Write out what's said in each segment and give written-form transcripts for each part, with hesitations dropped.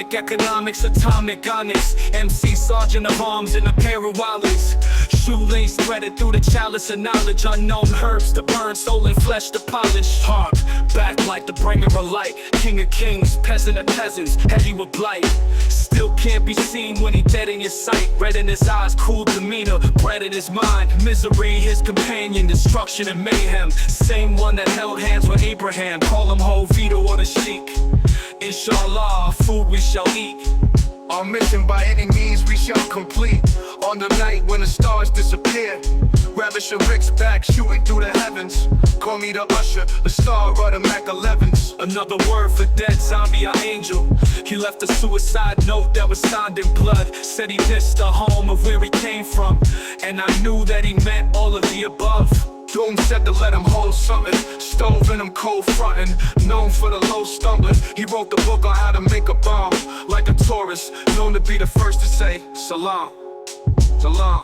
Atomic economics, atomic onyx. MC sergeant of arms in a pair of wallies. Shoelace threaded through the chalice of knowledge. Unknown herbs to burn, soul and flesh to polish. Harp, back like the bringer of light. King of kings, peasant of peasants, heavy with blight. Still can't be seen when he dead in your sight. Red in his eyes, cool demeanor, bread in his mind. Misery, his companion, destruction and mayhem. Same one that held hands with Abraham. Call him Ho, Vito or the Sheik. Inshallah, food we shall eat. Our mission by any means we shall complete. On the night when the stars disappear, ravish a Rick's back, shooting through the heavens. Call me the usher, the star of the Mac 11s. Another word for dead zombie or angel. He left a suicide note that was signed in blood. Said he missed the home of where he came from, and I knew that he meant all of the above. Doom said to let him hold something. Stove in him cold frontin', known for the low stumbling. He wrote the book on how to make a bomb. Like a tourist, known to be the first to say Salam, Salam.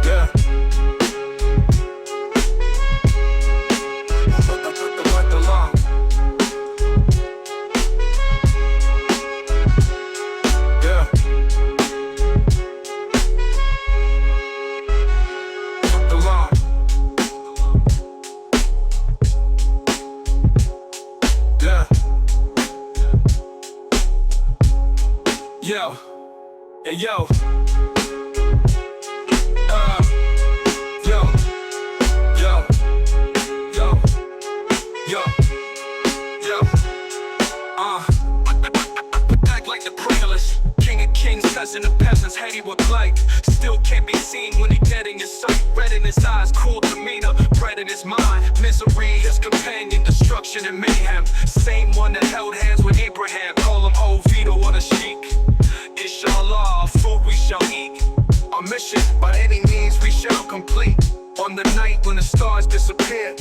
Yeah. Yo, hey yo, yo, yo, yo, yo, yo, act like the prayerless, king of kings, peasant of peasants, heady with blight. Still can't be seen when he dead in your sight. Red in his eyes, cool demeanor, bread in his mind. Misery, his companion, destruction and mayhem. Same one that held hands with Abraham. Call him Ho, Vito or the Sheik. Inshallah, food we shall eat. Our mission, by any means we shall complete. On the night when the stars disappear,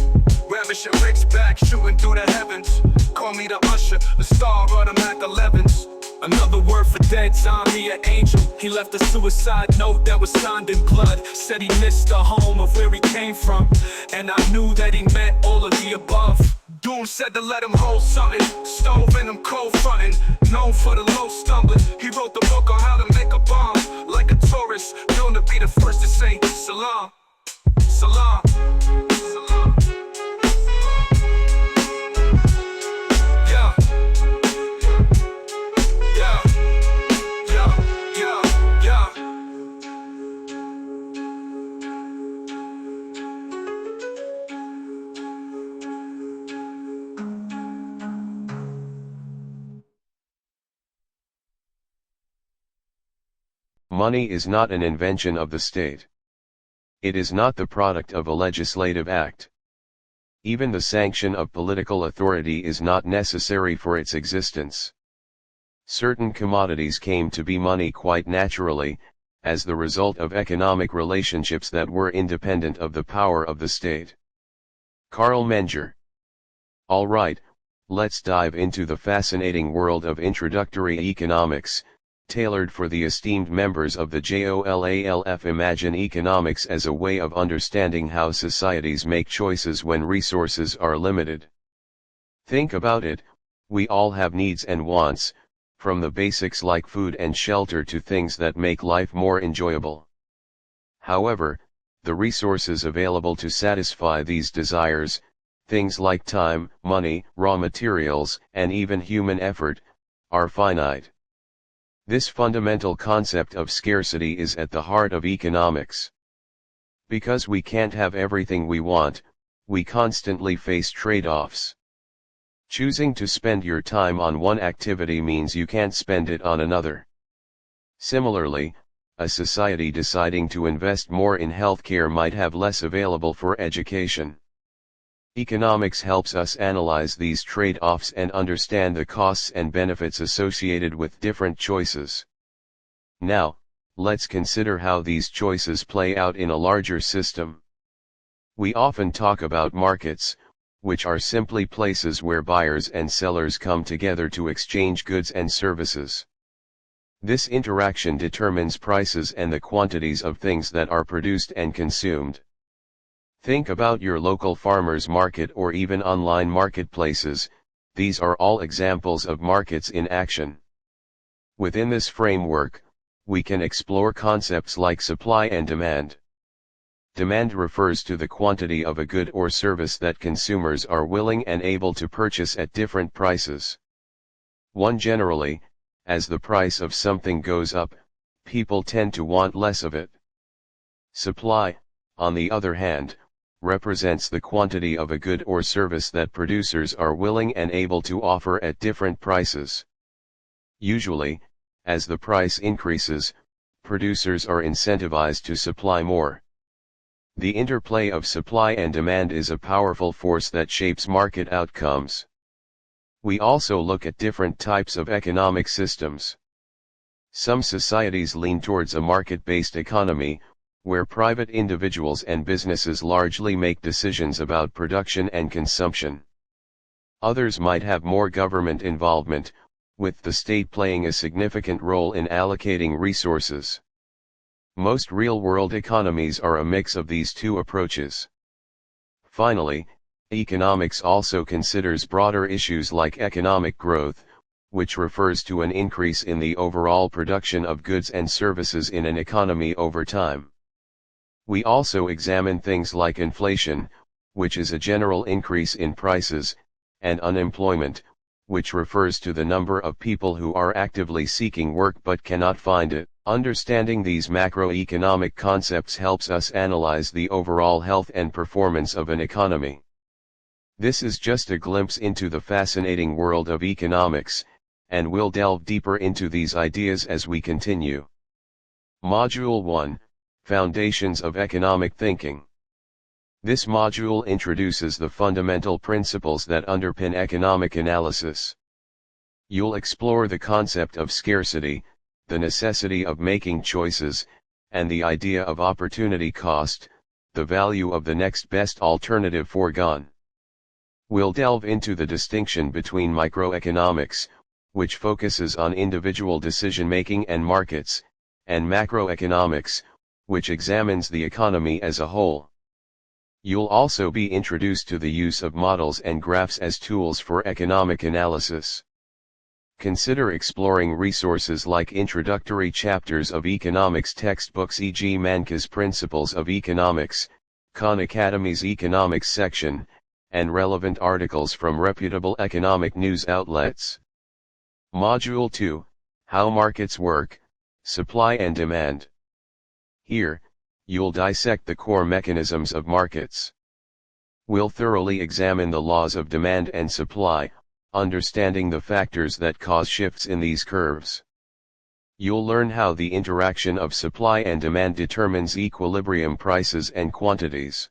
ravish a Rick's back, shooting through the heavens. Call me the usher, the star of the Mac 11s. Another word for dead zombie or angel. He left a suicide note that was signed in blood. Said he missed the home of where he came from, and I knew that he meant all of the above. Doom said to let him hold something. Stove in him cold frontin', known for the low stumbling. He wrote the book on how to make a bomb. Like a tourist, known to be the first to say Salam, Salam, Salam. Yeah, yeah, yeah, yeah, yeah. Money is not an invention of the state. It is not the product of a legislative act. Even the sanction of political authority is not necessary for its existence. Certain commodities came to be money quite naturally, as the result of economic relationships that were independent of the power of the state. Carl Menger. Alright, let's dive into the fascinating world of introductory economics, tailored for the esteemed members of the J.O.L.A.L.F. Imagine economics as a way of understanding how societies make choices when resources are limited. Think about it, we all have needs and wants, from the basics like food and shelter to things that make life more enjoyable. However, the resources available to satisfy these desires, things like time, money, raw materials, and even human effort, are finite. This fundamental concept of scarcity is at the heart of economics. Because we can't have everything we want, we constantly face trade-offs. Choosing to spend your time on one activity means you can't spend it on another. Similarly, a society deciding to invest more in healthcare might have less available for education. Economics helps us analyze these trade-offs and understand the costs and benefits associated with different choices. Now, let's consider how these choices play out in a larger system. We often talk about markets, which are simply places where buyers and sellers come together to exchange goods and services. This interaction determines prices and the quantities of things that are produced and consumed. Think about your local farmers market or even online marketplaces. These are all examples of markets in action. Within this framework, we can explore concepts like supply and demand. Demand refers to the quantity of a good or service that consumers are willing and able to purchase at different prices. Generally, as the price of something goes up, people tend to want less of it. Supply, on the other hand, represents the quantity of a good or service that producers are willing and able to offer at different prices. Usually, as the price increases, producers are incentivized to supply more. The interplay of supply and demand is a powerful force that shapes market outcomes. We also look at different types of economic systems. Some societies lean towards a market-based economy, where private individuals and businesses largely make decisions about production and consumption. Others might have more government involvement, with the state playing a significant role in allocating resources. Most real-world economies are a mix of these two approaches. Finally, economics also considers broader issues like economic growth, which refers to an increase in the overall production of goods and services in an economy over time. We also examine things like inflation, which is a general increase in prices, and unemployment, which refers to the number of people who are actively seeking work but cannot find it. Understanding these macroeconomic concepts helps us analyze the overall health and performance of an economy. This is just a glimpse into the fascinating world of economics, and we'll delve deeper into these ideas as we continue. Module 1, Foundations of Economic Thinking. This module introduces the fundamental principles that underpin economic analysis. You'll explore the concept of scarcity, the necessity of making choices, and the idea of opportunity cost, the value of the next best alternative foregone. We'll delve into the distinction between microeconomics, which focuses on individual decision-making and markets, and macroeconomics, which examines the economy as a whole. You'll also be introduced to the use of models and graphs as tools for economic analysis. Consider exploring resources like introductory chapters of economics textbooks, e.g. Manka's Principles of Economics, Khan Academy's Economics section, and relevant articles from reputable economic news outlets. Module 2, How Markets Work, Supply and Demand. Here, you'll dissect the core mechanisms of markets. We'll thoroughly examine the laws of demand and supply, understanding the factors that cause shifts in these curves. You'll learn how the interaction of supply and demand determines equilibrium prices and quantities.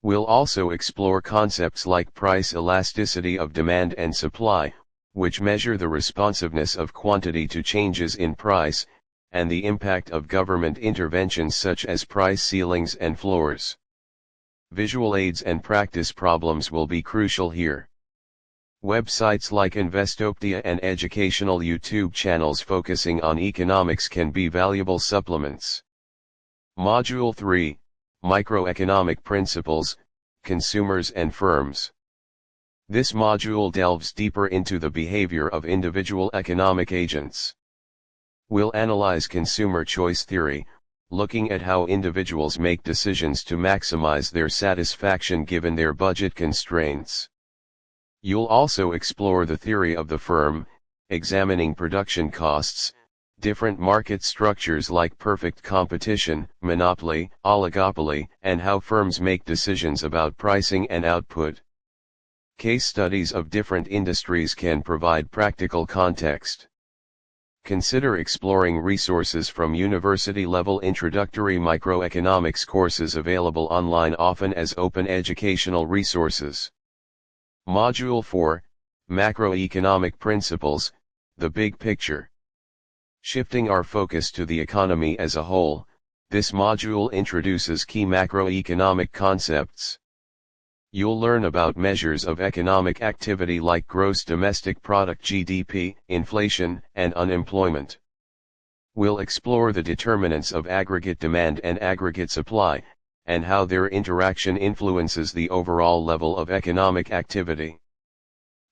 We'll also explore concepts like price elasticity of demand and supply, which measure the responsiveness of quantity to changes in price, and the impact of government interventions such as price ceilings and floors. Visual aids and practice problems will be crucial here. Websites like Investopedia and educational YouTube channels focusing on economics can be valuable supplements. Module 3, Microeconomic Principles, Consumers and Firms. This module delves deeper into the behavior of individual economic agents. We'll analyze consumer choice theory, looking at how individuals make decisions to maximize their satisfaction given their budget constraints. You'll also explore the theory of the firm, examining production costs, different market structures like perfect competition, monopoly, oligopoly, and how firms make decisions about pricing and output. Case studies of different industries can provide practical context. Consider exploring resources from university-level introductory microeconomics courses available online, often as open educational resources. Module 4, Macroeconomic Principles, the Big Picture. Shifting our focus to the economy as a whole, this module introduces key macroeconomic concepts. You'll learn about measures of economic activity like gross domestic product (GDP), inflation, and unemployment. We'll explore the determinants of aggregate demand and aggregate supply, and how their interaction influences the overall level of economic activity.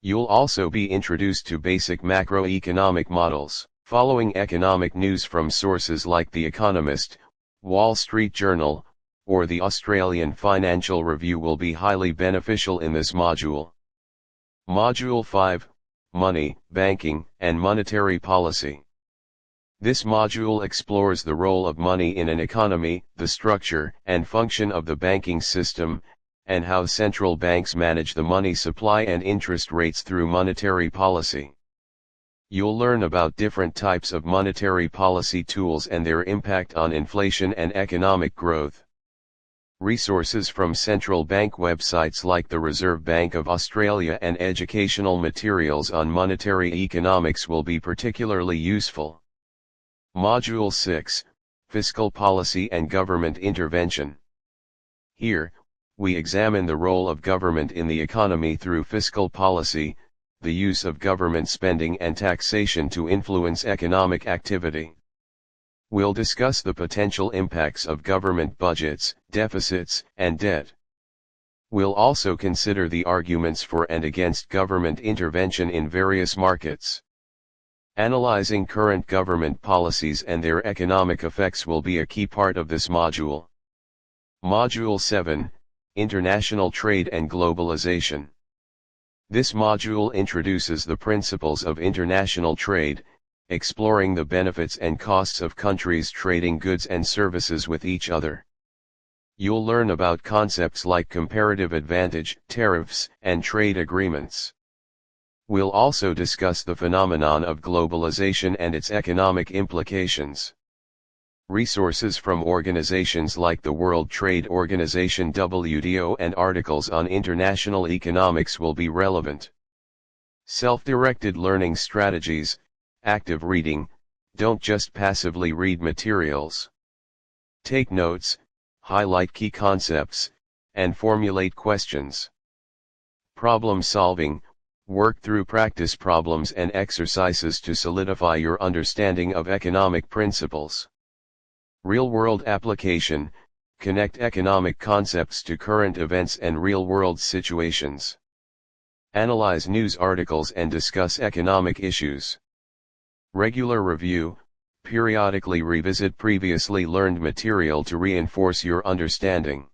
You'll also be introduced to basic macroeconomic models. Following economic news from sources like The Economist, Wall Street Journal, or the Australian Financial Review will be highly beneficial in this module. Module 5, Money, Banking, and Monetary Policy. This module explores the role of money in an economy, the structure and function of the banking system, and how central banks manage the money supply and interest rates through monetary policy. You'll learn about different types of monetary policy tools and their impact on inflation and economic growth. Resources from central bank websites like the Reserve Bank of Australia and educational materials on monetary economics will be particularly useful. Module 6, Fiscal Policy and Government Intervention. Here, we examine the role of government in the economy through fiscal policy, the use of government spending and taxation to influence economic activity. We'll discuss the potential impacts of government budgets, deficits, and debt. We'll also consider the arguments for and against government intervention in various markets. Analyzing current government policies and their economic effects will be a key part of this module. Module 7, International Trade and Globalization. This module introduces the principles of international trade, exploring the benefits and costs of countries trading goods and services with each other. You'll learn about concepts like comparative advantage, tariffs, and trade agreements. We'll also discuss the phenomenon of globalization and its economic implications. Resources from organizations like the World Trade Organization (WTO) and articles on international economics will be relevant. Self-directed learning strategies, active reading, don't just passively read materials. Take notes, highlight key concepts, and formulate questions. Problem solving, work through practice problems and exercises to solidify your understanding of economic principles. Real-world application, connect economic concepts to current events and real-world situations. Analyze news articles and discuss economic issues. Regular review, periodically revisit previously learned material to reinforce your understanding.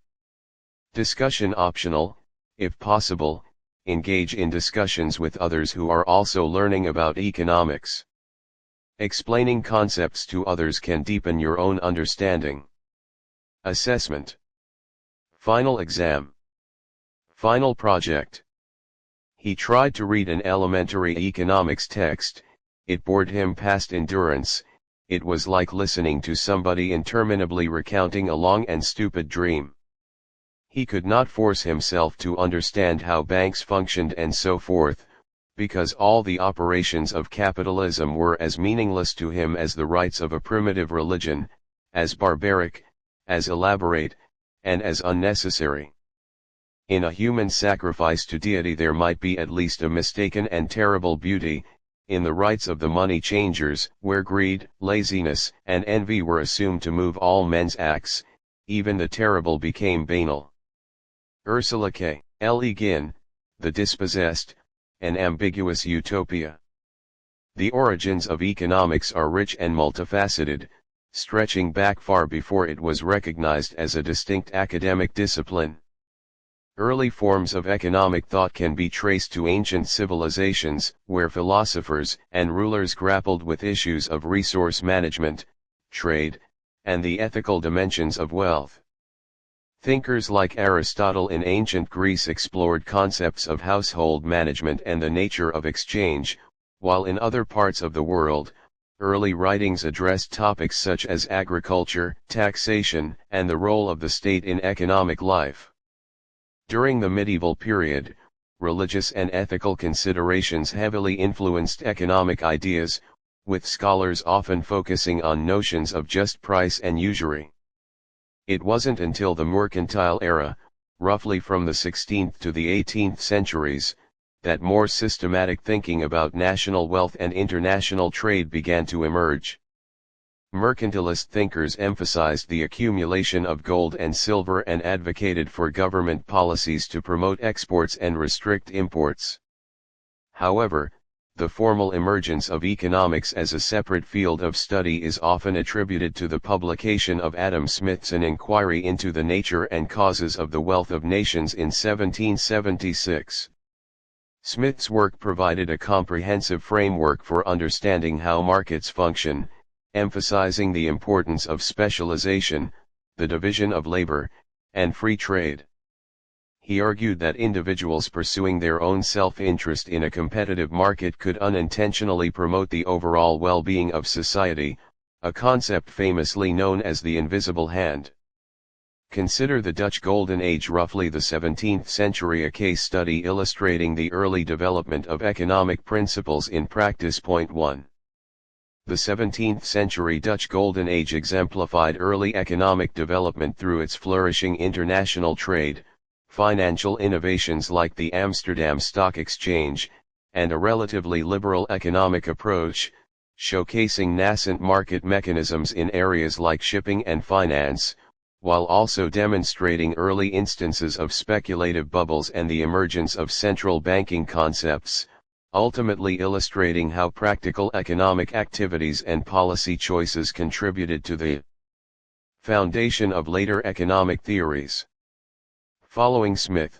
Discussion optional, if possible, engage in discussions with others who are also learning about economics. Explaining concepts to others can deepen your own understanding. Assessment. Final exam. Final project. He tried to read an elementary economics text, it bored him past endurance, it was like listening to somebody interminably recounting a long and stupid dream. He could not force himself to understand how banks functioned and so forth, because all the operations of capitalism were as meaningless to him as the rites of a primitive religion, as barbaric, as elaborate, and as unnecessary. In a human sacrifice to deity there might be at least a mistaken and terrible beauty, in the rites of the money changers, where greed, laziness, and envy were assumed to move all men's acts, even the terrible became banal. Ursula K. Le Guin, The Dispossessed, An Ambiguous Utopia. The origins of economics are rich and multifaceted, stretching back far before it was recognized as a distinct academic discipline. Early forms of economic thought can be traced to ancient civilizations, where philosophers and rulers grappled with issues of resource management, trade, and the ethical dimensions of wealth. Thinkers like Aristotle in ancient Greece explored concepts of household management and the nature of exchange, while in other parts of the world, early writings addressed topics such as agriculture, taxation, and the role of the state in economic life. During the medieval period, religious and ethical considerations heavily influenced economic ideas, with scholars often focusing on notions of just price and usury. It wasn't until the mercantile era, roughly from the 16th to the 18th centuries, that more systematic thinking about national wealth and international trade began to emerge. Mercantilist thinkers emphasized the accumulation of gold and silver and advocated for government policies to promote exports and restrict imports. However, the formal emergence of economics as a separate field of study is often attributed to the publication of Adam Smith's An Inquiry into the Nature and Causes of the Wealth of Nations in 1776. Smith's work provided a comprehensive framework for understanding how markets function, emphasizing the importance of specialization, the division of labor, and free trade. He argued that individuals pursuing their own self-interest in a competitive market could unintentionally promote the overall well-being of society, a concept famously known as the invisible hand. Consider the Dutch Golden Age, roughly the 17th century, a case study illustrating the early development of economic principles in practice. Point 1. The 17th century Dutch Golden Age exemplified early economic development through its flourishing international trade, financial innovations like the Amsterdam Stock Exchange, and a relatively liberal economic approach, showcasing nascent market mechanisms in areas like shipping and finance, while also demonstrating early instances of speculative bubbles and the emergence of central banking concepts, ultimately illustrating how practical economic activities and policy choices contributed to the foundation of later economic theories. Following Smith,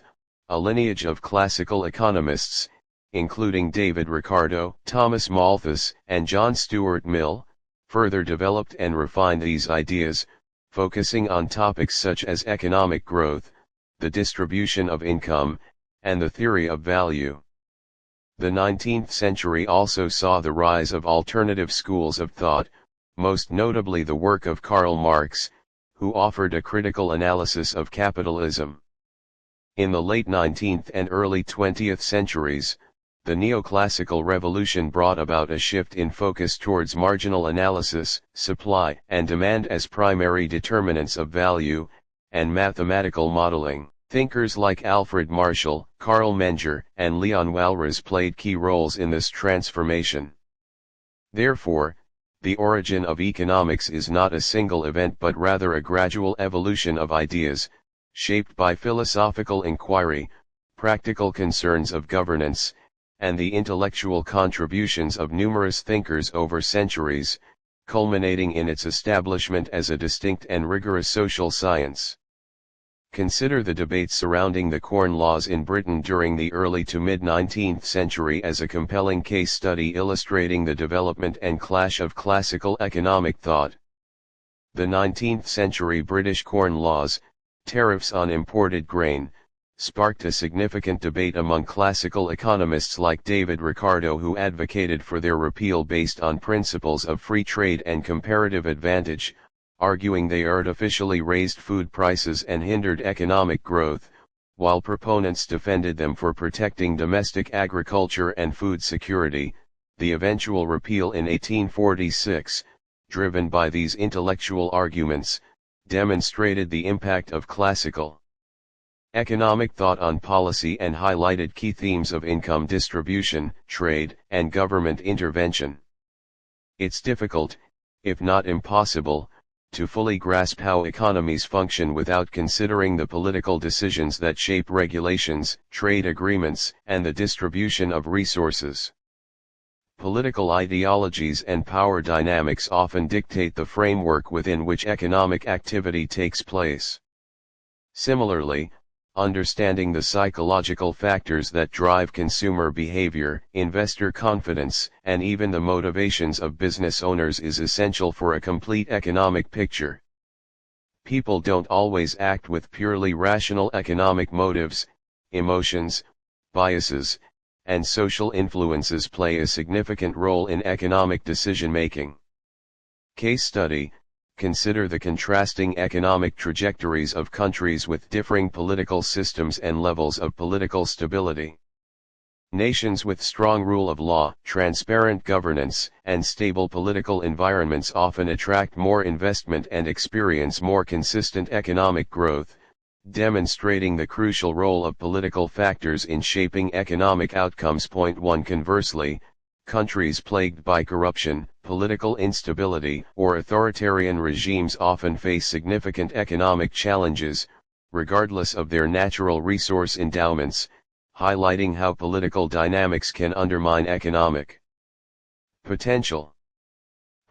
a lineage of classical economists, including David Ricardo, Thomas Malthus, and John Stuart Mill, further developed and refined these ideas, focusing on topics such as economic growth, the distribution of income, and the theory of value. The 19th century also saw the rise of alternative schools of thought, most notably the work of Karl Marx, who offered a critical analysis of capitalism. In the late 19th and early 20th centuries, the neoclassical revolution brought about a shift in focus towards marginal analysis, supply and demand as primary determinants of value, and mathematical modeling. Thinkers like Alfred Marshall, Karl Menger, and Leon Walras played key roles in this transformation. Therefore, the origin of economics is not a single event but rather a gradual evolution of ideas, shaped by philosophical inquiry, practical concerns of governance, and the intellectual contributions of numerous thinkers over centuries, culminating in its establishment as a distinct and rigorous social science. Consider the debates surrounding the Corn Laws in Britain during the early to mid-19th century as a compelling case study illustrating the development and clash of classical economic thought. The 19th century British Corn Laws, tariffs on imported grain, sparked a significant debate among classical economists like David Ricardo, who advocated for their repeal based on principles of free trade and comparative advantage, arguing they artificially raised food prices and hindered economic growth, while proponents defended them for protecting domestic agriculture and food security. The eventual repeal in 1846, driven by these intellectual arguments, demonstrated the impact of classical economic thought on policy and highlighted key themes of income distribution, trade, and government intervention. It's difficult, if not impossible, to fully grasp how economies function without considering the political decisions that shape regulations, trade agreements, and the distribution of resources. Political ideologies and power dynamics often dictate the framework within which economic activity takes place. Similarly, understanding the psychological factors that drive consumer behavior, investor confidence, and even the motivations of business owners is essential for a complete economic picture. People don't always act with purely rational economic motives. Emotions, biases, and social influences play a significant role in economic decision-making. Case study: consider the contrasting economic trajectories of countries with differing political systems and levels of political stability. Nations with strong rule of law, transparent governance, and stable political environments often attract more investment and experience more consistent economic growth, demonstrating the crucial role of political factors in shaping economic outcomes. Point 1. Conversely, countries plagued by corruption, political instability, or authoritarian regimes often face significant economic challenges, regardless of their natural resource endowments, highlighting how political dynamics can undermine economic potential.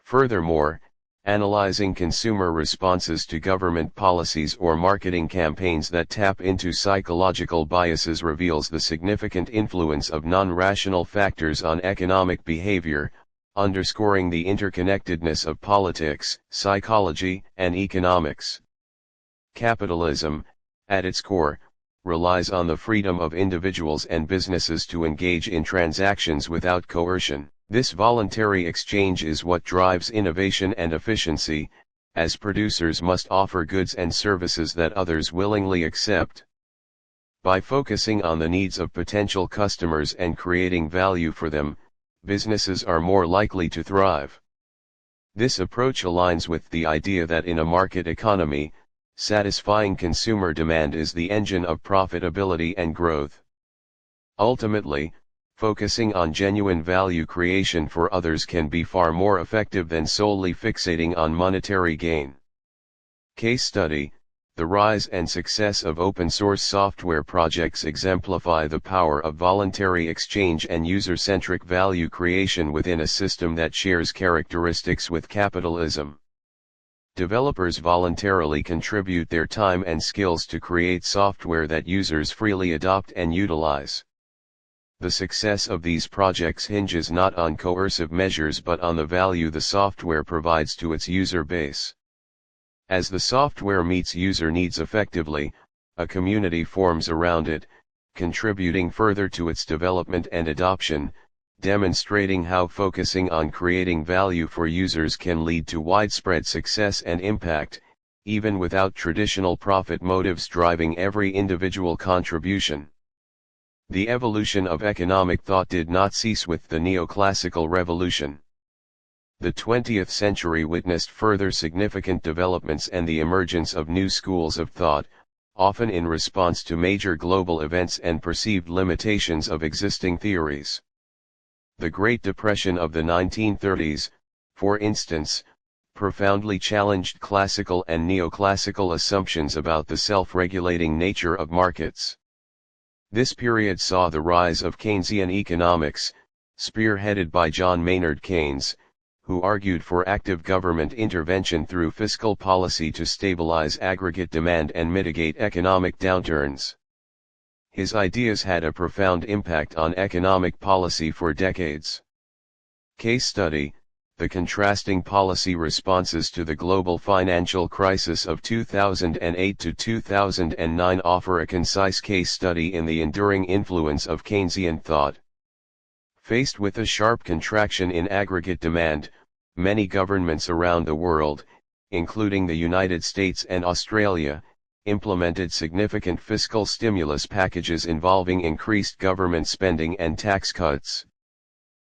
Furthermore, analyzing consumer responses to government policies or marketing campaigns that tap into psychological biases reveals the significant influence of non-rational factors on economic behavior, underscoring the interconnectedness of politics, psychology, and economics. Capitalism, at its core, relies on the freedom of individuals and businesses to engage in transactions without coercion. This voluntary exchange is what drives innovation and efficiency, as producers must offer goods and services that others willingly accept. By focusing on the needs of potential customers and creating value for them, businesses are more likely to thrive. This approach aligns with the idea that in a market economy, satisfying consumer demand is the engine of profitability and growth. Ultimately, focusing on genuine value creation for others can be far more effective than solely fixating on monetary gain. Case study: the rise and success of open-source software projects exemplify the power of voluntary exchange and user-centric value creation within a system that shares characteristics with capitalism. Developers voluntarily contribute their time and skills to create software that users freely adopt and utilize. The success of these projects hinges not on coercive measures but on the value the software provides to its user base. As the software meets user needs effectively, a community forms around it, contributing further to its development and adoption, demonstrating how focusing on creating value for users can lead to widespread success and impact, even without traditional profit motives driving every individual contribution. The evolution of economic thought did not cease with the neoclassical revolution. The 20th century witnessed further significant developments and the emergence of new schools of thought, often in response to major global events and perceived limitations of existing theories. The Great Depression of the 1930s, for instance, profoundly challenged classical and neoclassical assumptions about the self-regulating nature of markets. This period saw the rise of Keynesian economics, spearheaded by John Maynard Keynes, who argued for active government intervention through fiscal policy to stabilize aggregate demand and mitigate economic downturns. His ideas had a profound impact on economic policy for decades. Case study: the contrasting policy responses to the global financial crisis of 2008 to 2009 offer a concise case study in the enduring influence of Keynesian thought. Faced with a sharp contraction in aggregate demand, many governments around the world, including the United States and Australia, implemented significant fiscal stimulus packages involving increased government spending and tax cuts.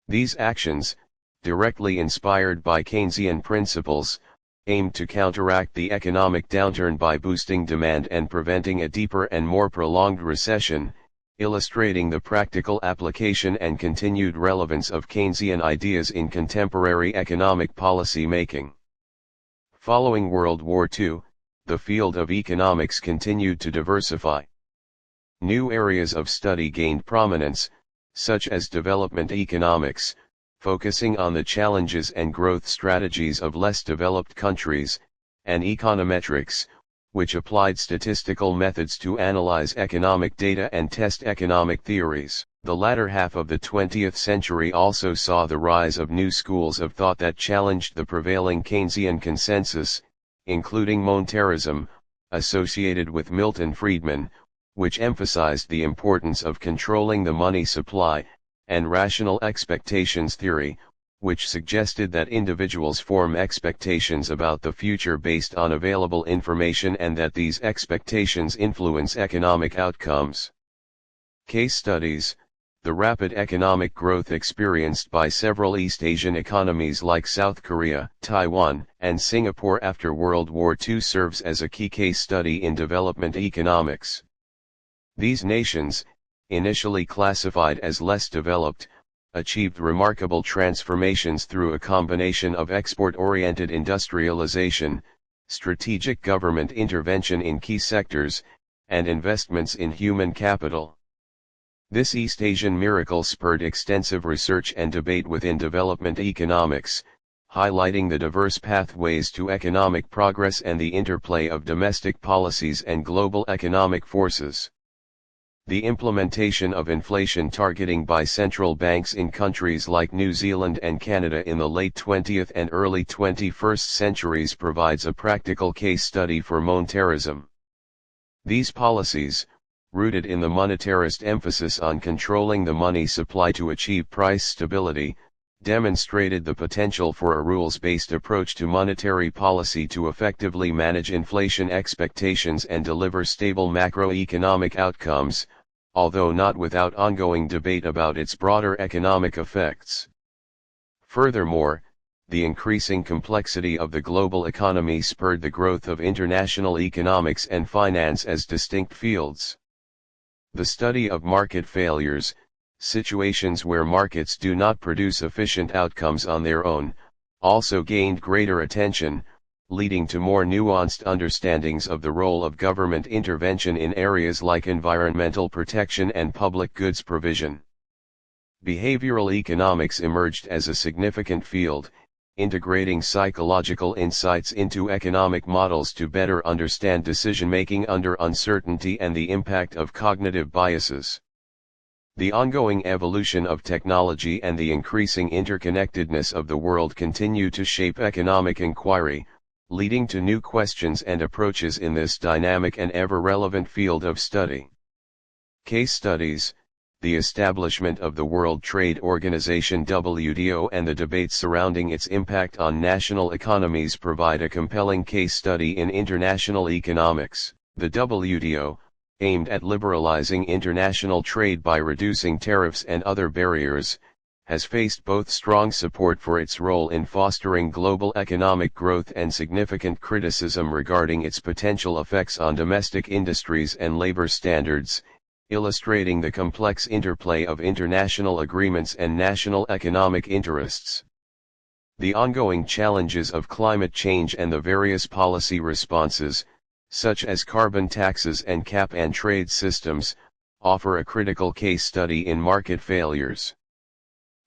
These actions, directly inspired by Keynesian principles, aimed to counteract the economic downturn by boosting demand and preventing a deeper and more prolonged recession, illustrating the practical application and continued relevance of Keynesian ideas in contemporary economic policy making. Following World War II, the field of economics continued to diversify. New areas of study gained prominence, such as development economics, focusing on the challenges and growth strategies of less developed countries, and econometrics, which applied statistical methods to analyze economic data and test economic theories. The latter half of the 20th century also saw the rise of new schools of thought that challenged the prevailing Keynesian consensus, including monetarism, associated with Milton Friedman, which emphasized the importance of controlling the money supply, and rational expectations theory, which suggested that individuals form expectations about the future based on available information and that these expectations influence economic outcomes. Case studies: the rapid economic growth experienced by several East Asian economies like South Korea, Taiwan, and Singapore after World War II serves as a key case study in development economics. These nations, initially classified as less developed, achieved remarkable transformations through a combination of export-oriented industrialization, strategic government intervention in key sectors, and investments in human capital. This East Asian miracle spurred extensive research and debate within development economics, highlighting the diverse pathways to economic progress and the interplay of domestic policies and global economic forces. The implementation of inflation targeting by central banks in countries like New Zealand and Canada in the late 20th and early 21st centuries provides a practical case study for monetarism. These policies, rooted in the monetarist emphasis on controlling the money supply to achieve price stability, demonstrated the potential for a rules-based approach to monetary policy to effectively manage inflation expectations and deliver stable macroeconomic outcomes, although not without ongoing debate about its broader economic effects. Furthermore, the increasing complexity of the global economy spurred the growth of international economics and finance as distinct fields. The study of market failures, situations where markets do not produce efficient outcomes on their own, also gained greater attention, leading to more nuanced understandings of the role of government intervention in areas like environmental protection and public goods provision. Behavioral economics emerged as a significant field, integrating psychological insights into economic models to better understand decision-making under uncertainty and the impact of cognitive biases. The ongoing evolution of technology and the increasing interconnectedness of the world continue to shape economic inquiry, leading to new questions and approaches in this dynamic and ever-relevant field of study. Case studies, the establishment of the World Trade Organization (WTO) and the debates surrounding its impact on national economies provide a compelling case study in international economics. The WTO, aimed at liberalizing international trade by reducing tariffs and other barriers, has faced both strong support for its role in fostering global economic growth and significant criticism regarding its potential effects on domestic industries and labor standards, illustrating the complex interplay of international agreements and national economic interests. The ongoing challenges of climate change and the various policy responses, such as carbon taxes and cap-and-trade systems, offer a critical case study in market failures.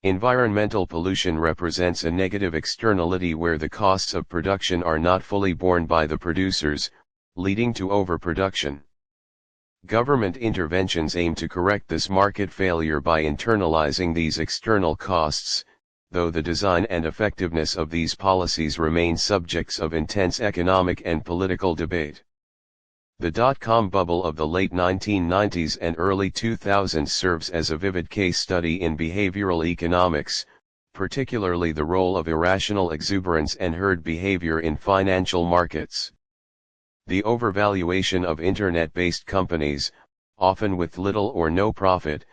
Environmental pollution represents a negative externality where the costs of production are not fully borne by the producers, leading to overproduction. Government interventions aim to correct this market failure by internalizing these external costs, though the design and effectiveness of these policies remain subjects of intense economic and political debate. The dot-com bubble of the late 1990s and early 2000s serves as a vivid case study in behavioral economics, particularly the role of irrational exuberance and herd behavior in financial markets. The overvaluation of internet-based companies, often with little or no profit,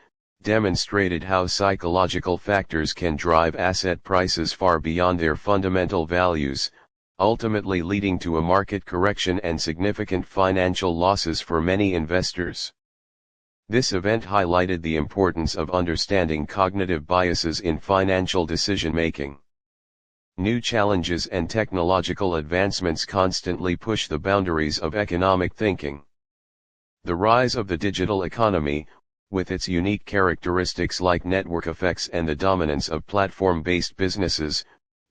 demonstrated how psychological factors can drive asset prices far beyond their fundamental values, ultimately leading to a market correction and significant financial losses for many investors. This event highlighted the importance of understanding cognitive biases in financial decision-making. New challenges and technological advancements constantly push the boundaries of economic thinking. The rise of the digital economy, with its unique characteristics like network effects and the dominance of platform-based businesses,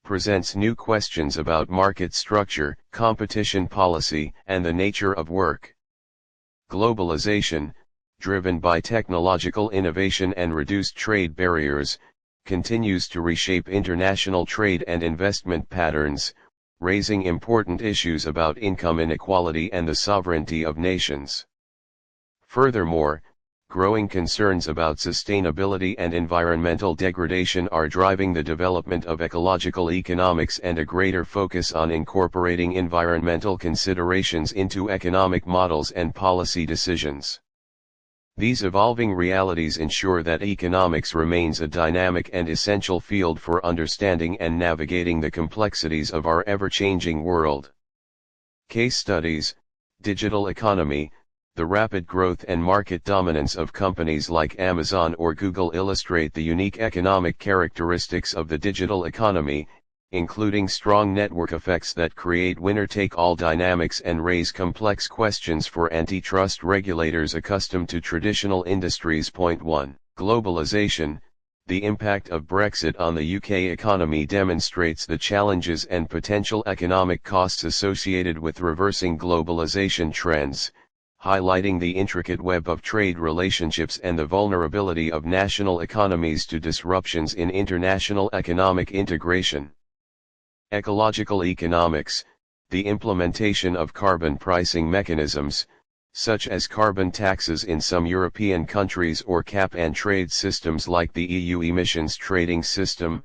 presents new questions about market structure, competition policy, and the nature of work. Globalization, driven by technological innovation and reduced trade barriers, continues to reshape international trade and investment patterns, raising important issues about income inequality and the sovereignty of nations. Furthermore, growing concerns about sustainability and environmental degradation are driving the development of ecological economics and a greater focus on incorporating environmental considerations into economic models and policy decisions. These evolving realities ensure that economics remains a dynamic and essential field for understanding and navigating the complexities of our ever-changing world. Case studies: digital economy. The rapid growth and market dominance of companies like Amazon or Google illustrate the unique economic characteristics of the digital economy, including strong network effects that create winner-take-all dynamics and raise complex questions for antitrust regulators accustomed to traditional industries. Point 1. Globalization. The impact of Brexit on the UK economy demonstrates the challenges and potential economic costs associated with reversing globalization trends, highlighting the intricate web of trade relationships and the vulnerability of national economies to disruptions in international economic integration. Ecological economics. The implementation of carbon pricing mechanisms, such as carbon taxes in some European countries or cap-and-trade systems like the EU emissions trading system,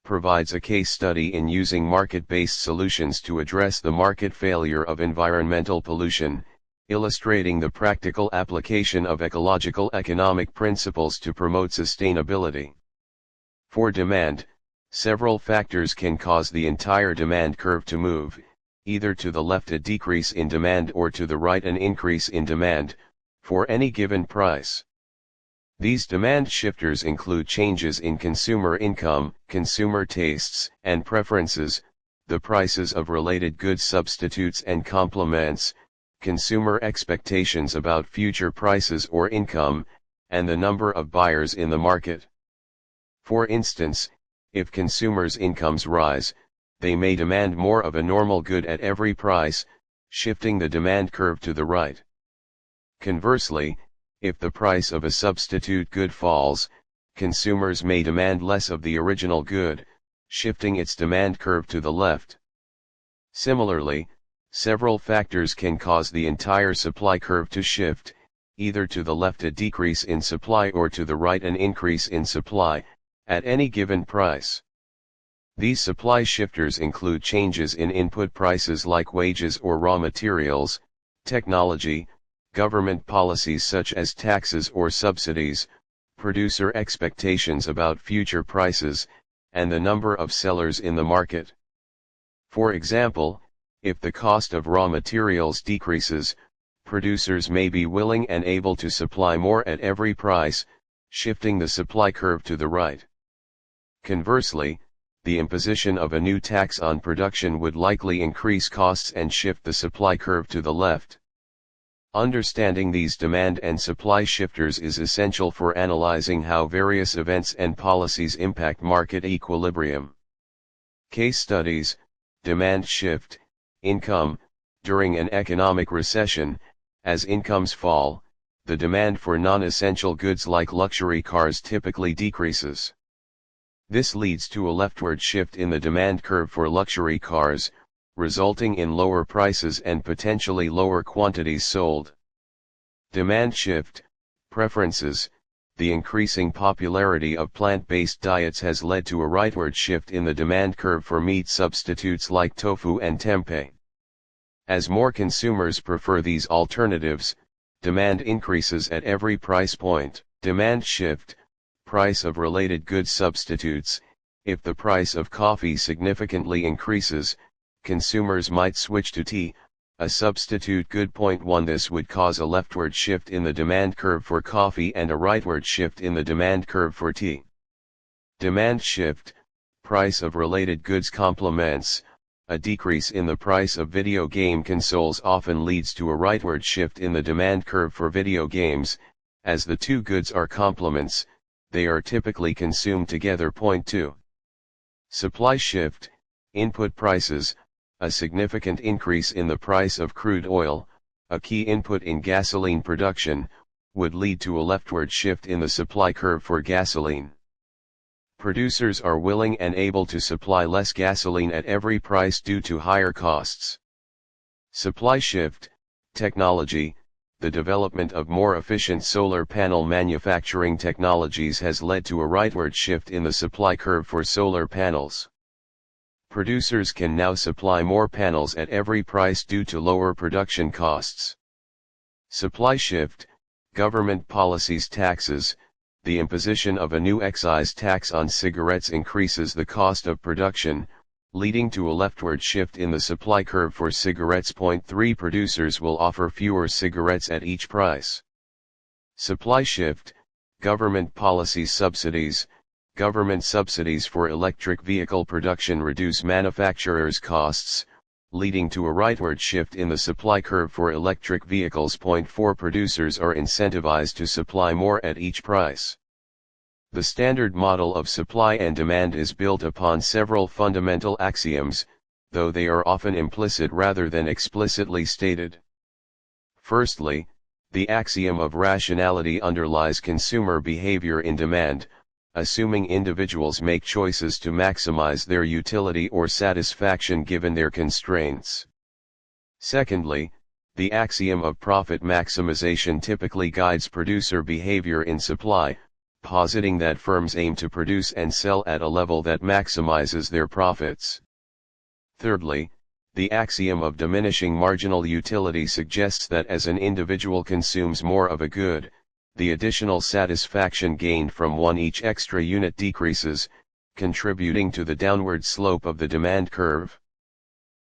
provides a case study in using market-based solutions to address the market failure of environmental pollution, illustrating the practical application of ecological economic principles to promote sustainability. For demand, several factors can cause the entire demand curve to move, either to the left a decrease in demand or to the right an increase in demand, for any given price. These demand shifters include changes in consumer income, consumer tastes and preferences, the prices of related goods substitutes and complements, consumer expectations about future prices or income, and the number of buyers in the market. For instance, if consumers' incomes rise, they may demand more of a normal good at every price, shifting the demand curve to the right. Conversely, if the price of a substitute good falls, consumers may demand less of the original good, shifting its demand curve to the left. Similarly, several factors can cause the entire supply curve to shift, either to the left a decrease in supply or to the right an increase in supply, at any given price. These supply shifters include changes in input prices like wages or raw materials, technology, government policies such as taxes or subsidies, producer expectations about future prices, and the number of sellers in the market. For example, if the cost of raw materials decreases, producers may be willing and able to supply more at every price, shifting the supply curve to the right. Conversely, the imposition of a new tax on production would likely increase costs and shift the supply curve to the left. Understanding these demand and supply shifters is essential for analyzing how various events and policies impact market equilibrium. Case studies: demand shift, income. During an economic recession, as incomes fall, the demand for non-essential goods like luxury cars typically decreases. This leads to a leftward shift in the demand curve for luxury cars, resulting in lower prices and potentially lower quantities sold. Demand shift, preferences. The increasing popularity of plant-based diets has led to a rightward shift in the demand curve for meat substitutes like tofu and tempeh. As more consumers prefer these alternatives, demand increases at every price point. Demand shift, price of related goods substitutes. If the price of coffee significantly increases, consumers might switch to tea, a substitute good. Point 1. This would cause a leftward shift in the demand curve for coffee and a rightward shift in the demand curve for tea. Demand shift, price of related goods complements. A decrease in the price of video game consoles often leads to a rightward shift in the demand curve for video games, as the two goods are complements, they are typically consumed together. Point 2. Supply shift, input prices. A significant increase in the price of crude oil, a key input in gasoline production, would lead to a leftward shift in the supply curve for gasoline. Producers are willing and able to supply less gasoline at every price due to higher costs. Supply shift, technology. The development of more efficient solar panel manufacturing technologies has led to a rightward shift in the supply curve for solar panels. Producers can now supply more panels at every price due to lower production costs. Supply shift, government policies. Taxes. The imposition of a new excise tax on cigarettes increases the cost of production, leading to a leftward shift in the supply curve for cigarettes. 3 Producers will offer fewer cigarettes at each price. Supply shift, government policies. Subsidies. Government subsidies for electric vehicle production reduce manufacturers' costs, leading to a rightward shift in the supply curve for electric vehicles. 4 Producers are incentivized to supply more at each price. The standard model of supply and demand is built upon several fundamental axioms, though they are often implicit rather than explicitly stated. Firstly, the axiom of rationality underlies consumer behavior in demand, assuming individuals make choices to maximize their utility or satisfaction given their constraints. Secondly, the axiom of profit maximization typically guides producer behavior in supply, positing that firms aim to produce and sell at a level that maximizes their profits. Thirdly, the axiom of diminishing marginal utility suggests that as an individual consumes more of a good, the additional satisfaction gained from each extra unit decreases, contributing to the downward slope of the demand curve.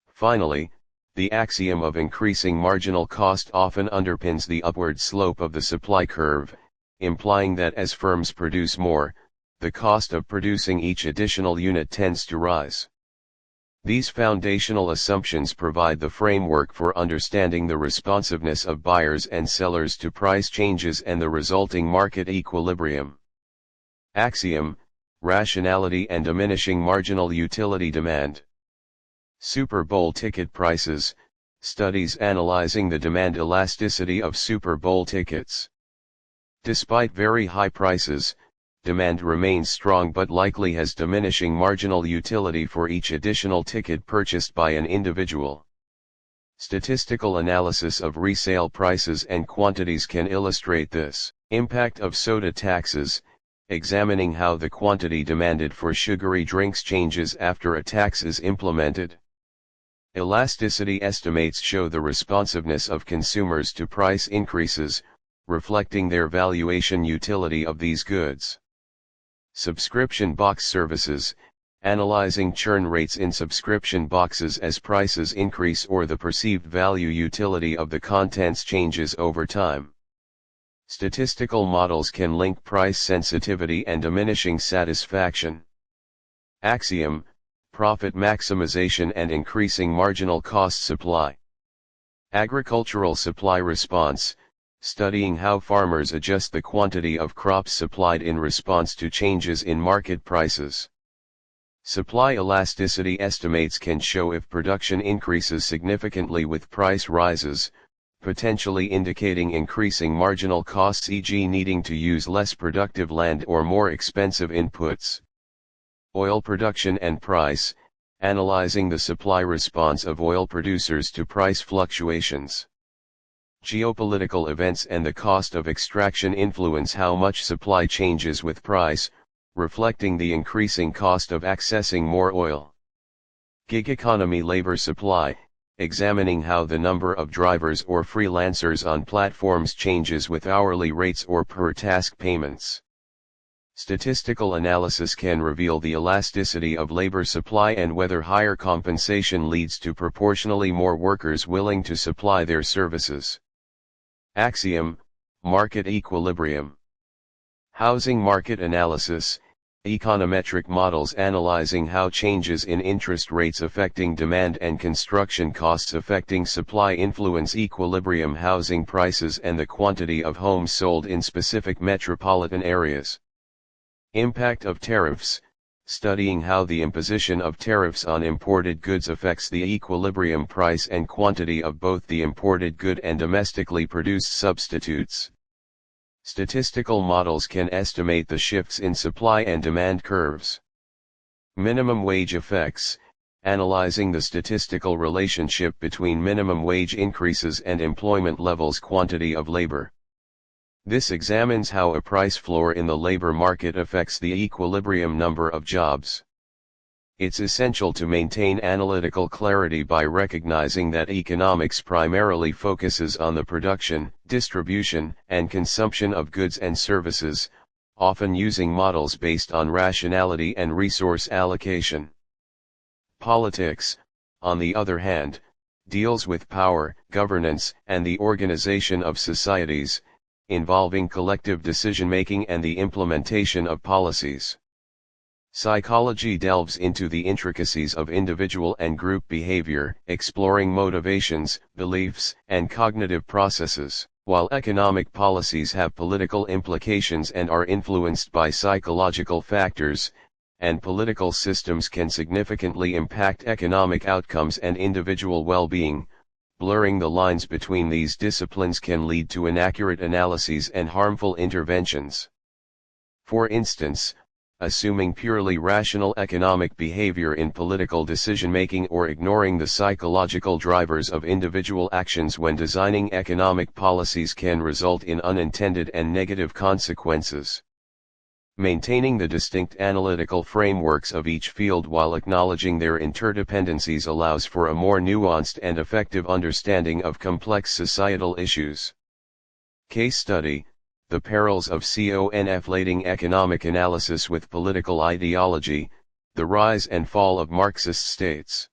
Finally, the axiom of increasing marginal cost often underpins the upward slope of the supply curve, implying that as firms produce more, the cost of producing each additional unit tends to rise. These foundational assumptions provide the framework for understanding the responsiveness of buyers and sellers to price changes and the resulting market equilibrium. Axiom: rationality and diminishing marginal utility demand. Super Bowl ticket prices, studies analyzing the demand elasticity of Super Bowl tickets. Despite very high prices, demand remains strong but likely has diminishing marginal utility for each additional ticket purchased by an individual. Statistical analysis of resale prices and quantities can illustrate this. Impact of soda taxes, examining how the quantity demanded for sugary drinks changes after a tax is implemented. Elasticity estimates show the responsiveness of consumers to price increases, reflecting their valuation utility of these goods. Subscription box services, analyzing churn rates in subscription boxes as prices increase or the perceived value utility of the contents changes over time. Statistical models can link price sensitivity and diminishing satisfaction. Axiom: profit maximization and increasing marginal cost supply. Agricultural supply response, studying how farmers adjust the quantity of crops supplied in response to changes in market prices. Supply elasticity estimates can show if production increases significantly with price rises, potentially indicating increasing marginal costs, e.g. needing to use less productive land or more expensive inputs. Oil production and price, analyzing the supply response of oil producers to price fluctuations. Geopolitical events and the cost of extraction influence how much supply changes with price, reflecting the increasing cost of accessing more oil. Gig economy labor supply, examining how the number of drivers or freelancers on platforms changes with hourly rates or per task payments. Statistical analysis can reveal the elasticity of labor supply and whether higher compensation leads to proportionally more workers willing to supply their services. Axiom: market equilibrium. Housing market analysis, econometric models analyzing how changes in interest rates affecting demand and construction costs affecting supply influence equilibrium housing prices and the quantity of homes sold in specific metropolitan areas. Impact of tariffs, studying how the imposition of tariffs on imported goods affects the equilibrium price and quantity of both the imported good and domestically produced substitutes. Statistical models can estimate the shifts in supply and demand curves. Minimum wage effects, analyzing the statistical relationship between minimum wage increases and employment levels quantity of labor. This examines how a price floor in the labor market affects the equilibrium number of jobs. It's essential to maintain analytical clarity by recognizing that economics primarily focuses on the production, distribution, and consumption of goods and services, often using models based on rationality and resource allocation. Politics, on the other hand, deals with power, governance, and the organization of societies, involving collective decision-making and the implementation of policies. Psychology delves into the intricacies of individual and group behavior, exploring motivations, beliefs, and cognitive processes, while economic policies have political implications and are influenced by psychological factors, and political systems can significantly impact economic outcomes and individual well-being. Blurring the lines between these disciplines can lead to inaccurate analyses and harmful interventions. For instance, assuming purely rational economic behavior in political decision-making or ignoring the psychological drivers of individual actions when designing economic policies can result in unintended and negative consequences. Maintaining the distinct analytical frameworks of each field while acknowledging their interdependencies allows for a more nuanced and effective understanding of complex societal issues. Case study: The Perils of conflating economic analysis with political ideology, the rise and fall of Marxist states.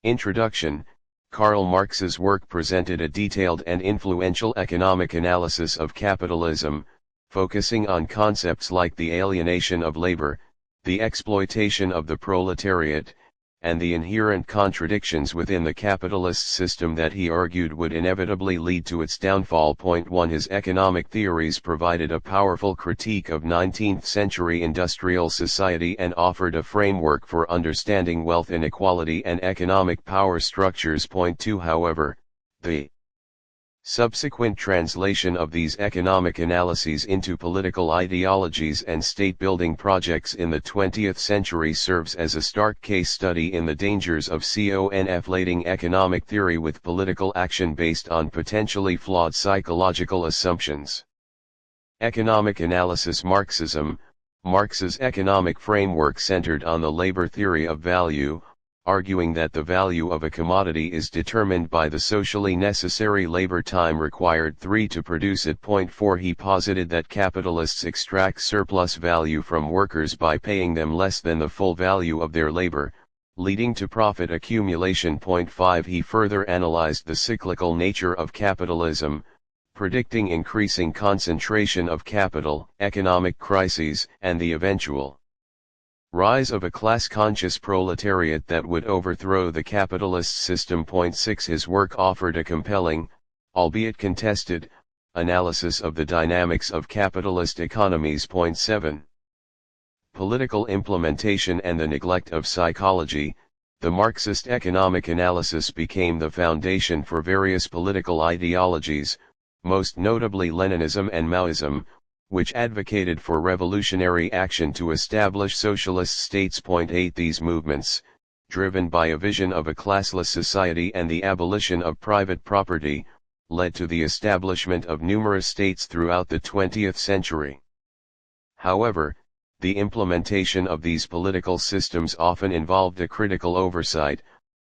Introduction: Karl Marx's work presented a detailed and influential economic analysis of capitalism, focusing on concepts like the alienation of labor, the exploitation of the proletariat, and the inherent contradictions within the capitalist system that he argued would inevitably lead to its downfall. 1. His economic theories provided a powerful critique of 19th-century industrial society and offered a framework for understanding wealth inequality and economic power structures. 2. However, the subsequent translation of these economic analyses into political ideologies and state-building projects in the 20th century serves as a stark case study in the dangers of conflating economic theory with political action based on potentially flawed psychological assumptions. Economic analysis. Marxism. Marx's economic framework centered on the labor theory of value, arguing that the value of a commodity is determined by the socially necessary labor time required to produce it. 4. He posited that capitalists extract surplus value from workers by paying them less than the full value of their labor, leading to profit accumulation. 5. He further analyzed the cyclical nature of capitalism, predicting increasing concentration of capital, economic crises, and the eventual rise of a class-conscious proletariat that would overthrow the capitalist system. 6. His work offered a compelling, albeit contested, analysis of the dynamics of capitalist economies. 7. Political implementation and the neglect of psychology. The Marxist economic analysis became the foundation for various political ideologies, most notably Leninism and Maoism, which advocated for revolutionary action to establish socialist states. 8. These movements, driven by a vision of a classless society and the abolition of private property, led to the establishment of numerous states throughout the 20th century. However, the implementation of these political systems often involved a critical oversight,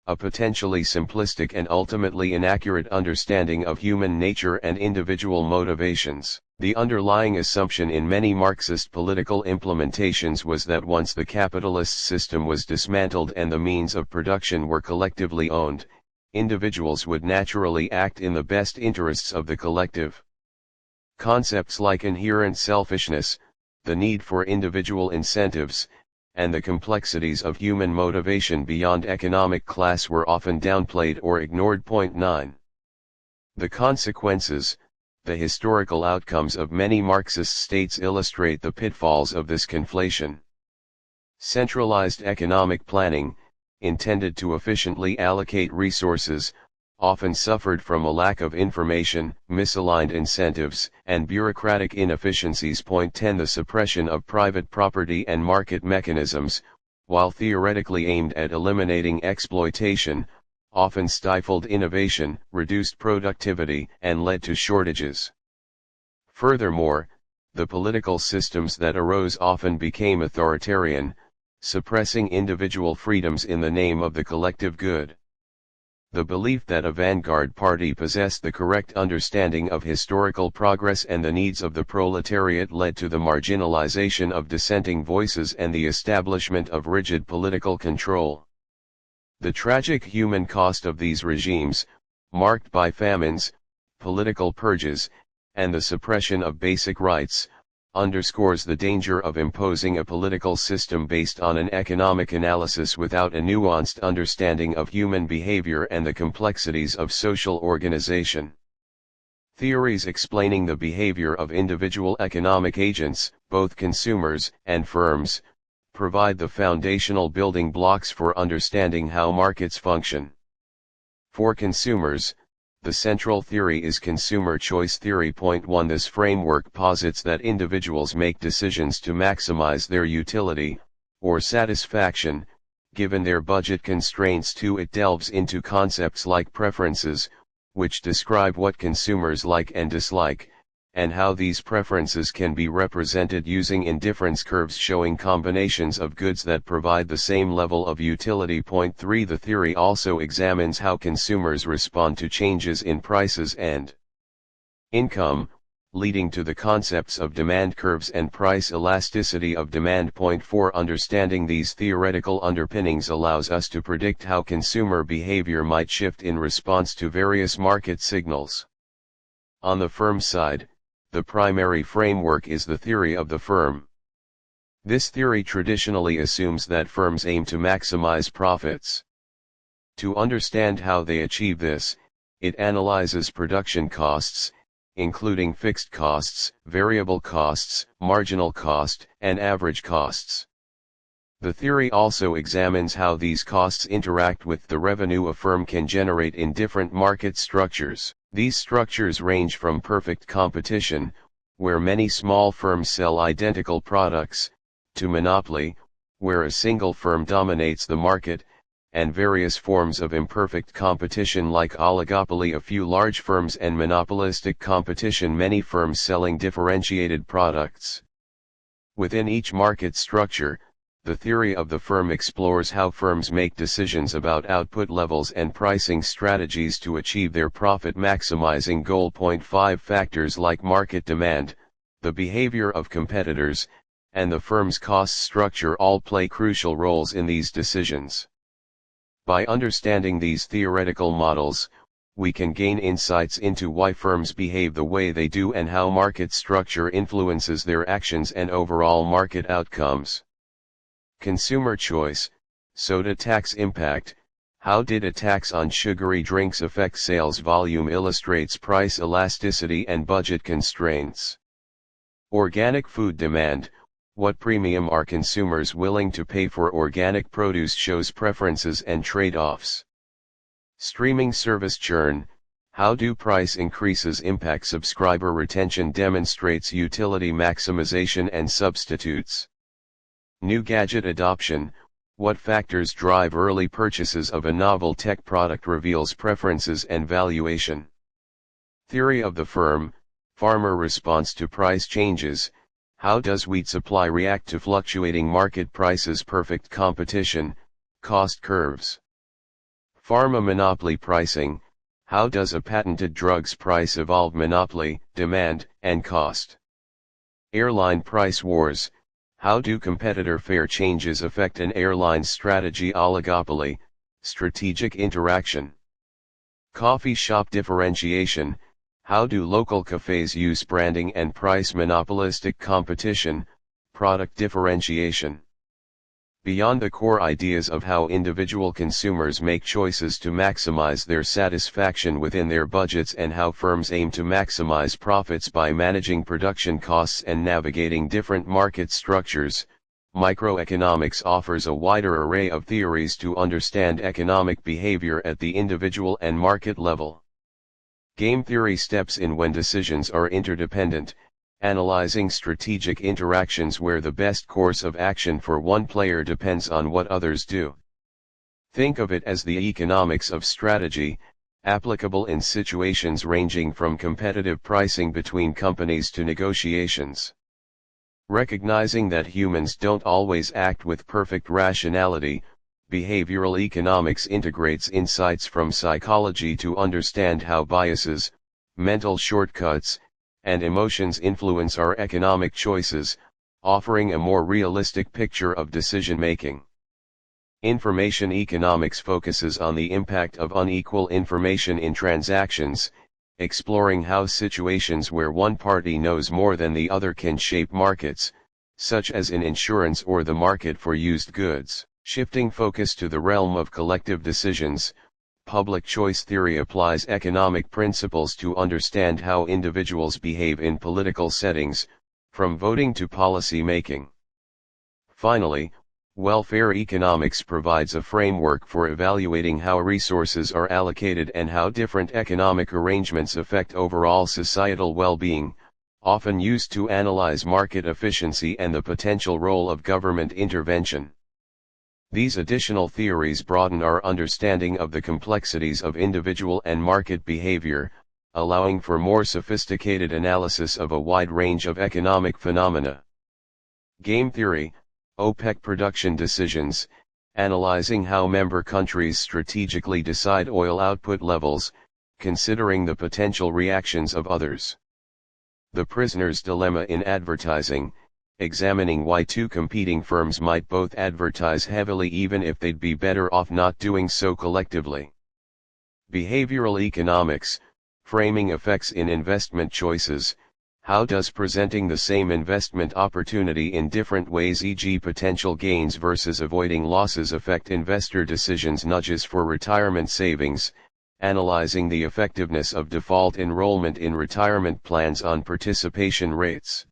a potentially simplistic and ultimately inaccurate understanding of human nature and individual motivations. The underlying assumption in many Marxist political implementations was that once the capitalist system was dismantled and the means of production were collectively owned, individuals would naturally act in the best interests of the collective. Concepts like inherent selfishness, the need for individual incentives, and the complexities of human motivation beyond economic class were often downplayed or ignored. 9. The consequences, the historical outcomes of many Marxist states illustrate the pitfalls of this conflation. Centralized economic planning, intended to efficiently allocate resources, often suffered from a lack of information, misaligned incentives, and bureaucratic inefficiencies. 10. The suppression of private property and market mechanisms, while theoretically aimed at eliminating exploitation, often stifled innovation, reduced productivity, and led to shortages. Furthermore, the political systems that arose often became authoritarian, suppressing individual freedoms in the name of the collective good. The belief that a vanguard party possessed the correct understanding of historical progress and the needs of the proletariat led to the marginalization of dissenting voices and the establishment of rigid political control. The tragic human cost of these regimes, marked by famines, political purges, and the suppression of basic rights, underscores the danger of imposing a political system based on an economic analysis without a nuanced understanding of human behavior and the complexities of social organization. Theories explaining the behavior of individual economic agents, both consumers and firms, provide the foundational building blocks for understanding how markets function. For consumers, the central theory is consumer choice theory. Point 1. This framework posits that individuals make decisions to maximize their utility, or satisfaction, given their budget constraints. 2. It delves into concepts like preferences, which describe what consumers like and dislike, and how these preferences can be represented using indifference curves showing combinations of goods that provide the same level of utility. Point 3. The theory also examines how consumers respond to changes in prices and income, leading to the concepts of demand curves and price elasticity of demand. Point 4. Understanding these theoretical underpinnings allows us to predict how consumer behavior might shift in response to various market signals. On the firm side, the primary framework is the theory of the firm. This theory traditionally assumes that firms aim to maximize profits. To understand how they achieve this, it analyzes production costs, including fixed costs, variable costs, marginal cost, and average costs. The theory also examines how these costs interact with the revenue a firm can generate in different market structures. These structures range from perfect competition, where many small firms sell identical products, to monopoly, where a single firm dominates the market, and various forms of imperfect competition like oligopoly, a few large firms, and monopolistic competition, many firms selling differentiated products. Within each market structure, the theory of the firm explores how firms make decisions about output levels and pricing strategies to achieve their profit-maximizing goal. Point 5. Factors like market demand, the behavior of competitors, and the firm's cost structure all play crucial roles in these decisions. By understanding these theoretical models, we can gain insights into why firms behave the way they do and how market structure influences their actions and overall market outcomes. Consumer choice, soda tax impact. How did a tax on sugary drinks affect sales volume? Illustrates price elasticity and budget constraints. Organic food demand. What premium are consumers willing to pay for organic produce? Shows preferences and trade-offs. Streaming service churn. How do price increases impact subscriber retention? Demonstrates utility maximization and substitutes. New gadget adoption. What factors drive early purchases of a novel tech product? Reveals preferences and valuation. Theory of the firm. Farmer response to price changes. How does wheat supply react to fluctuating market prices? Perfect competition, cost curves. Pharma monopoly pricing. How does a patented drug's price evolve? Monopoly, demand, and cost. Airline price wars. How do competitor fare changes affect an airline's strategy? Oligopoly, strategic interaction. Coffee shop differentiation. How do local cafes use branding and price? Monopolistic competition, product differentiation. Beyond the core ideas of how individual consumers make choices to maximize their satisfaction within their budgets and how firms aim to maximize profits by managing production costs and navigating different market structures, microeconomics offers a wider array of theories to understand economic behavior at the individual and market level. Game theory steps in when decisions are interdependent, analyzing strategic interactions where the best course of action for one player depends on what others do. Think of it as the economics of strategy, applicable in situations ranging from competitive pricing between companies to negotiations. Recognizing that humans don't always act with perfect rationality, behavioral economics integrates insights from psychology to understand how biases, mental shortcuts, and emotions influence our economic choices, offering a more realistic picture of decision-making. Information economics focuses on the impact of unequal information in transactions, exploring how situations where one party knows more than the other can shape markets, such as in insurance or the market for used goods. Shifting focus to the realm of collective decisions, public choice theory applies economic principles to understand how individuals behave in political settings, from voting to policy making. Finally, welfare economics provides a framework for evaluating how resources are allocated and how different economic arrangements affect overall societal well-being, often used to analyze market efficiency and the potential role of government intervention. These additional theories broaden our understanding of the complexities of individual and market behavior, allowing for more sophisticated analysis of a wide range of economic phenomena. Game theory, OPEC production decisions, analyzing how member countries strategically decide oil output levels, considering the potential reactions of others. The prisoner's dilemma in advertising, examining why two competing firms might both advertise heavily even if they'd be better off not doing so collectively. Behavioral economics, framing effects in investment choices. How does presenting the same investment opportunity in different ways, e.g. potential gains versus avoiding losses, affect investor decisions? Nudges for retirement savings, analyzing the effectiveness of default enrollment in retirement plans on participation rates.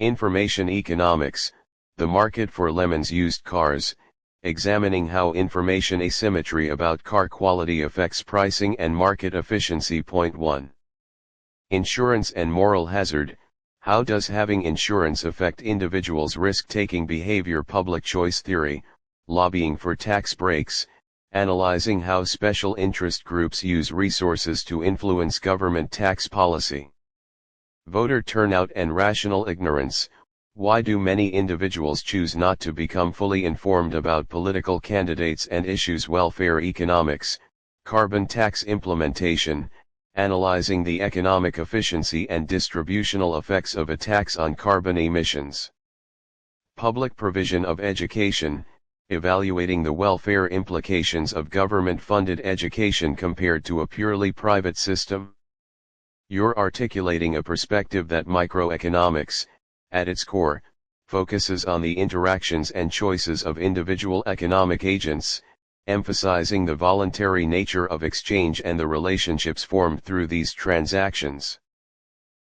Information economics, the market for lemons used cars, examining how information asymmetry about car quality affects pricing and market efficiency. Point 1. Insurance and moral hazard, how does having insurance affect individuals' risk-taking behavior? Public choice theory, lobbying for tax breaks, analyzing how special interest groups use resources to influence government tax policy. Voter turnout and rational ignorance, why do many individuals choose not to become fully informed about political candidates and issues? Welfare economics, carbon tax implementation, analyzing the economic efficiency and distributional effects of a tax on carbon emissions. Public provision of education, evaluating the welfare implications of government-funded education compared to a purely private system. You're articulating a perspective that microeconomics, at its core, focuses on the interactions and choices of individual economic agents, emphasizing the voluntary nature of exchange and the relationships formed through these transactions.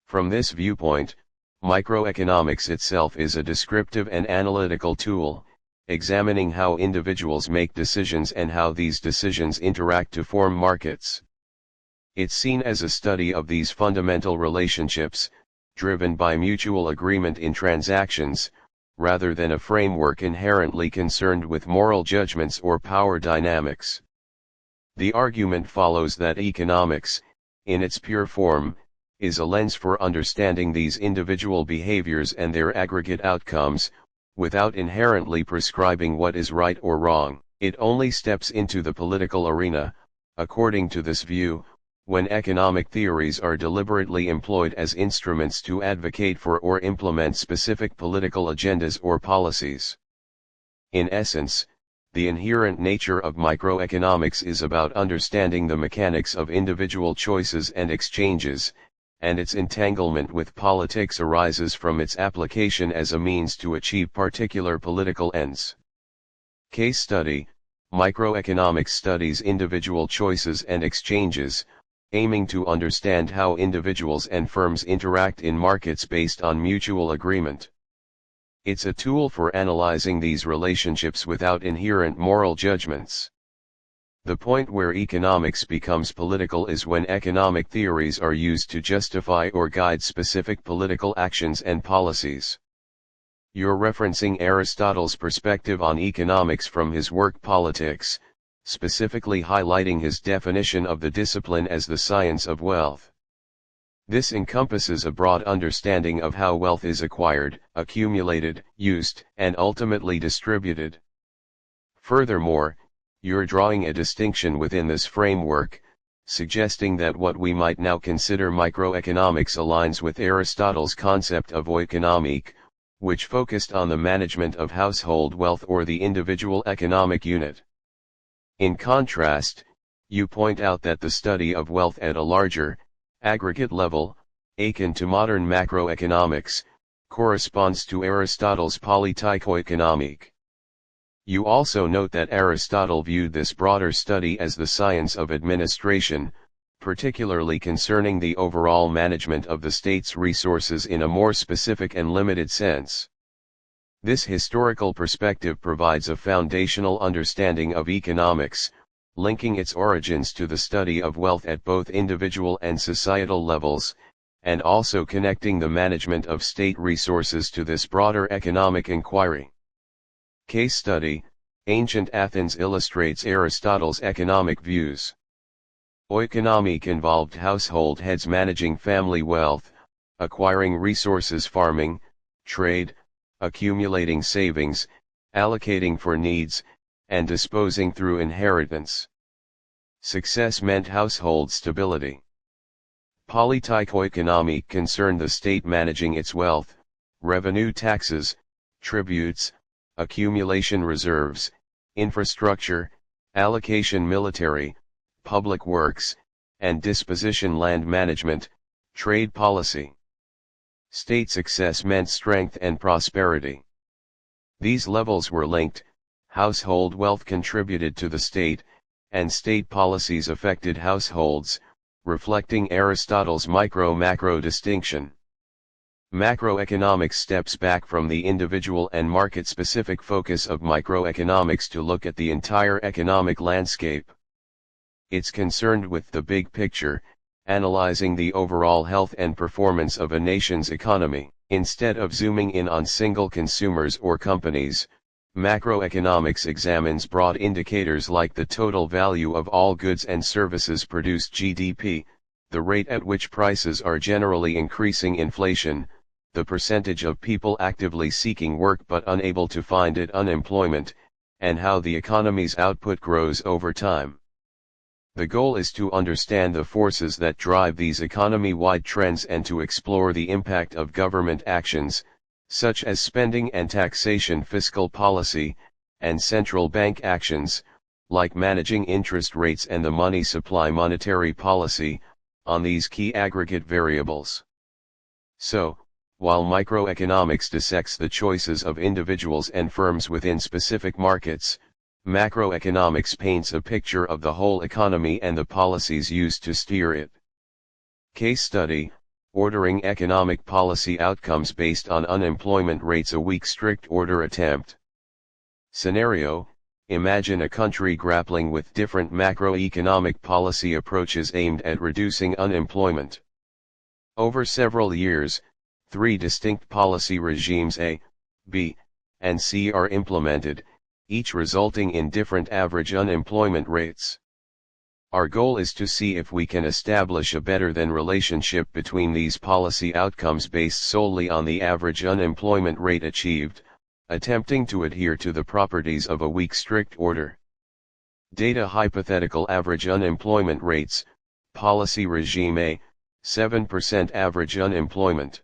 From this viewpoint, microeconomics itself is a descriptive and analytical tool, examining how individuals make decisions and how these decisions interact to form markets. It's seen as a study of these fundamental relationships, driven by mutual agreement in transactions, rather than a framework inherently concerned with moral judgments or power dynamics. The argument follows that economics, in its pure form, is a lens for understanding these individual behaviors and their aggregate outcomes, without inherently prescribing what is right or wrong. It only steps into the political arena, according to this view, when economic theories are deliberately employed as instruments to advocate for or implement specific political agendas or policies. In essence, the inherent nature of microeconomics is about understanding the mechanics of individual choices and exchanges, and its entanglement with politics arises from its application as a means to achieve particular political ends. Case study: microeconomics studies individual choices and exchanges, aiming to understand how individuals and firms interact in markets based on mutual agreement. It's a tool for analyzing these relationships without inherent moral judgments. The point where economics becomes political is when economic theories are used to justify or guide specific political actions and policies. You're referencing Aristotle's perspective on economics from his work Politics, specifically highlighting his definition of the discipline as the science of wealth. This encompasses a broad understanding of how wealth is acquired, accumulated, used, and ultimately distributed. Furthermore, you're drawing a distinction within this framework, suggesting that what we might now consider microeconomics aligns with Aristotle's concept of oikonomik, which focused on the management of household wealth or the individual economic unit. In contrast, you point out that the study of wealth at a larger, aggregate level, akin to modern macroeconomics, corresponds to Aristotle's Politykoekonomik. You also note that Aristotle viewed this broader study as the science of administration, particularly concerning the overall management of the state's resources in a more specific and limited sense. This historical perspective provides a foundational understanding of economics, linking its origins to the study of wealth at both individual and societal levels, and also connecting the management of state resources to this broader economic inquiry. Case study: Ancient Athens illustrates Aristotle's economic views. Oikonomik involved household heads managing family wealth, acquiring resources, farming, trade, accumulating savings, allocating for needs, and disposing through inheritance. Success meant household stability. Politykoekonomik concerned the state managing its wealth, revenue, taxes, tributes, accumulation reserves, infrastructure, allocation, military, public works, and disposition, land management, trade policy. State success meant strength and prosperity. These levels were linked: household wealth contributed to the state, and state policies affected households, reflecting Aristotle's micro-macro distinction. Macroeconomics steps back from the individual and market-specific focus of microeconomics to look at the entire economic landscape. It's concerned with the big picture, analyzing the overall health and performance of a nation's economy. Instead of zooming in on single consumers or companies, macroeconomics examines broad indicators like the total value of all goods and services produced, GDP, the rate at which prices are generally increasing, inflation, the percentage of people actively seeking work but unable to find it, unemployment, and how the economy's output grows over time. The goal is to understand the forces that drive these economy-wide trends and to explore the impact of government actions, such as spending and taxation, fiscal policy, and central bank actions, like managing interest rates and the money supply, monetary policy, on these key aggregate variables. So, while microeconomics dissects the choices of individuals and firms within specific markets, macroeconomics paints a picture of the whole economy and the policies used to steer it. Case study: Ordering economic policy outcomes based on unemployment rates, a weak strict order attempt. Scenario: imagine a country grappling with different macroeconomic policy approaches aimed at reducing unemployment. Over several years, 3 distinct policy regimes A, B, and C are implemented, each resulting in different average unemployment rates. Our goal is to see if we can establish a better than relationship between these policy outcomes based solely on the average unemployment rate achieved, attempting to adhere to the properties of a weak strict order. Data: hypothetical average unemployment rates, policy regime A, 7% average unemployment.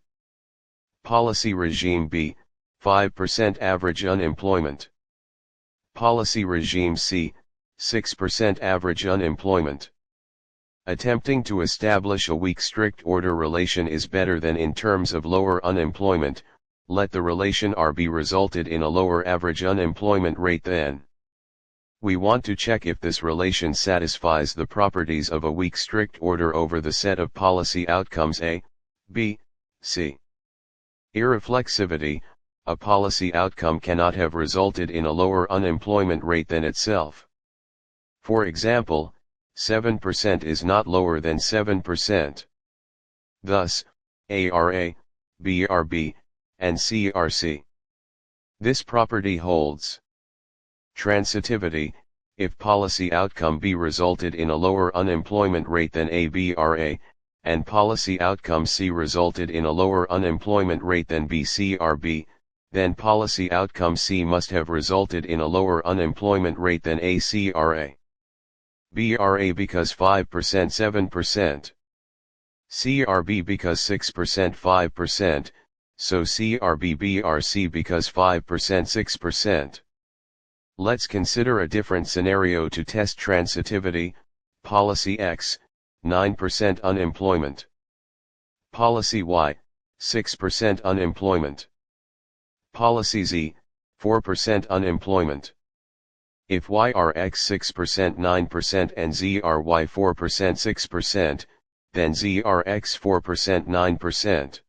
Policy regime B, 5% average unemployment. Policy regime C, 6% average unemployment. Attempting to establish a weak strict order relation is better than in terms of lower unemployment. Let the relation R be resulted in a lower average unemployment rate than. We want to check if this relation satisfies the properties of a weak strict order over the set of policy outcomes A, B, C. Irreflexivity: a policy outcome cannot have resulted in a lower unemployment rate than itself. For example, 7% is not lower than 7%. Thus, A are A, B are B, and C are C. This property holds. Transitivity: if policy outcome B resulted in a lower unemployment rate than A, B are A, and policy outcome C resulted in a lower unemployment rate than B, C are B, then policy outcome C must have resulted in a lower unemployment rate than A, C are A. B are A because 5%, 7%. C are B because 6%, 5%, so CRBBRC because 5% 6%. Let's consider a different scenario to test transitivity. Policy X, 9% unemployment. Policy Y, 6% unemployment. Policy Z, 4% unemployment. If Y are X 6% 9% and Z are Y 4% 6%, then Z are X 4% 9%.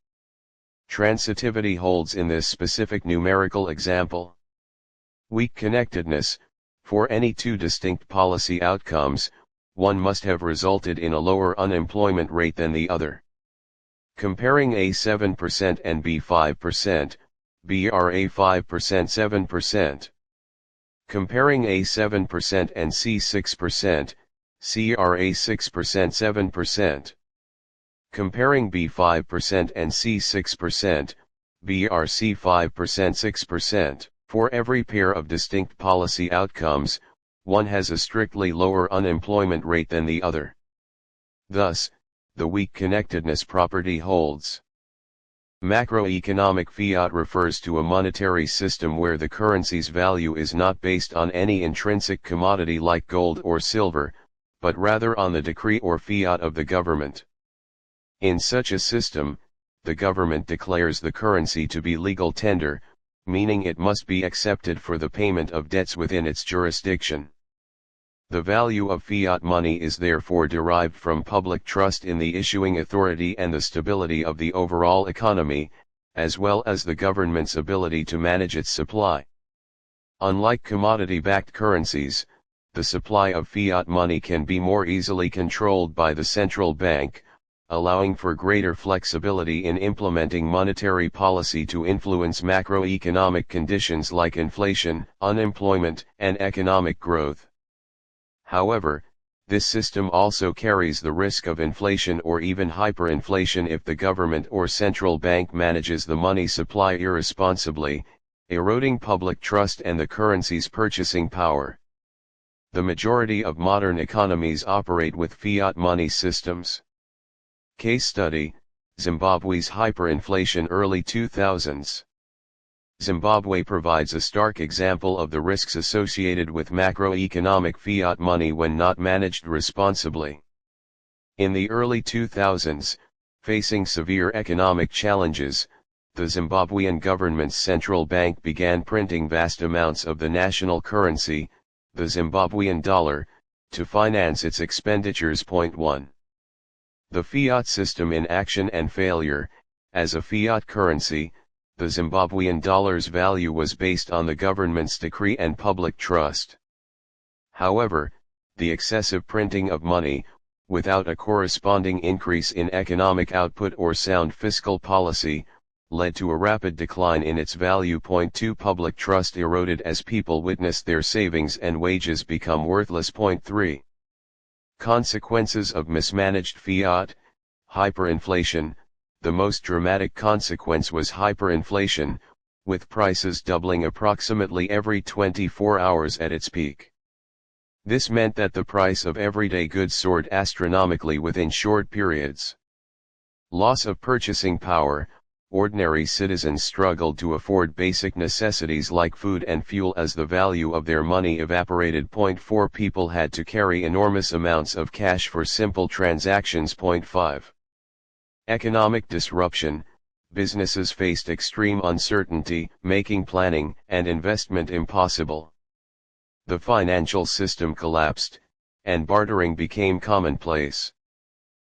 Transitivity holds in this specific numerical example. Weak connectedness: for any two distinct policy outcomes, one must have resulted in a lower unemployment rate than the other. Comparing A 7% and B 5%, B are A 5% 7%. Comparing A 7% and C 6%, C are A 6% 7%. Comparing B 5% and C 6%, B are C 5% 6%. For every pair of distinct policy outcomes, one has a strictly lower unemployment rate than the other. Thus, the weak connectedness property holds. Macroeconomic fiat refers to a monetary system where the currency's value is not based on any intrinsic commodity like gold or silver, but rather on the decree or fiat of the government. In such a system, the government declares the currency to be legal tender, meaning it must be accepted for the payment of debts within its jurisdiction. The value of fiat money is therefore derived from public trust in the issuing authority and the stability of the overall economy, as well as the government's ability to manage its supply. Unlike commodity-backed currencies, the supply of fiat money can be more easily controlled by the central bank, allowing for greater flexibility in implementing monetary policy to influence macroeconomic conditions like inflation, unemployment, and economic growth. However, this system also carries the risk of inflation or even hyperinflation if the government or central bank manages the money supply irresponsibly, eroding public trust and the currency's purchasing power. The majority of modern economies operate with fiat money systems. Case study: Zimbabwe's hyperinflation early 2000s. Zimbabwe provides a stark example of the risks associated with macroeconomic fiat money when not managed responsibly. In the early 2000s, facing severe economic challenges, the Zimbabwean government's central bank began printing vast amounts of the national currency, the Zimbabwean dollar, to finance its expenditures. 1. The fiat system in action and failure. As a fiat currency, the Zimbabwean dollar's value was based on the government's decree and public trust. However, the excessive printing of money, without a corresponding increase in economic output or sound fiscal policy, led to a rapid decline in its value. 2. Public trust eroded as people witnessed their savings and wages become worthless. 3. Consequences of mismanaged fiat: hyperinflation. The most dramatic consequence was hyperinflation, with prices doubling approximately every 24 hours at its peak. This meant that the price of everyday goods soared astronomically within short periods. Loss of purchasing power: ordinary citizens struggled to afford basic necessities like food and fuel as the value of their money evaporated. 4. People had to carry enormous amounts of cash for simple transactions. 5. Economic disruption: businesses faced extreme uncertainty, making planning and investment impossible. The financial system collapsed, and bartering became commonplace.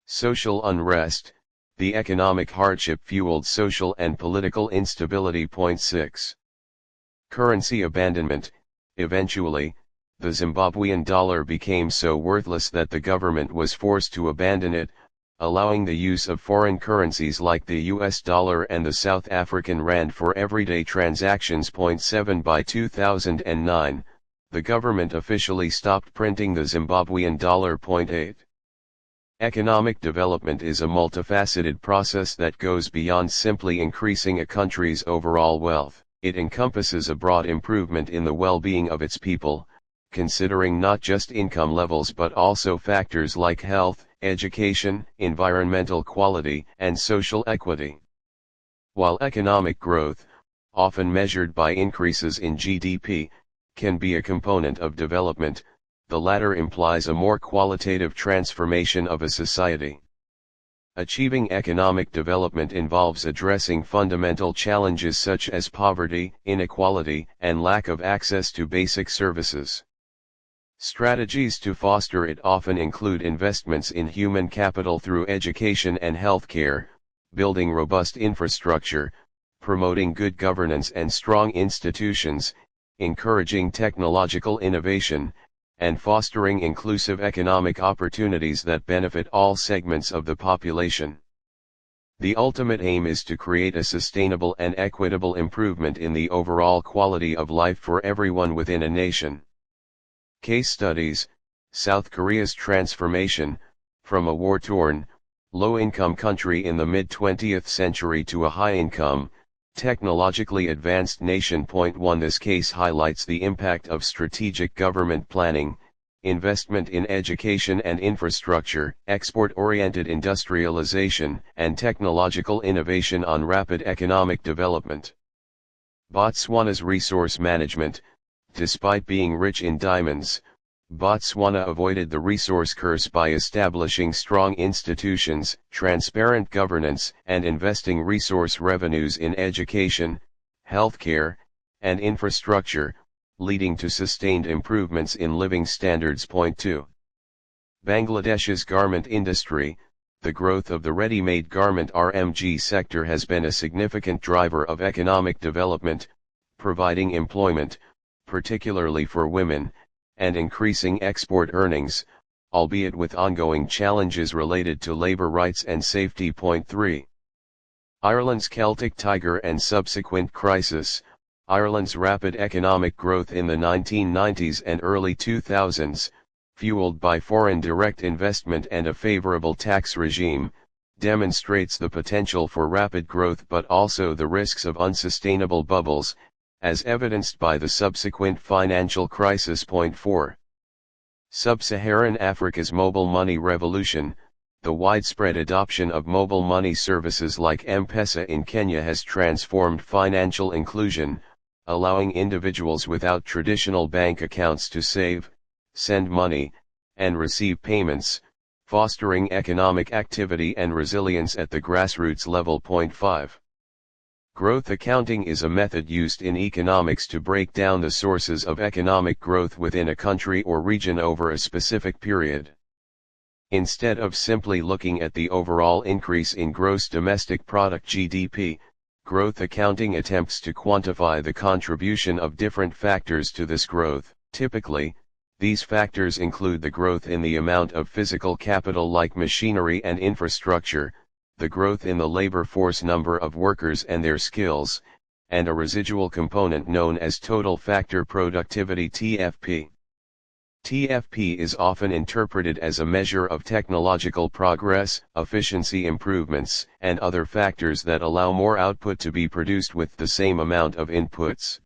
Social unrest: the economic hardship fueled social and political instability. 6. Currency abandonment: eventually, the Zimbabwean dollar became so worthless that the government was forced to abandon it, allowing the use of foreign currencies like the US dollar and the South African rand for everyday transactions. 7. By 2009, the government officially stopped printing the Zimbabwean dollar. 8. Economic development is a multifaceted process that goes beyond simply increasing a country's overall wealth. It encompasses a broad improvement in the well-being of its people, considering not just income levels but also factors like health, education, environmental quality, and social equity. While economic growth, often measured by increases in GDP, can be a component of development, the latter implies a more qualitative transformation of a society. Achieving economic development involves addressing fundamental challenges such as poverty, inequality, and lack of access to basic services. Strategies to foster it often include investments in human capital through education and healthcare, building robust infrastructure, promoting good governance and strong institutions, encouraging technological innovation, and fostering inclusive economic opportunities that benefit all segments of the population. The ultimate aim is to create a sustainable and equitable improvement in the overall quality of life for everyone within a nation. Case studies: South Korea's transformation, from a war-torn, low-income country in the mid-20th century to a high-income, technologically advanced nation. 1 This case highlights the impact of strategic government planning, investment in education and infrastructure, export-oriented industrialization, and technological innovation on rapid economic development. Botswana's resource management. Despite being rich in diamonds, Botswana avoided the resource curse by establishing strong institutions, transparent governance, and investing resource revenues in education, healthcare, and infrastructure, leading to sustained improvements in living standards. 2. Bangladesh's garment industry. The growth of the ready-made garment (RMG) sector has been a significant driver of economic development, providing employment, particularly for women, and increasing export earnings, albeit with ongoing challenges related to labor rights and safety. 3. Ireland's Celtic Tiger and subsequent crisis. Ireland's rapid economic growth in the 1990s and early 2000s, fueled by foreign direct investment and a favorable tax regime, demonstrates the potential for rapid growth but also the risks of unsustainable bubbles, as evidenced by the subsequent financial crisis. 4. Sub-Saharan Africa's mobile money revolution. The widespread adoption of mobile money services like M-Pesa in Kenya has transformed financial inclusion, allowing individuals without traditional bank accounts to save, send money, and receive payments, fostering economic activity and resilience at the grassroots level. 5. Growth accounting is a method used in economics to break down the sources of economic growth within a country or region over a specific period. Instead of simply looking at the overall increase in gross domestic product (GDP), growth accounting attempts to quantify the contribution of different factors to this growth. Typically, these factors include the growth in the amount of physical capital like machinery and infrastructure, the growth in the labor force number of workers and their skills, and a residual component known as total factor productivity (TFP). TFP is often interpreted as a measure of technological progress, efficiency improvements, and other factors that allow more output to be produced with the same amount of inputs.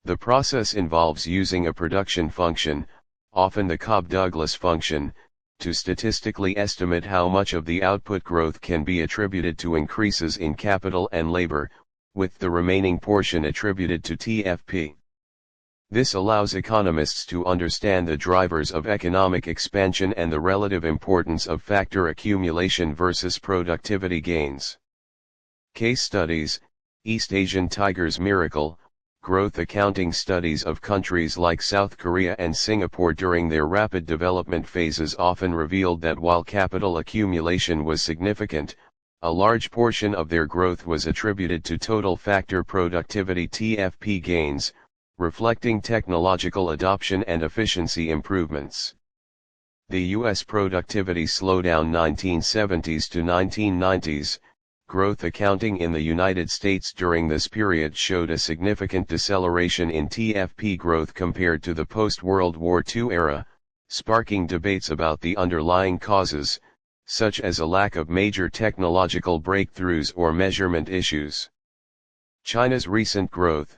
The process involves using a production function, often the Cobb-Douglas function, to statistically estimate how much of the output growth can be attributed to increases in capital and labor, with the remaining portion attributed to TFP. This allows economists to understand the drivers of economic expansion and the relative importance of factor accumulation versus productivity gains. Case studies: East Asian Tiger's Miracle. Growth accounting studies of countries like South Korea and Singapore during their rapid development phases often revealed that while capital accumulation was significant, a large portion of their growth was attributed to total factor productivity (TFP) gains, reflecting technological adoption and efficiency improvements. The U.S. productivity slowdown 1970s to 1990s. Growth accounting in the United States during this period showed a significant deceleration in TFP growth compared to the post-World War II era, sparking debates about the underlying causes, such as a lack of major technological breakthroughs or measurement issues. China's recent growth.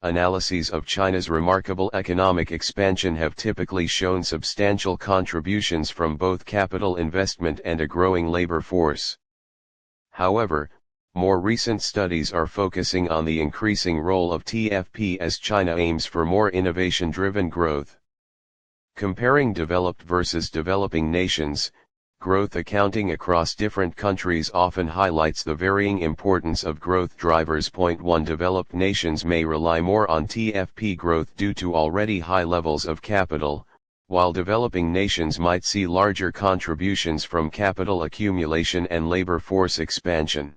Analyses of China's remarkable economic expansion have typically shown substantial contributions from both capital investment and a growing labor force. However, More recent studies are focusing on the increasing role of TFP as China aims for more innovation-driven growth. Comparing developed versus developing nations, growth accounting across different countries often highlights the varying importance of growth drivers. 1 Developed nations may rely more on TFP growth due to already high levels of capital, while developing nations might see larger contributions from capital accumulation and labor force expansion.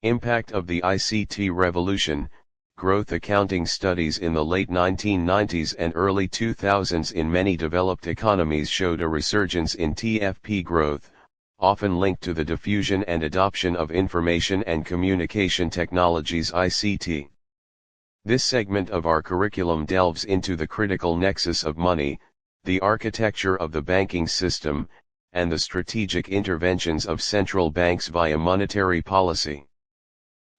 Impact of the ICT revolution. Growth accounting studies in the late 1990s and early 2000s in many developed economies showed a resurgence in TFP growth, often linked to the diffusion and adoption of information and communication technologies (ICT). This segment of our curriculum delves into the critical nexus of money, the architecture of the banking system, and the strategic interventions of central banks via monetary policy.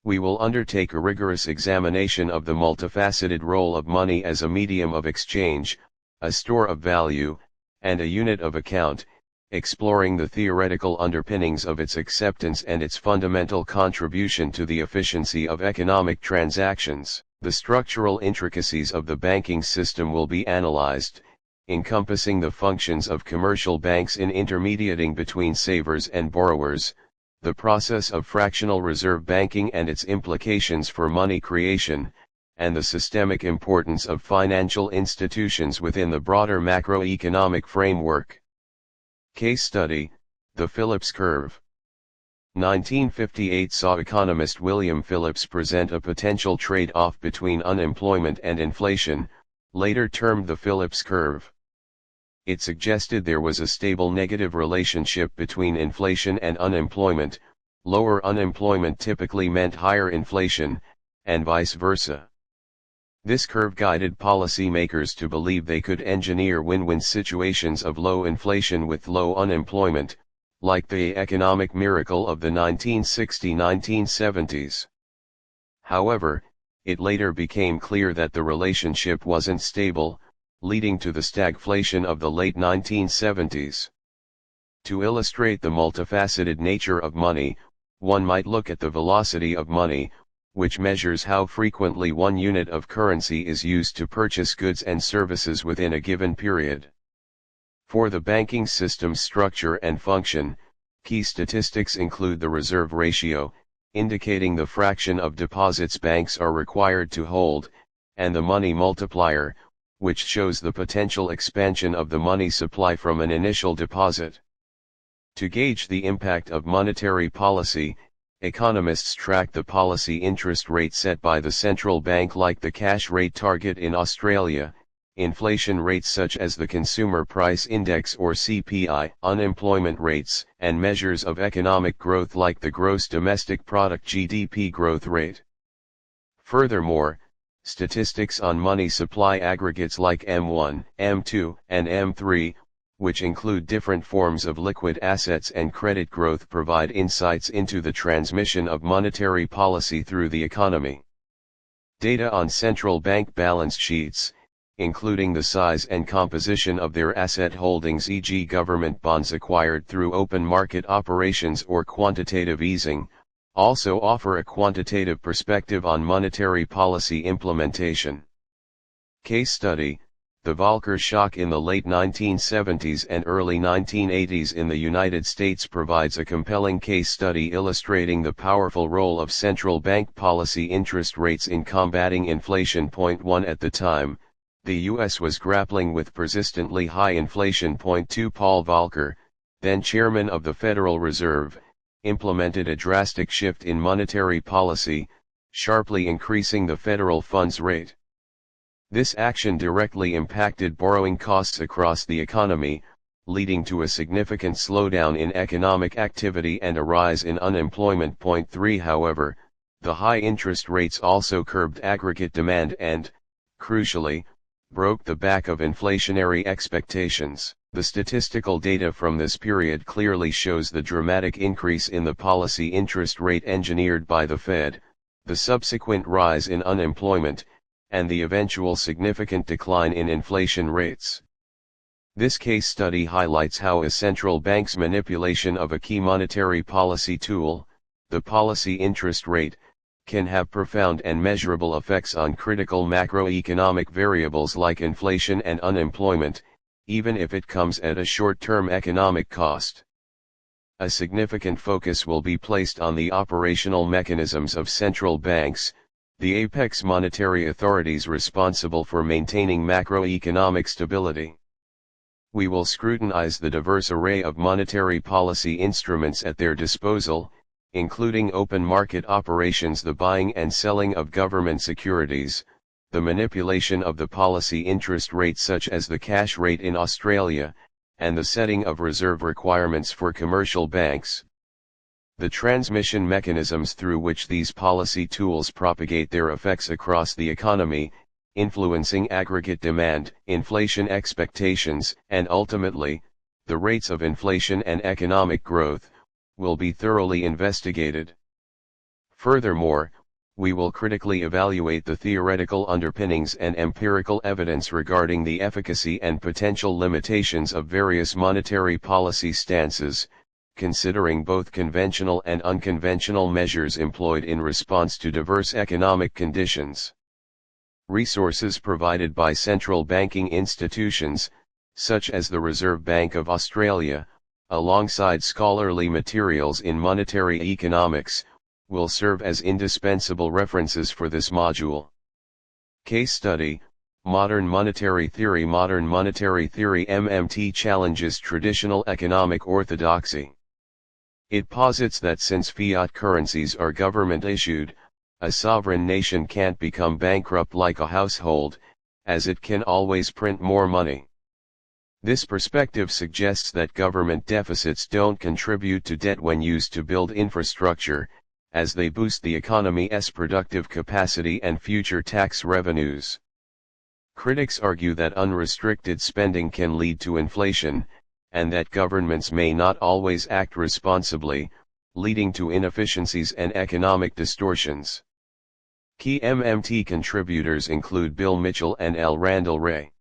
We will undertake a rigorous examination of the multifaceted role of money as a medium of exchange, a store of value, and a unit of account, exploring the theoretical underpinnings of its acceptance and its fundamental contribution to the efficiency of economic transactions. The structural intricacies of the banking system will be analyzed, encompassing the functions of commercial banks in intermediating between savers and borrowers, the process of fractional reserve banking and its implications for money creation, and the systemic importance of financial institutions within the broader macroeconomic framework. Case study: the Phillips curve. 1958 saw economist William Phillips present a potential trade-off between unemployment and inflation, later termed the Phillips curve. It suggested there was a stable negative relationship between inflation and unemployment. Lower unemployment typically meant higher inflation, and vice versa. This curve guided policymakers to believe they could engineer win-win situations of low inflation with low unemployment, like the economic miracle of the 1960-1970s. However, it later became clear that the relationship wasn't stable, leading to the stagflation of the late 1970s. To illustrate the multifaceted nature of money, one might look at the velocity of money, which measures how frequently one unit of currency is used to purchase goods and services within a given period. For the banking system's structure and function, key statistics include the reserve ratio, indicating the fraction of deposits banks are required to hold, and the money multiplier, which shows the potential expansion of the money supply from an initial deposit. To gauge the impact of monetary policy, economists track the policy interest rate set by the central bank, like the cash rate target in Australia, inflation rates such as the Consumer Price Index or CPI, unemployment rates, and measures of economic growth like the Gross Domestic Product (GDP) growth rate. Furthermore, statistics on money supply aggregates like M1, M2, and M3, which include different forms of liquid assets and credit growth, provide insights into the transmission of monetary policy through the economy. Data on central bank balance sheets, including the size and composition of their asset holdings, e.g. government bonds acquired through open market operations or quantitative easing, also offer a quantitative perspective on monetary policy implementation. Case study: the Volcker shock in the late 1970s and early 1980s in the United States provides a compelling case study illustrating the powerful role of central bank policy interest rates in combating inflation. 1 At the time, the U.S. was grappling with persistently high inflation. 2 Paul Volcker, then chairman of the Federal Reserve, implemented a drastic shift in monetary policy, sharply increasing the federal funds rate. This action directly impacted borrowing costs across the economy, leading to a significant slowdown in economic activity and a rise in unemployment. 3 However, the high interest rates also curbed aggregate demand and, crucially, broke the back of inflationary expectations. The statistical data from this period clearly shows the dramatic increase in the policy interest rate engineered by the Fed, the subsequent rise in unemployment, and the eventual significant decline in inflation rates. This case study highlights how a central bank's manipulation of a key monetary policy tool, the policy interest rate, can have profound and measurable effects on critical macroeconomic variables like inflation and unemployment, even if it comes at a short-term economic cost. A significant focus will be placed on the operational mechanisms of central banks, the apex monetary authorities responsible for maintaining macroeconomic stability. We will scrutinize the diverse array of monetary policy instruments at their disposal, including open market operations, the buying and selling of government securities, the manipulation of the policy interest rate such as the cash rate in Australia, and the setting of reserve requirements for commercial banks. The transmission mechanisms through which these policy tools propagate their effects across the economy, influencing aggregate demand, inflation expectations, and ultimately, the rates of inflation and economic growth, will be thoroughly investigated. Furthermore, we will critically evaluate the theoretical underpinnings and empirical evidence regarding the efficacy and potential limitations of various monetary policy stances, considering both conventional and unconventional measures employed in response to diverse economic conditions. Resources provided by central banking institutions, such as the Reserve Bank of Australia, alongside scholarly materials in monetary economics, will serve as indispensable references for this module. Case study: Modern Monetary Theory. Modern monetary theory (MMT) challenges traditional economic orthodoxy. It posits that since fiat currencies are government-issued, a sovereign nation can't become bankrupt like a household, as it can always print more money. This perspective suggests that government deficits don't contribute to debt when used to build infrastructure, as they boost the economy's productive capacity and future tax revenues. Critics argue that unrestricted spending can lead to inflation, and that governments may not always act responsibly, leading to inefficiencies and economic distortions. Key MMT contributors include Bill Mitchell and L. Randall Wray.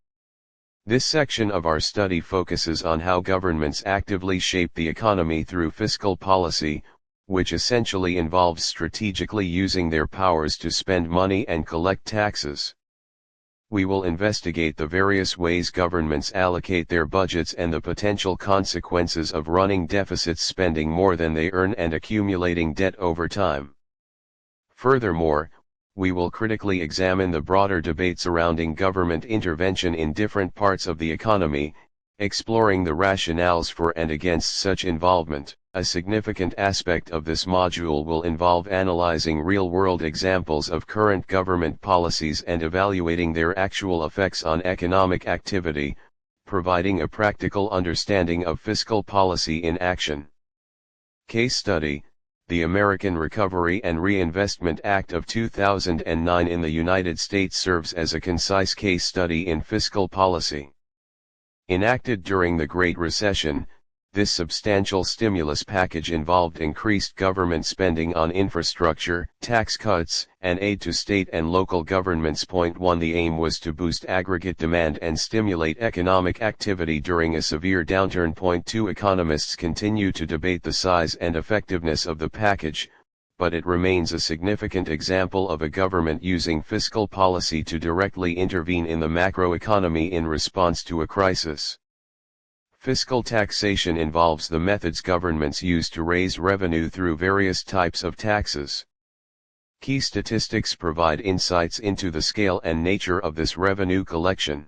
This section of our study focuses on how governments actively shape the economy through fiscal policy, which essentially involves strategically using their powers to spend money and collect taxes. We will investigate the various ways governments allocate their budgets and the potential consequences of running deficits, spending more than they earn, and accumulating debt over time. Furthermore, we will critically examine the broader debate surrounding government intervention in different parts of the economy, exploring the rationales for and against such involvement. A significant aspect of this module will involve analyzing real-world examples of current government policies and evaluating their actual effects on economic activity, providing a practical understanding of fiscal policy in action. Case study: the American Recovery and Reinvestment Act of 2009 in the United States serves as a concise case study in fiscal policy. Enacted during the Great Recession, this substantial stimulus package involved increased government spending on infrastructure, tax cuts, and aid to state and local governments. 1. The aim was to boost aggregate demand and stimulate economic activity during a severe downturn. 2. Economists continue to debate the size and effectiveness of the package, but it remains a significant example of a government using fiscal policy to directly intervene in the macroeconomy in response to a crisis. Fiscal taxation involves the methods governments use to raise revenue through various types of taxes. Key statistics provide insights into the scale and nature of this revenue collection.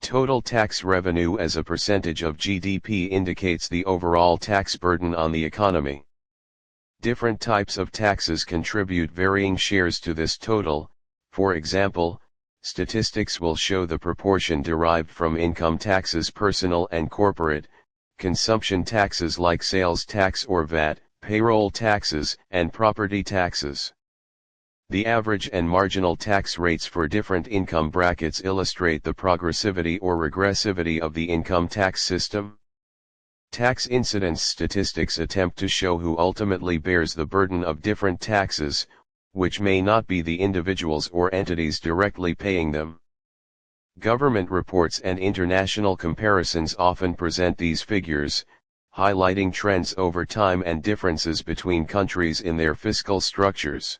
Total tax revenue as a percentage of GDP indicates the overall tax burden on the economy. Different types of taxes contribute varying shares to this total. For example, statistics will show the proportion derived from income taxes, personal and corporate, consumption taxes like sales tax or VAT, payroll taxes, and property taxes. The average and marginal tax rates for different income brackets illustrate the progressivity or regressivity of the income tax system. Tax incidence statistics attempt to show who ultimately bears the burden of different taxes, which may not be the individuals or entities directly paying them. Government reports and international comparisons often present these figures, highlighting trends over time and differences between countries in their fiscal structures.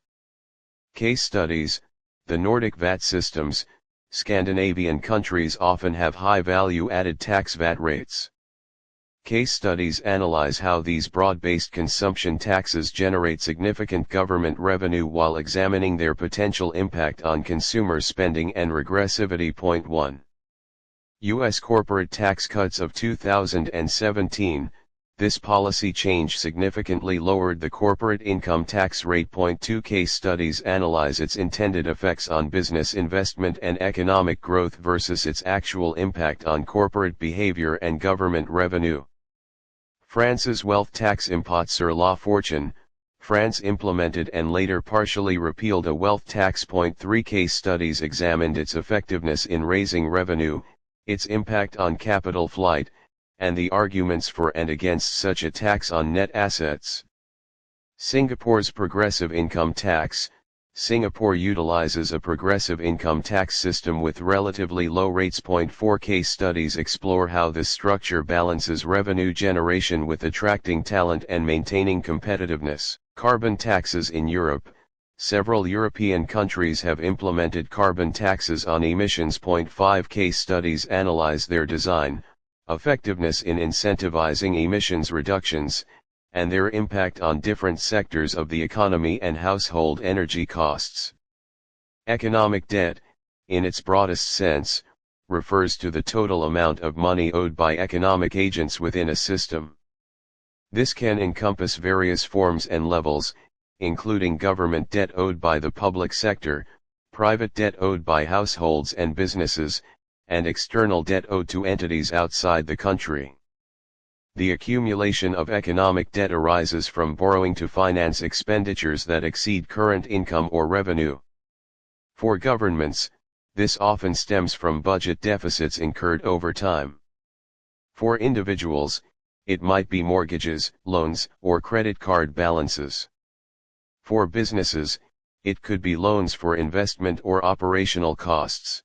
Case studies: the Nordic VAT systems. Scandinavian countries often have high value-added tax VAT rates. Case studies analyze how these broad-based consumption taxes generate significant government revenue while examining their potential impact on consumer spending and regressivity. 1. U.S. corporate tax cuts of 2017. This policy change significantly lowered the corporate income tax rate. 2. Case studies analyze its intended effects on business investment and economic growth versus its actual impact on corporate behavior and government revenue. France's wealth tax impôt sur la fortune. France implemented and later partially repealed a wealth tax. 3. Case studies examined its effectiveness in raising revenue, its impact on capital flight, and the arguments for and against such a tax on net assets. Singapore's progressive income tax. Singapore utilizes a progressive income tax system with relatively low rates. 4. Case studies explore how this structure balances revenue generation with attracting talent and maintaining competitiveness. Carbon taxes in Europe. Several European countries have implemented carbon taxes on emissions. 5. Case studies analyze their design, effectiveness in incentivizing emissions reductions, and their impact on different sectors of the economy and household energy costs. Economic debt, in its broadest sense, refers to the total amount of money owed by economic agents within a system. This can encompass various forms and levels, including government debt owed by the public sector, private debt owed by households and businesses, and external debt owed to entities outside the country. The accumulation of economic debt arises from borrowing to finance expenditures that exceed current income or revenue. For governments, this often stems from budget deficits incurred over time. For individuals, it might be mortgages, loans, or credit card balances. For businesses, it could be loans for investment or operational costs.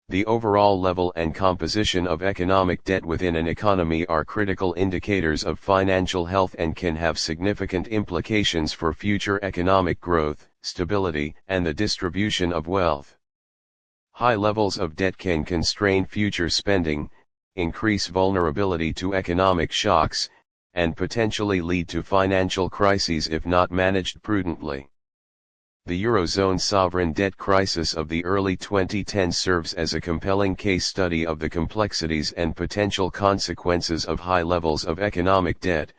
The overall level and composition of economic debt within an economy are critical indicators of financial health and can have significant implications for future economic growth, stability, and the distribution of wealth. High levels of debt can constrain future spending, increase vulnerability to economic shocks, and potentially lead to financial crises if not managed prudently. The Eurozone sovereign debt crisis of the early 2010s serves as a compelling case study of the complexities and potential consequences of high levels of economic debt,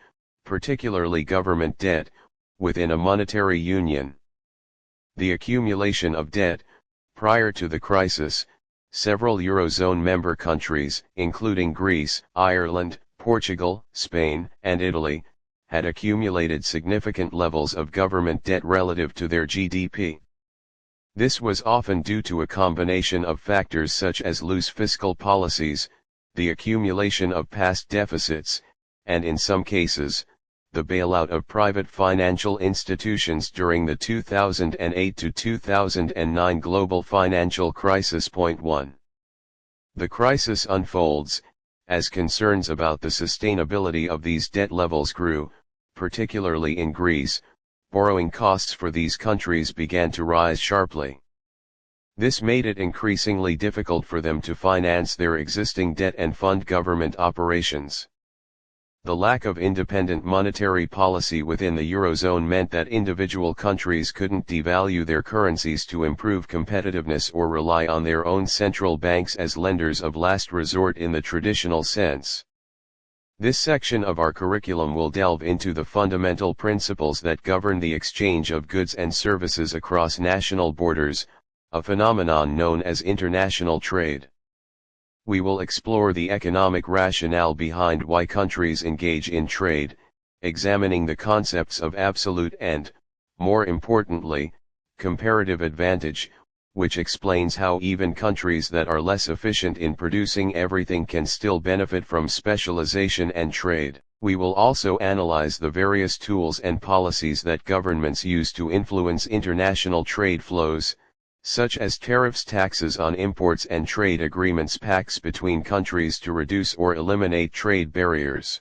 particularly government debt, within a monetary union. The accumulation of debt. Prior to the crisis, several Eurozone member countries, including Greece, Ireland, Portugal, Spain, and Italy, had accumulated significant levels of government debt relative to their GDP. This was often due to a combination of factors such as loose fiscal policies, the accumulation of past deficits, and in some cases, the bailout of private financial institutions during the 2008 to 2009 global financial crisis. 1. The crisis unfolds, as concerns about the sustainability of these debt levels grew, particularly in Greece. Borrowing costs for these countries began to rise sharply. This made it increasingly difficult for them to finance their existing debt and fund government operations. The lack of independent monetary policy within the Eurozone meant that individual countries couldn't devalue their currencies to improve competitiveness or rely on their own central banks as lenders of last resort in the traditional sense. This section of our curriculum will delve into the fundamental principles that govern the exchange of goods and services across national borders, a phenomenon known as international trade. We will explore the economic rationale behind why countries engage in trade, examining the concepts of absolute and, more importantly, comparative advantage, which explains how even countries that are less efficient in producing everything can still benefit from specialization and trade. We will also analyze the various tools and policies that governments use to influence international trade flows, such as tariffs, taxes on imports, and trade agreements, pacts between countries to reduce or eliminate trade barriers.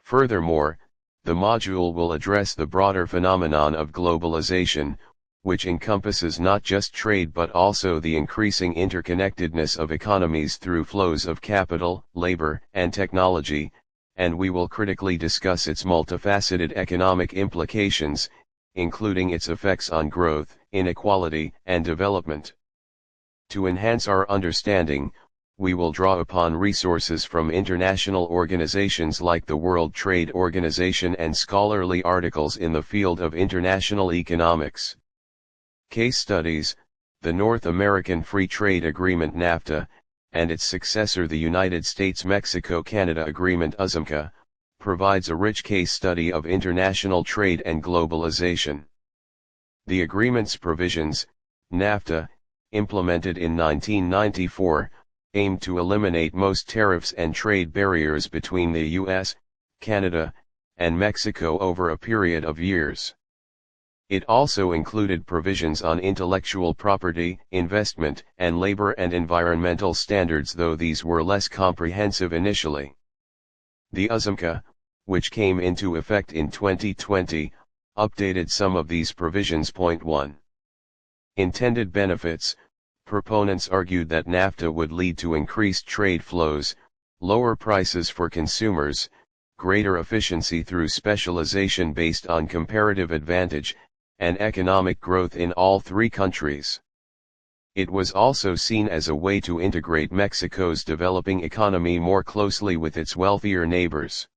Furthermore, the module will address the broader phenomenon of globalization, which encompasses not just trade but also the increasing interconnectedness of economies through flows of capital, labor, and technology, and we will critically discuss its multifaceted economic implications, including its effects on growth, inequality, and development. To enhance our understanding, we will draw upon resources from international organizations like the World Trade Organization and scholarly articles in the field of international economics. Case studies: the North American Free Trade Agreement NAFTA, and its successor the United States-Mexico-Canada Agreement USMCA, provides a rich case study of international trade and globalization. The agreement's provisions, NAFTA, implemented in 1994, aimed to eliminate most tariffs and trade barriers between the U.S., Canada, and Mexico over a period of years. It also included provisions on intellectual property, investment, and labor and environmental standards, though these were less comprehensive initially. The USMCA, which came into effect in 2020, updated some of these provisions. 1. Intended benefits: proponents argued that NAFTA would lead to increased trade flows, lower prices for consumers, greater efficiency through specialization based on comparative advantage, and economic growth in all three countries. It was also seen as a way to integrate Mexico's developing economy more closely with its wealthier neighbors.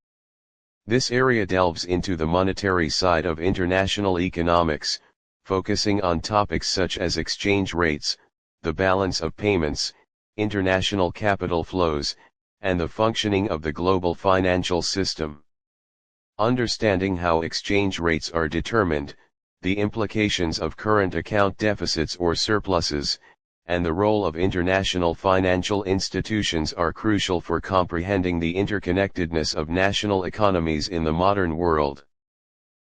This area delves into the monetary side of international economics, focusing on topics such as exchange rates, the balance of payments, international capital flows, and the functioning of the global financial system. Understanding how exchange rates are determined, the implications of current account deficits or surpluses, and the role of international financial institutions are crucial for comprehending the interconnectedness of national economies in the modern world.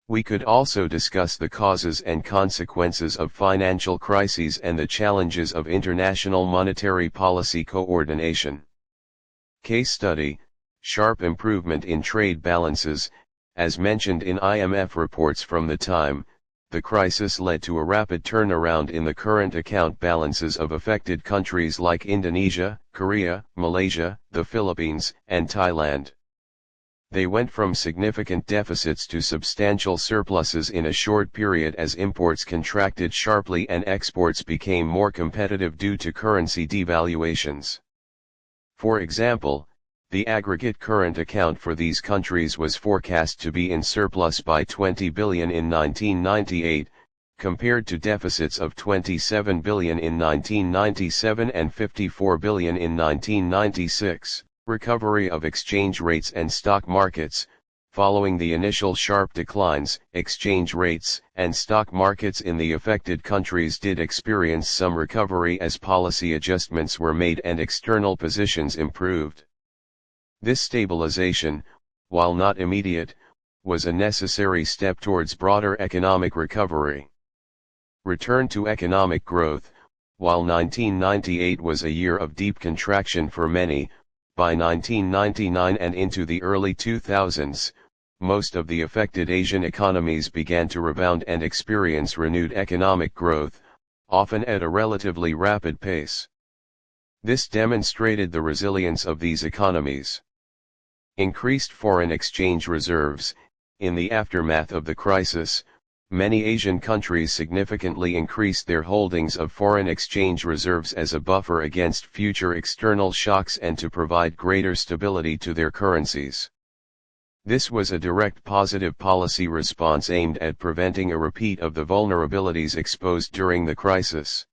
We could also discuss the causes and consequences of financial crises and the challenges of international monetary policy coordination. Case study: sharp improvement in trade balances. As mentioned in IMF reports from the time, the crisis led to a rapid turnaround in the current account balances of affected countries like Indonesia, Korea, Malaysia, the Philippines, and Thailand. They went from significant deficits to substantial surpluses in a short period as imports contracted sharply and exports became more competitive due to currency devaluations. For example, the aggregate current account for these countries was forecast to be in surplus by 20 billion in 1998, compared to deficits of 27 billion in 1997 and 54 billion in 1996. Recovery of exchange rates and stock markets. Following the initial sharp declines, exchange rates and stock markets in the affected countries did experience some recovery as policy adjustments were made and external positions improved. This stabilization, while not immediate, was a necessary step towards broader economic recovery. Return to economic growth. While 1998 was a year of deep contraction for many, by 1999 and into the early 2000s, most of the affected Asian economies began to rebound and experience renewed economic growth, often at a relatively rapid pace. This demonstrated the resilience of these economies. Increased foreign exchange reserves. In the aftermath of the crisis, many Asian countries significantly increased their holdings of foreign exchange reserves as a buffer against future external shocks and to provide greater stability to their currencies. This was a direct positive policy response aimed at preventing a repeat of the vulnerabilities exposed during the crisis.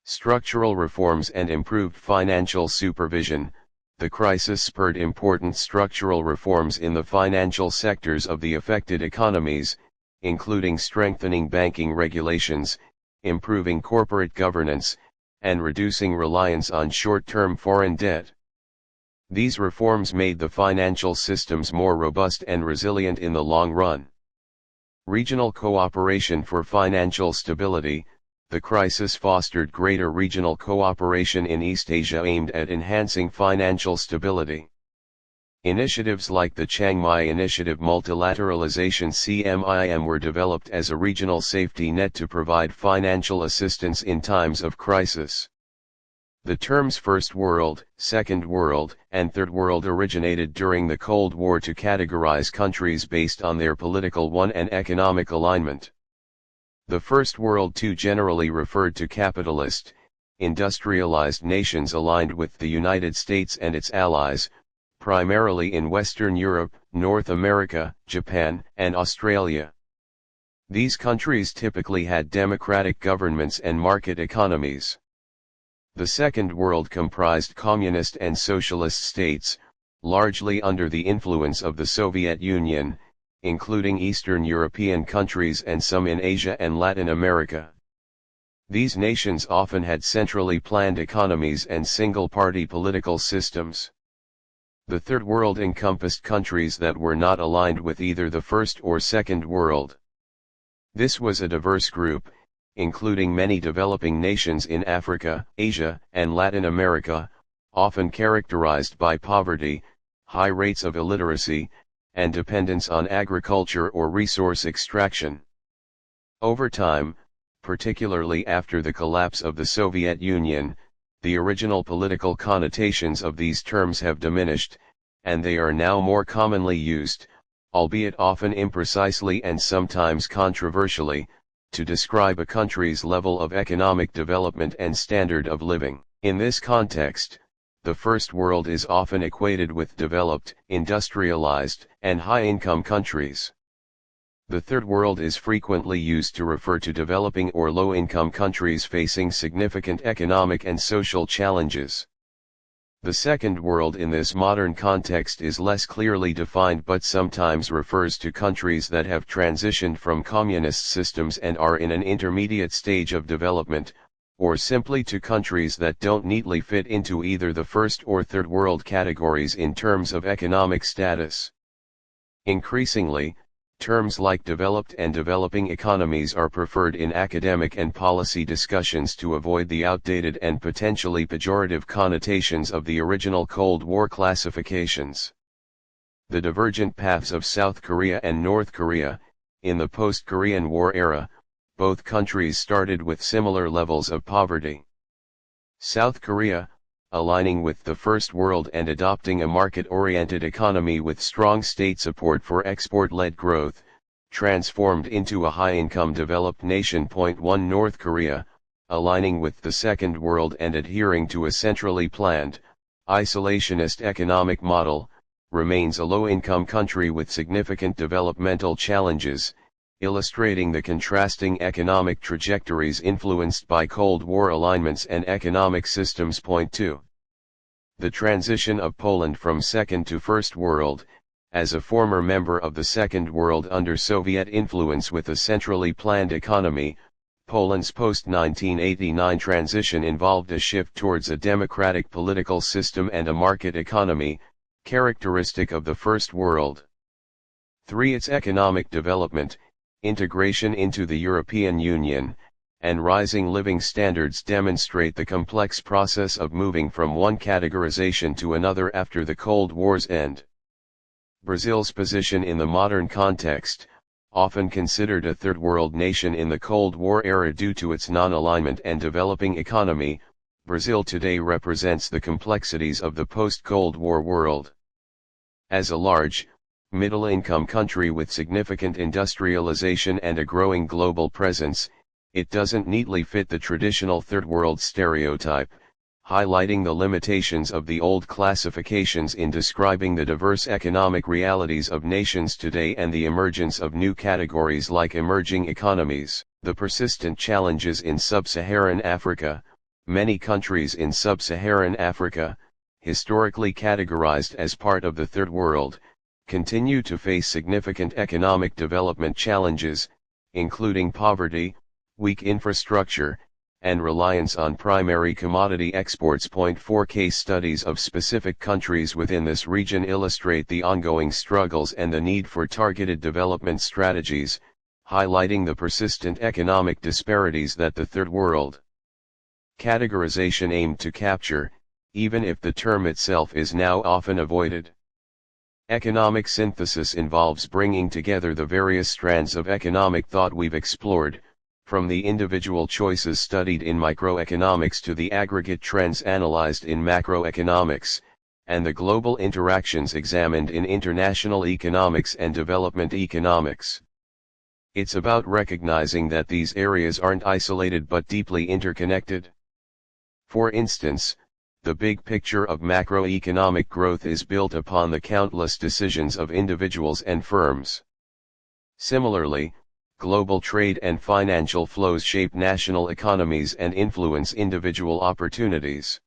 Structural reforms and improved financial supervision. The crisis spurred important structural reforms in the financial sectors of the affected economies, including strengthening banking regulations, improving corporate governance, and reducing reliance on short-term foreign debt. These reforms made the financial systems more robust and resilient in the long run. Regional cooperation for financial stability. The crisis fostered greater regional cooperation in East Asia aimed at enhancing financial stability. Initiatives like the Chiang Mai Initiative Multilateralization (CMIM) were developed as a regional safety net to provide financial assistance in times of crisis. The terms First World, Second World, and Third World originated during the Cold War to categorize countries based on their political and economic alignment. The First World too generally referred to capitalist, industrialized nations aligned with the United States and its allies, primarily in Western Europe, North America, Japan, and Australia. These countries typically had democratic governments and market economies. The Second World comprised communist and socialist states, largely under the influence of the Soviet Union, including Eastern European countries and some in Asia and Latin America. These nations often had centrally planned economies and single-party political systems. The Third World encompassed countries that were not aligned with either the First or Second World. This was a diverse group, including many developing nations in Africa, Asia, and Latin America, often characterized by poverty, high rates of illiteracy, and dependence on agriculture or resource extraction. Over time, particularly after the collapse of the Soviet Union, the original political connotations of these terms have diminished, and they are now more commonly used, albeit often imprecisely and sometimes controversially, to describe a country's level of economic development and standard of living. In this context, the First World is often equated with developed, industrialized, and high-income countries. The Third World is frequently used to refer to developing or low-income countries facing significant economic and social challenges. The Second World in this modern context is less clearly defined but sometimes refers to countries that have transitioned from communist systems and are in an intermediate stage of development, or simply to countries that don't neatly fit into either the First or Third World categories in terms of economic status. Increasingly, terms like developed and developing economies are preferred in academic and policy discussions to avoid the outdated and potentially pejorative connotations of the original Cold War classifications. The divergent paths of South Korea and North Korea, in the post-Korean War era, both countries started with similar levels of poverty. South Korea, aligning with the First World and adopting a market-oriented economy with strong state support for export-led growth, transformed into a high-income developed nation. 1 North Korea, aligning with the Second World and adhering to a centrally planned, isolationist economic model, remains a low-income country with significant developmental challenges, illustrating the contrasting economic trajectories influenced by Cold War alignments and economic systems. 2. The transition of Poland from Second to First World, as a former member of the Second World under Soviet influence with a centrally planned economy, Poland's post-1989 transition involved a shift towards a democratic political system and a market economy, characteristic of the First World. 3. Its economic development, integration into the European Union, and rising living standards demonstrate the complex process of moving from one categorization to another after the Cold War's end. Brazil's position in the modern context, often considered a Third World nation in the Cold War era due to its non-alignment and developing economy, Brazil today represents the complexities of the post-Cold War world. As a large, middle-income country with significant industrialization and a growing global presence, it doesn't neatly fit the traditional Third World stereotype, highlighting the limitations of the old classifications in describing the diverse economic realities of nations today and the emergence of new categories like emerging economies. The persistent challenges in sub-Saharan Africa. Many countries in sub-Saharan Africa, historically categorized as part of the Third World, continue to face significant economic development challenges, including poverty, weak infrastructure, and reliance on primary commodity exports. 4 Case studies of specific countries within this region illustrate the ongoing struggles and the need for targeted development strategies, highlighting the persistent economic disparities that the Third World categorization aimed to capture, even if the term itself is now often avoided. Economic synthesis involves bringing together the various strands of economic thought we've explored, from the individual choices studied in microeconomics to the aggregate trends analyzed in macroeconomics, and the global interactions examined in international economics and development economics. It's about recognizing that these areas aren't isolated but deeply interconnected. For instance, the big picture of macroeconomic growth is built upon the countless decisions of individuals and firms. Similarly, global trade and financial flows shape national economies and influence individual opportunities.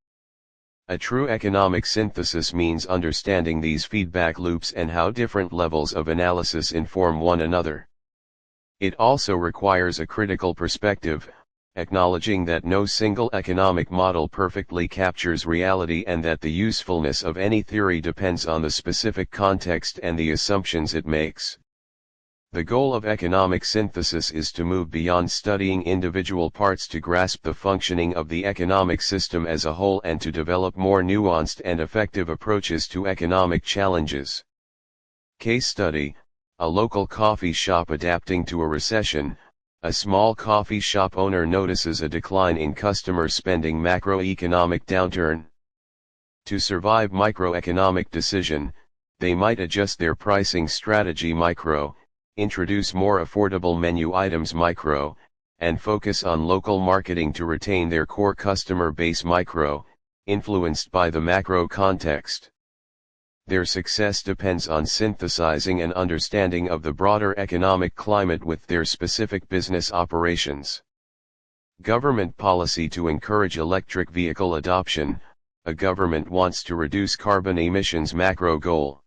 A true economic synthesis means understanding these feedback loops and how different levels of analysis inform one another. It also requires a critical perspective, acknowledging that no single economic model perfectly captures reality and that the usefulness of any theory depends on the specific context and the assumptions it makes. The goal of economic synthesis is to move beyond studying individual parts to grasp the functioning of the economic system as a whole and to develop more nuanced and effective approaches to economic challenges. Case study: a local coffee shop adapting to a recession. A small coffee shop owner notices a decline in customer spending. Macroeconomic downturn. To survive microeconomic decision, they might adjust their pricing strategy. Micro, introduce more affordable menu items. Micro, and focus on local marketing to retain their core customer base. Micro, influenced by the macro context. Their success depends on synthesizing an understanding of the broader economic climate with their specific business operations. Government policy to encourage electric vehicle adoption. A government wants to reduce carbon emissions. Macro goal.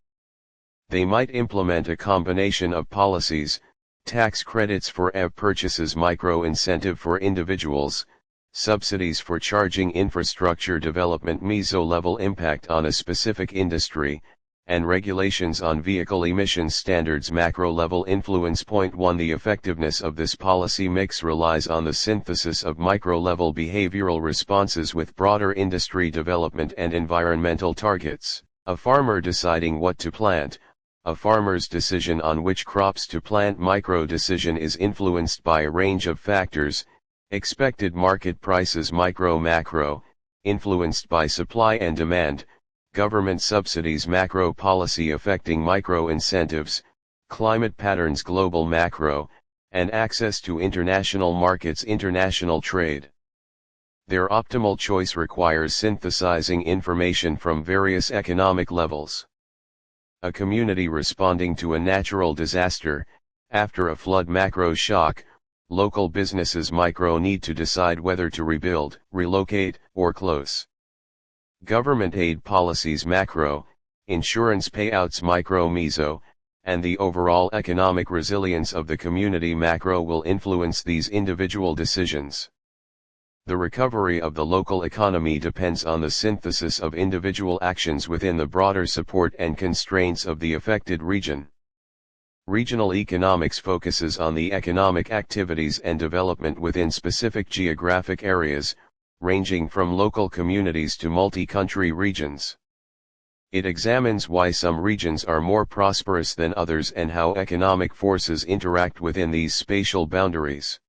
They might implement a combination of policies, tax credits for EV purchases, micro incentive for individuals, subsidies for charging infrastructure development, meso-level impact on a specific industry, and regulations on vehicle emissions standards. Macro-level influence. Point 1. The effectiveness of this policy mix relies on the synthesis of micro-level behavioral responses with broader industry development and environmental targets. A farmer deciding what to plant. A farmer's decision on which crops to plant. Micro decision is influenced by a range of factors. Expected market prices. Macro influenced by supply and demand, government subsidies. Macro policy affecting micro incentives, climate patterns. Global macro, and access to international markets. International trade. Their optimal choice requires synthesizing information from various economic levels. A community responding to a natural disaster, after a flood. Macro shock. Local businesses. Micro need to decide whether to rebuild, relocate, or close. Government aid policies. Macro, insurance payouts. Micro meso, and the overall economic resilience of the community. Macro will influence these individual decisions. The recovery of the local economy depends on the synthesis of individual actions within the broader support and constraints of the affected region. Regional economics focuses on the economic activities and development within specific geographic areas, ranging from local communities to multi-country regions. It examines why some regions are more prosperous than others and how economic forces interact within these spatial boundaries.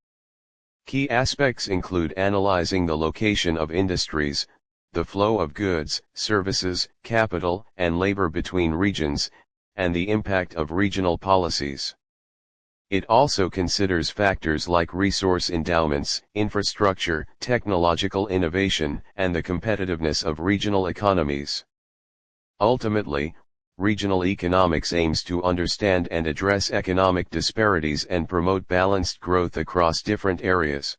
Key aspects include analyzing the location of industries, the flow of goods, services, capital, and labor between regions, and the impact of regional policies. It also considers factors like resource endowments, infrastructure, technological innovation, and the competitiveness of regional economies. Ultimately, regional economics aims to understand and address economic disparities and promote balanced growth across different areas.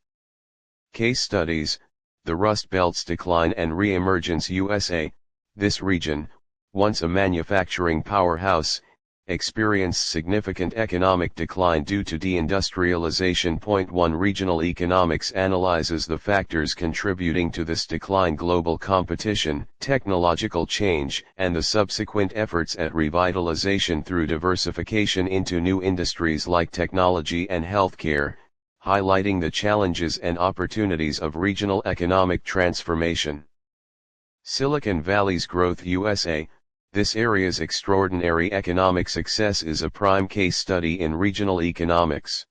Case studies: the Rust Belt's decline and re-emergence. USA. This region, once a manufacturing powerhouse, experienced significant economic decline due to deindustrialization. Point 1. Regional economics analyzes the factors contributing to this decline: global competition, technological change, and the subsequent efforts at revitalization through diversification into new industries like technology and healthcare, highlighting the challenges and opportunities of regional economic transformation. Silicon Valley's growth. USA. This area's extraordinary economic success is a prime case study in regional economics.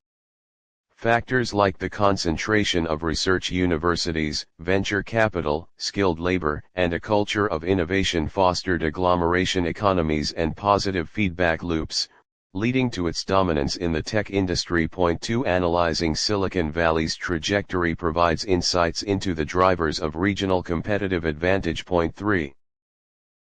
Factors like the concentration of research universities, venture capital, skilled labor, and a culture of innovation fostered agglomeration economies and positive feedback loops, leading to its dominance in the tech industry. Point 2. Analyzing Silicon Valley's trajectory provides insights into the drivers of regional competitive advantage. Point 3.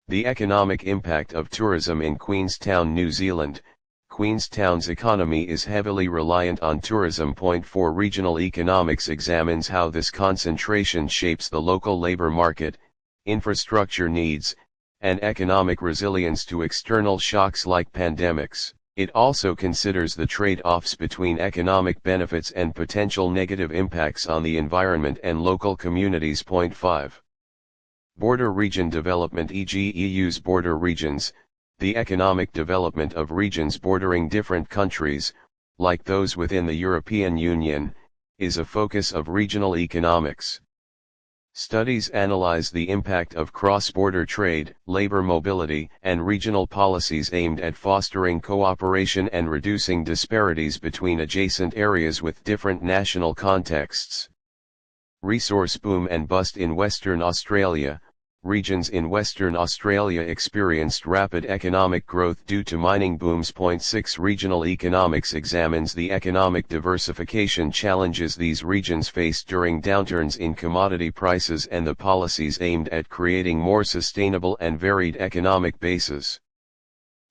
The economic impact of tourism in Queenstown, New Zealand. Queenstown's economy is heavily reliant on tourism. Point 4. Regional economics examines how this concentration shapes the local labor market, infrastructure needs, and economic resilience to external shocks like pandemics. It also considers the trade-offs between economic benefits and potential negative impacts on the environment and local communities. Point 5. Border region development, e.g. EU's border regions. The economic development of regions bordering different countries, like those within the European Union, is a focus of regional economics. Studies analyze the impact of cross-border trade, labor mobility, and regional policies aimed at fostering cooperation and reducing disparities between adjacent areas with different national contexts. Resource boom and bust in Western Australia. Regions in Western Australia experienced rapid economic growth due to mining booms. Point 6. Regional economics examines the economic diversification challenges these regions faced during downturns in commodity prices and the policies aimed at creating more sustainable and varied economic bases.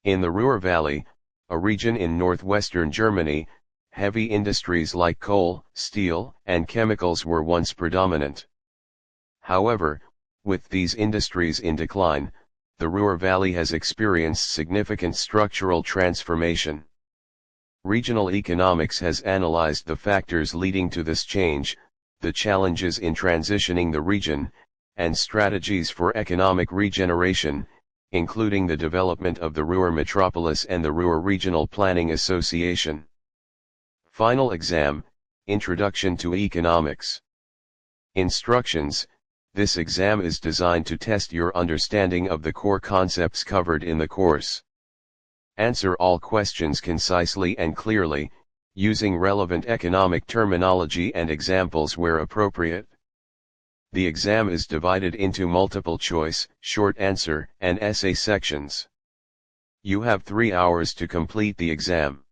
In the Ruhr Valley, a region in northwestern Germany, heavy industries like coal, steel, and chemicals were once predominant. However, with these industries in decline, the Ruhr Valley has experienced significant structural transformation. Regional economics has analyzed the factors leading to this change, the challenges in transitioning the region, and strategies for economic regeneration, including the development of the Ruhr Metropolis and the Ruhr Regional Planning Association. Final exam, Introduction to Economics. Instructions. This exam is designed to test your understanding of the core concepts covered in the course. Answer all questions concisely and clearly, using relevant economic terminology and examples where appropriate. The exam is divided into multiple choice, short answer, and essay sections. You have 3 hours to complete the exam.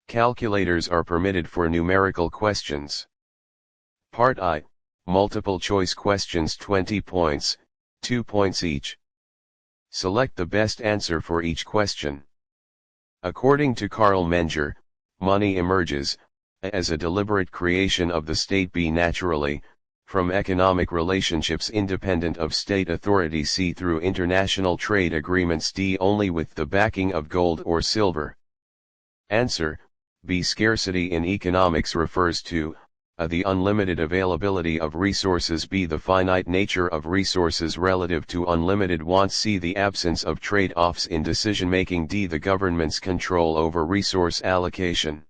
Calculators are permitted for numerical questions. Part I. Multiple choice questions, 20 points, 2 points each. Select the best answer for each question. According to Carl Menger, money emerges, A, as a deliberate creation of the state, B, naturally, from economic relationships independent of state authority, C, through international trade agreements, D, only with the backing of gold or silver. Answer, B. Scarcity in economics refers to A, the unlimited availability of resources, B, the finite nature of resources relative to unlimited wants, C, the absence of trade-offs in decision-making, D, the government's control over resource allocation.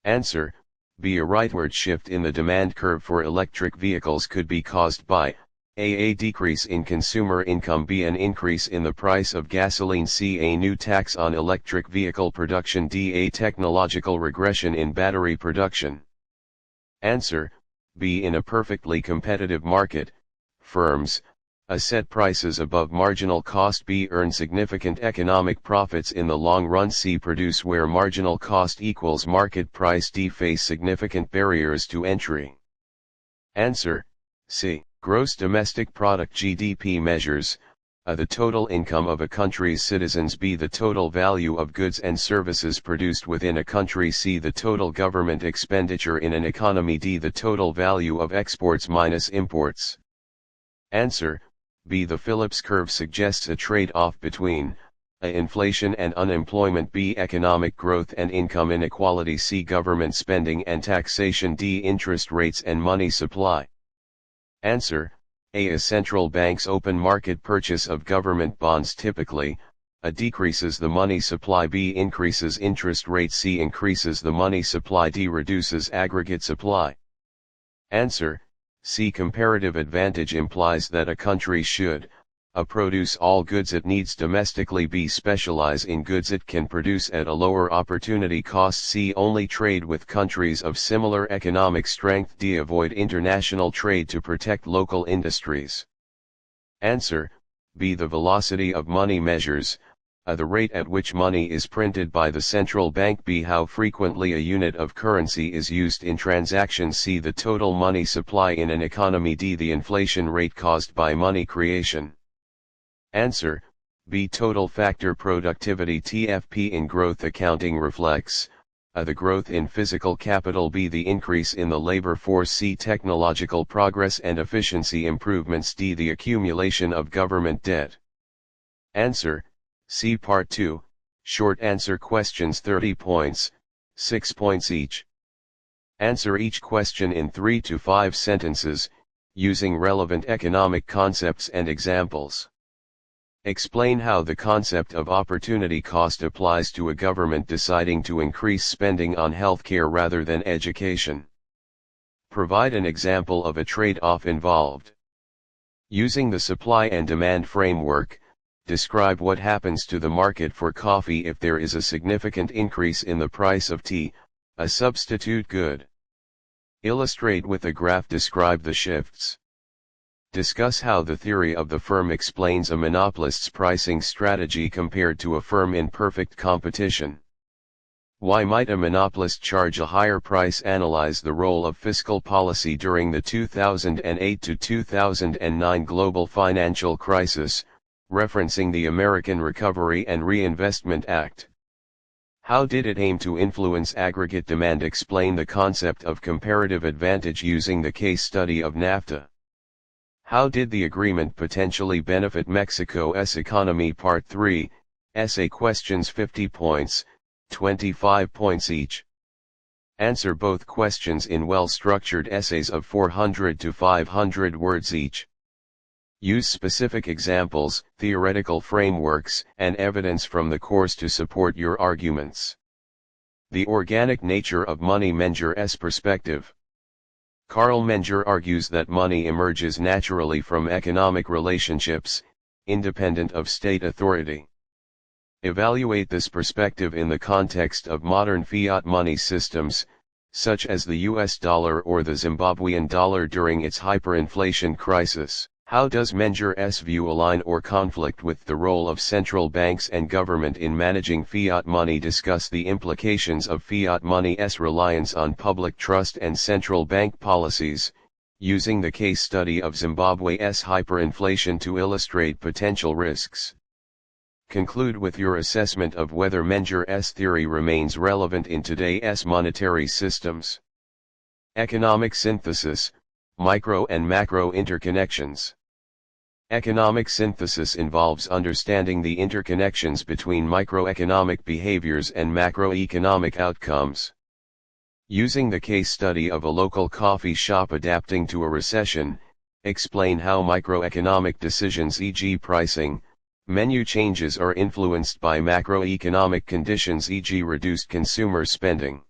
Answer, B. A rightward shift in the demand curve for electric vehicles could be caused by A decrease in consumer income, B, an increase in the price of gasoline, C, a new tax on electric vehicle production, D, a technological regression in battery production. Answer, B. In a perfectly competitive market, firms, A, set prices above marginal cost, B, earn significant economic profits in the long run, C, produce where marginal cost equals market price, D, face significant barriers to entry. Answer, C. Gross domestic product (GDP) measures, A, the total income of a country's citizens, B, the total value of goods and services produced within a country, C, the total government expenditure in an economy, D, the total value of exports minus imports. Answer, B. The Phillips curve suggests a trade-off between A, inflation and unemployment, B, economic growth and income inequality, C, government spending and taxation, D, interest rates and money supply. Answer, A, central bank's open market purchase of government bonds, typically, A, decreases the money supply, B, increases interest rates, C, increases the money supply, D, reduces aggregate supply. Answer, C, comparative advantage implies that a country should A produce all goods it needs domestically. B specialize in goods it can produce at a lower opportunity cost. C only trade with countries of similar economic strength. D avoid international trade to protect local industries. Answer B. The velocity of money measures, the rate at which money is printed by the central bank. B. How frequently a unit of currency is used in transactions. C. The total money supply in an economy. D. The inflation rate caused by money creation. Answer B. Total factor productivity. TFP in growth accounting reflects the growth in physical capital. B. The increase in the labor force. C. Technological progress and efficiency improvements. D. The accumulation of government debt. Answer C. Part 2, short answer questions 30 points, 6 points each. Answer each question in 3 to 5 sentences, using relevant economic concepts and examples. Explain how the concept of opportunity cost applies to a government deciding to increase spending on healthcare rather than education. Provide an example of a trade-off involved. Using the supply and demand framework, describe what happens to the market for coffee if there is a significant increase in the price of tea, a substitute good. Illustrate with a graph. Describe the shifts. Discuss how the theory of the firm explains a monopolist's pricing strategy compared to a firm in perfect competition. Why might a monopolist charge a higher price? Analyze the role of fiscal policy during the 2008 to 2009 global financial crisis, referencing the American Recovery and Reinvestment Act. How did it aim to influence aggregate demand? Explain the concept of comparative advantage using the case study of NAFTA. How did the agreement potentially benefit Mexico's economy? Part 3, essay questions 50 points, 25 points each. Answer both questions in well-structured essays of 400 to 500 words each. Use specific examples, theoretical frameworks, and evidence from the course to support your arguments. The organic nature of money. Menger's perspective. Carl Menger argues that money emerges naturally from economic relationships, independent of state authority. Evaluate this perspective in the context of modern fiat money systems, such as the US dollar or the Zimbabwean dollar during its hyperinflation crisis. How does Menger's view align or conflict with the role of central banks and government in managing fiat money? Discuss the implications of fiat money's reliance on public trust and central bank policies, using the case study of Zimbabwe's hyperinflation to illustrate potential risks. Conclude with your assessment of whether Menger's theory remains relevant in today's monetary systems. Economic synthesis, micro and macro interconnections. Economic synthesis involves understanding the interconnections between microeconomic behaviors and macroeconomic outcomes. Using the case study of a local coffee shop adapting to a recession, explain how microeconomic decisions, e.g. pricing, menu changes, are influenced by macroeconomic conditions, e.g. reduced consumer spending.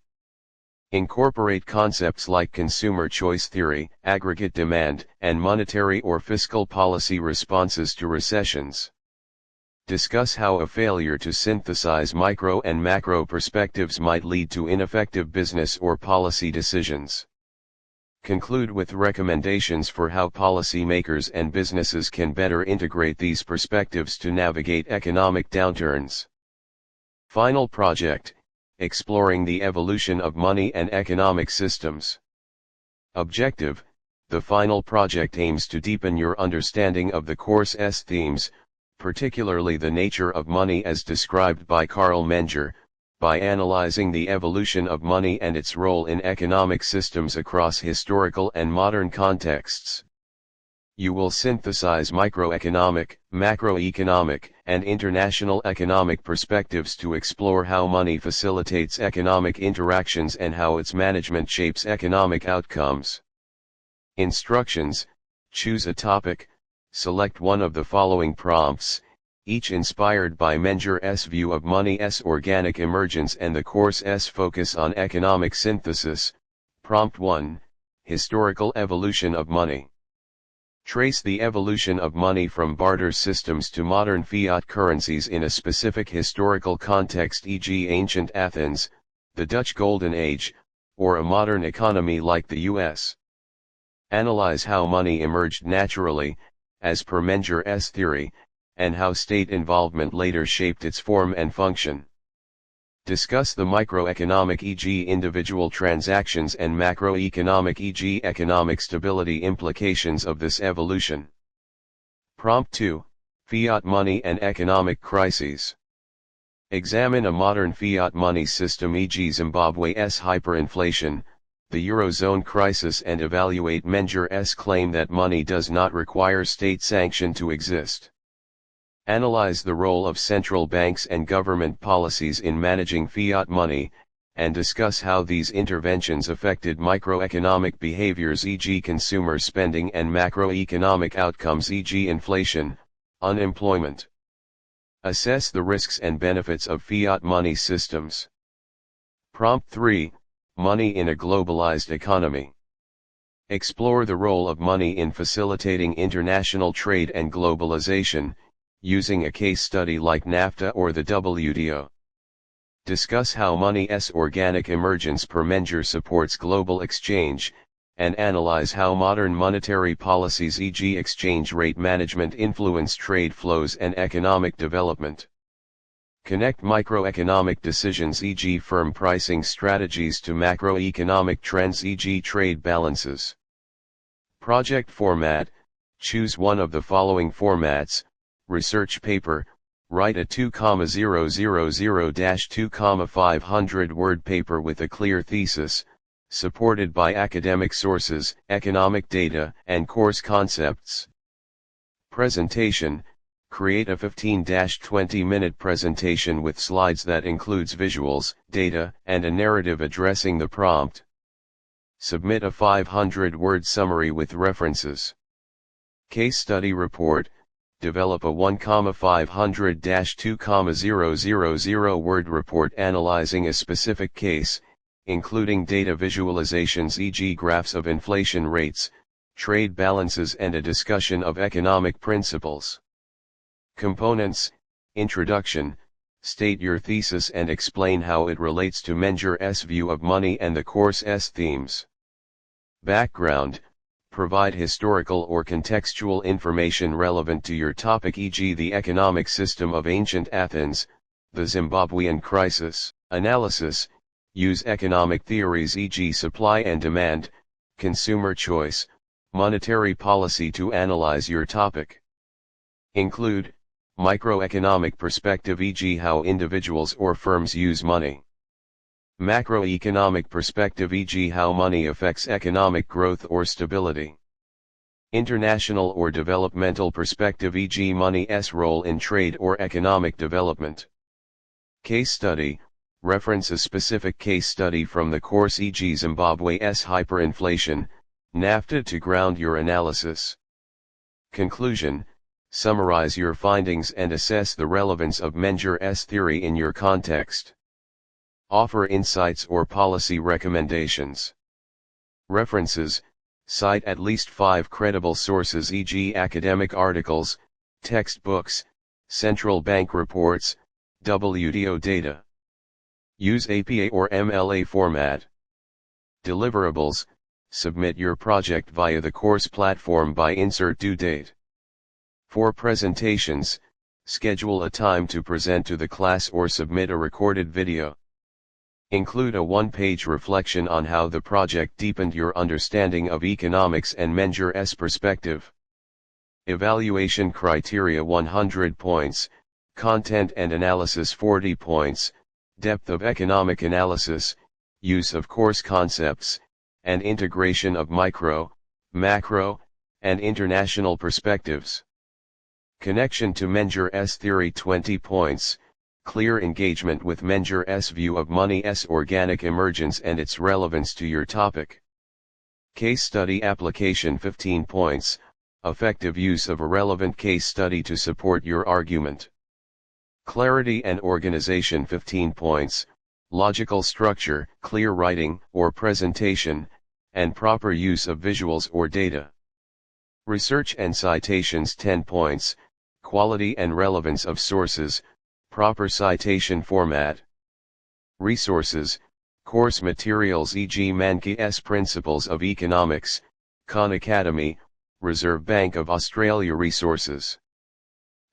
Incorporate concepts like consumer choice theory, aggregate demand, and monetary or fiscal policy responses to recessions. Discuss how a failure to synthesize micro and macro perspectives might lead to ineffective business or policy decisions. Conclude with recommendations for how policymakers and businesses can better integrate these perspectives to navigate economic downturns. Final project: exploring the evolution of money and economic systems. Objective: the final project aims to deepen your understanding of the course's themes, particularly the nature of money as described by Carl Menger, by analyzing the evolution of money and its role in economic systems across historical and modern contexts. You will synthesize microeconomic, macroeconomic, and international economic perspectives to explore how money facilitates economic interactions and how its management shapes economic outcomes. Instructions: choose a topic, select one of the following prompts, each inspired by Menger's view of money's organic emergence and the course's focus on economic synthesis. Prompt 1: Historical evolution of money. Trace the evolution of money from barter systems to modern fiat currencies in a specific historical context, e.g. ancient Athens, the Dutch Golden Age, or a modern economy like the US. Analyze how money emerged naturally, as per Menger's theory, and how state involvement later shaped its form and function. Discuss the microeconomic, e.g. individual transactions, and macroeconomic, e.g. economic stability implications of this evolution. Prompt 2, Fiat money and economic crises. Examine a modern fiat money system, e.g. Zimbabwe's hyperinflation, the Eurozone crisis, and evaluate Menger's claim that money does not require state sanction to exist. Analyze the role of central banks and government policies in managing fiat money, and discuss how these interventions affected microeconomic behaviors, e.g. consumer spending, and macroeconomic outcomes, e.g. inflation, unemployment. Assess the risks and benefits of fiat money systems. Prompt 3, Money in a globalized economy. Explore the role of money in facilitating international trade and globalization, using a case study like NAFTA or the WTO. Discuss how money's organic emergence per Menger supports global exchange, and analyze how modern monetary policies, e.g. exchange rate management, influence trade flows and economic development. Connect microeconomic decisions, e.g. firm pricing strategies, to macroeconomic trends, e.g. trade balances. Project format: choose one of the following formats. Research paper: write a 2,000-2,500 word paper with a clear thesis, supported by academic sources, economic data, and course concepts. Presentation: create a 15-20-minute presentation with slides that includes visuals, data, and a narrative addressing the prompt. Submit a 500-word summary with references. Case study report: develop a 1,500-2,000 word report analyzing a specific case, including data visualizations, e.g. graphs of inflation rates, trade balances, and a discussion of economic principles. Components: Introduction: state your thesis and explain how it relates to Menger's view of money and the course's themes. Background: provide historical or contextual information relevant to your topic, e.g. the economic system of ancient Athens, the Zimbabwean crisis. Analysis: use economic theories, e.g. supply and demand, consumer choice, monetary policy to analyze your topic. Include microeconomic perspective, e.g. how individuals or firms use money. Macroeconomic perspective, e.g. how money affects economic growth or stability. International or developmental perspective, e.g. money's role in trade or economic development. Case study: reference a specific case study from the course, e.g. Zimbabwe's hyperinflation, NAFTA, to ground your analysis. Conclusion: summarize your findings and assess the relevance of Menger's theory in your context. Offer insights or policy recommendations. References: cite at least 5 credible sources, e.g. academic articles, textbooks, central bank reports, WTO data. Use APA or MLA format. Deliverables: submit your project via the course platform by insert due date. For presentations, schedule a time to present to the class or submit a recorded video. Include a 1-page reflection on how the project deepened your understanding of economics and Menger's perspective. Evaluation criteria: 100 points, content and analysis 40 points, depth of economic analysis, use of course concepts, and integration of micro, macro, and international perspectives. Connection to Menger's theory 20 points, clear engagement with Menger's view of money's organic emergence and its relevance to your topic. Case study application 15 points, effective use of a relevant case study to support your argument. Clarity and organization 15 points, logical structure, clear writing or presentation, and proper use of visuals or data. Research and citations 10 points, quality and relevance of sources, proper citation format. Resources, course materials e.g. Mankey's Principles of Economics, Khan Academy, Reserve Bank of Australia Resources.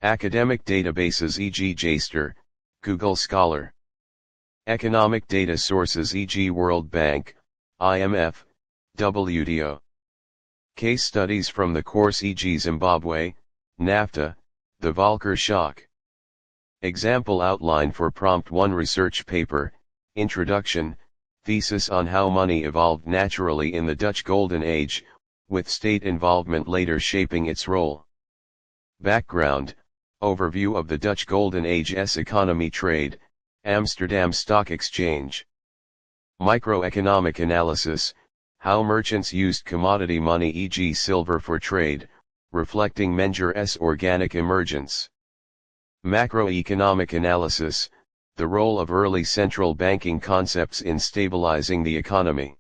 Academic databases e.g. JSTOR, Google Scholar. Economic data sources e.g. World Bank, IMF, WTO. Case studies from the course e.g. Zimbabwe, NAFTA, the Volcker shock. Example outline for Prompt 1 research paper, Introduction, thesis on how money evolved naturally in the Dutch Golden Age, with state involvement later shaping its role. Background, overview of the Dutch Golden Age's economy, trade, Amsterdam Stock Exchange. Microeconomic analysis, how merchants used commodity money e.g. silver for trade, reflecting Menger's organic emergence. Macroeconomic analysis, the role of early central banking concepts in stabilizing the economy.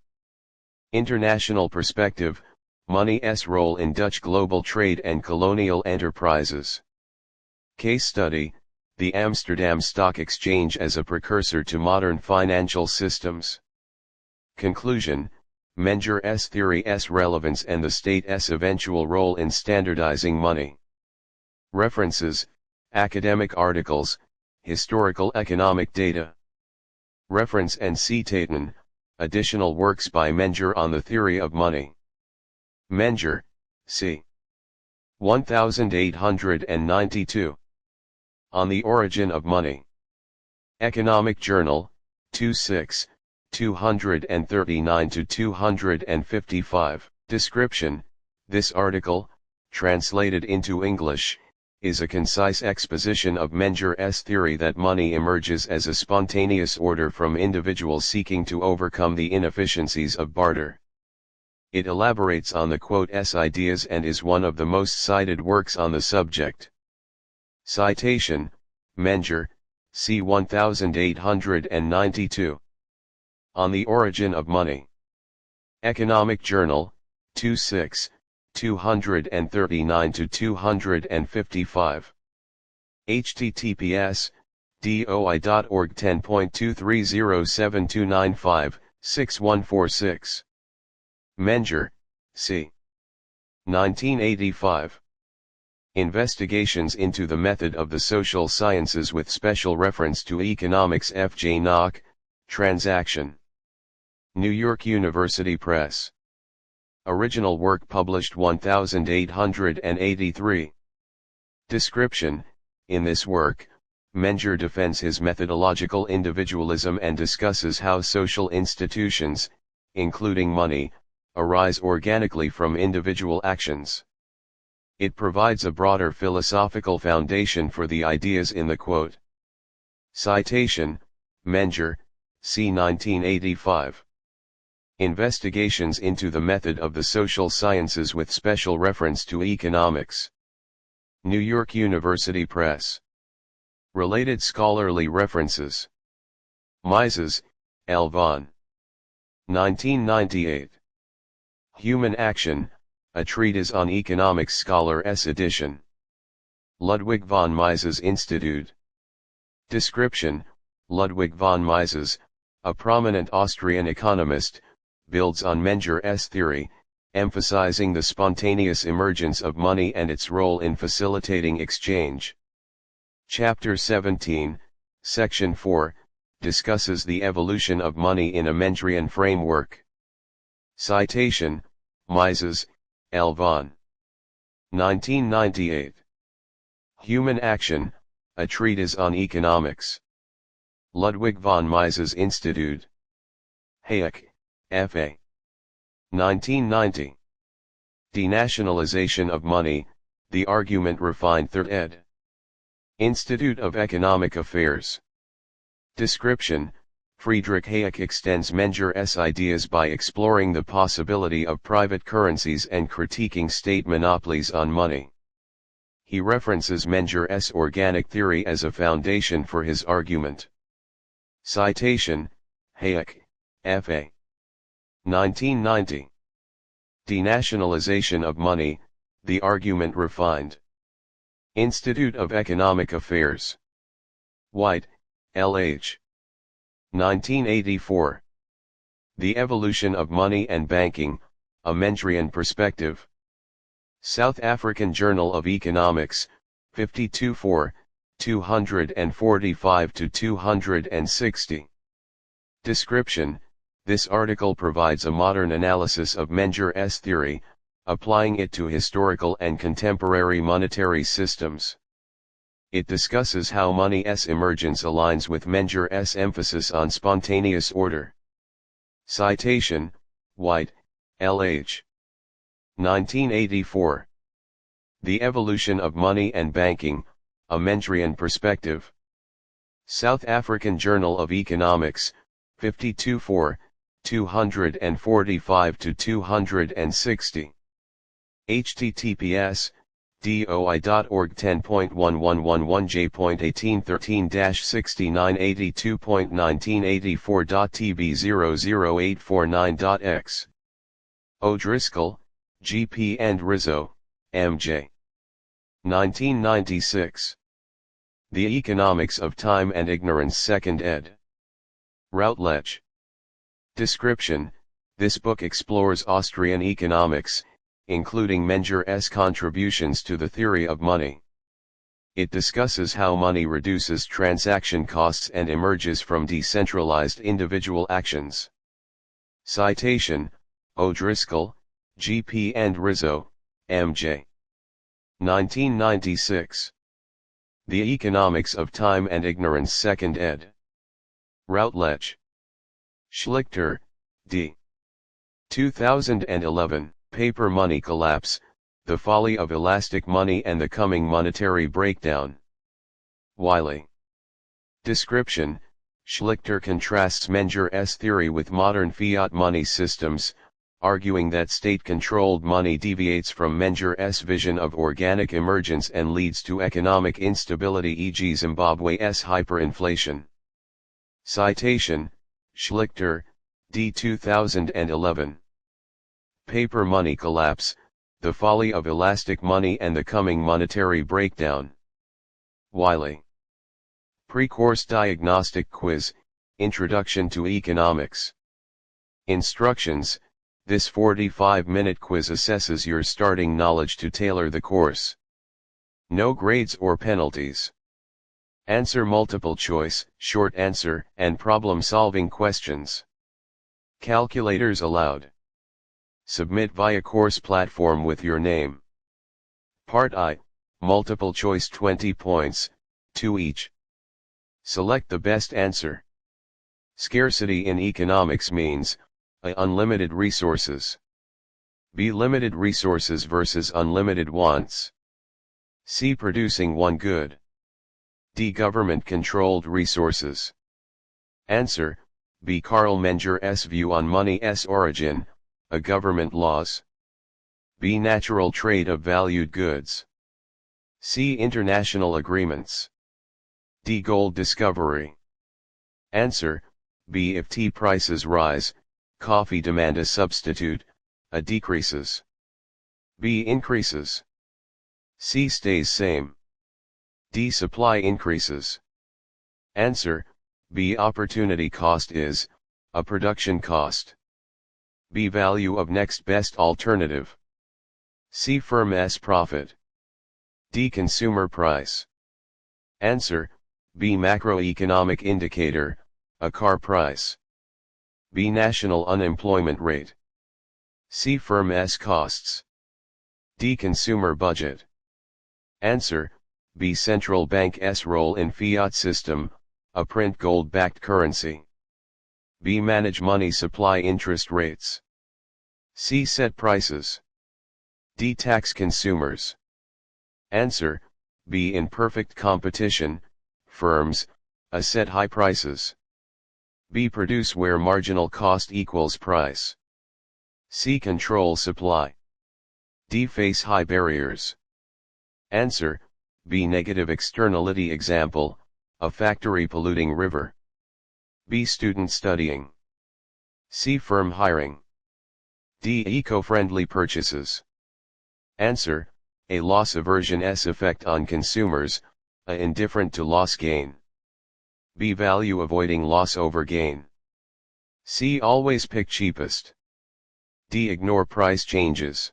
International perspective, money's role in Dutch global trade and colonial enterprises. Case study, the Amsterdam Stock Exchange as a precursor to modern financial systems. Conclusion, Menger's theory's relevance and the state's eventual role in standardizing money. References, academic articles, historical economic data. Reference and citaten, additional works by Menger on the theory of money. Menger, c. 1892. On the Origin of Money. Economic Journal, 26, 239-255. Description, this article, translated into English, is a concise exposition of Menger's theory that money emerges as a spontaneous order from individuals seeking to overcome the inefficiencies of barter. It elaborates on the quote's ideas and is one of the most cited works on the subject. Citation, Menger, c. 1892. On the Origin of Money. Economic Journal, 26, 239-255. https, doi.org 10.23072956-6146. Menger, c. 1985. Investigations into the Method of the Social Sciences with Special Reference to Economics. F. J. Nock, Transaction. New York University Press. Original work published 1883. Description, in this work, Menger defends his methodological individualism and discusses how social institutions, including money, arise organically from individual actions. It provides a broader philosophical foundation for the ideas in the quote. Citation, Menger, c. 1985. Investigations into the Method of the Social Sciences with Special Reference to Economics. New York University Press. Related scholarly references. Mises, L. von. 1998. Human Action, a Treatise on Economics, Scholar S. edition. Ludwig von Mises Institute. Description, Ludwig von Mises, a prominent Austrian economist, builds on Menger's theory, emphasizing the spontaneous emergence of money and its role in facilitating exchange. Chapter 17, Section 4, discusses the evolution of money in a Mengerian framework. Citation, Mises, L. von. 1998. Human Action, a Treatise on Economics. Ludwig von Mises Institute. Hayek, F.A. 1990. Denationalization of Money, The Argument Refined 3rd ed. Institute of Economic Affairs. Description, Friedrich Hayek extends Menger's ideas by exploring the possibility of private currencies and critiquing state monopolies on money. He references Menger's organic theory as a foundation for his argument. Citation, Hayek, F.A. 1990. Denationalization of Money, The argument refined. Institute of Economic Affairs. White, L.H. 1984. The Evolution of Money and Banking, A Mendrian Perspective. South African Journal of Economics, 52 245-260. Description: this article provides a modern analysis of Menger's theory, applying it to historical and contemporary monetary systems. It discusses how money's emergence aligns with Menger's emphasis on spontaneous order. Citation: White, L.H. 1984. The Evolution of Money and Banking, A Mendrian Perspective. South African Journal of Economics, 52 245-260. https doi.org 10.1111j.1813-6982.1984.tb00849.x. O'Driscoll, G.P. and Rizzo, M.J. 1996. The Economics of Time and Ignorance 2nd ed. Routledge. Description: this book explores Austrian economics, including Menger's contributions to the theory of money. It discusses how money reduces transaction costs and emerges from decentralized individual actions. Citation: O'Driscoll, G.P. and Rizzo, M.J. 1996. The Economics of Time and Ignorance 2nd ed. Routledge. Schlichter, D. 2011, Paper Money Collapse, The Folly of Elastic Money and the Coming Monetary Breakdown. Wiley. Description: Schlichter contrasts Menger's theory with modern fiat money systems, arguing that state-controlled money deviates from Menger's vision of organic emergence and leads to economic instability, e.g. Zimbabwe's hyperinflation. Citation: Schlichter, D. 2011. Paper Money Collapse, The Folly of Elastic Money and the Coming Monetary Breakdown. Wiley. Pre-course Diagnostic Quiz, Introduction to Economics. Instructions: this 45-minute quiz assesses your starting knowledge to tailor the course. No grades or penalties. Answer multiple choice, short answer, and problem-solving questions. Calculators allowed. Submit via course platform with your name. Part I, multiple choice 20 points, 2 each. Select the best answer. Scarcity in economics means A. Unlimited resources. B. Limited resources versus unlimited wants. C. Producing one good. D. Government-controlled resources. Answer: B. Carl Menger's view on money's origin, A. Government laws. B. Natural trade of valued goods. C. International agreements. D. Gold discovery. Answer: B. If tea prices rise, coffee demand a substitute, A. decreases. B. Increases. C. Stays same. D. Supply increases. Answer: B. Opportunity cost is, A. Production cost. B. Value of next best alternative. C. Firm's profit. D. Consumer price. Answer: B. Macroeconomic indicator, A. car price. B. National unemployment rate. C. Firm's costs. D. Consumer budget. Answer: B. Central bank's role in fiat system, A. Print gold-backed currency. B. Manage money supply interest rates. C. Set prices. D. Tax consumers. Answer: B. In perfect competition, firms, A. Set high prices. B. Produce where marginal cost equals price. C. Control supply. D. Face high barriers. Answer: B. Negative externality example, A. Factory polluting river. B. Student studying. C. Firm hiring. D. Eco-friendly purchases. Answer, A. Loss aversion S effect on consumers, A. Indifferent to loss gain. B. Value avoiding loss over gain. C. Always pick cheapest. D. Ignore price changes.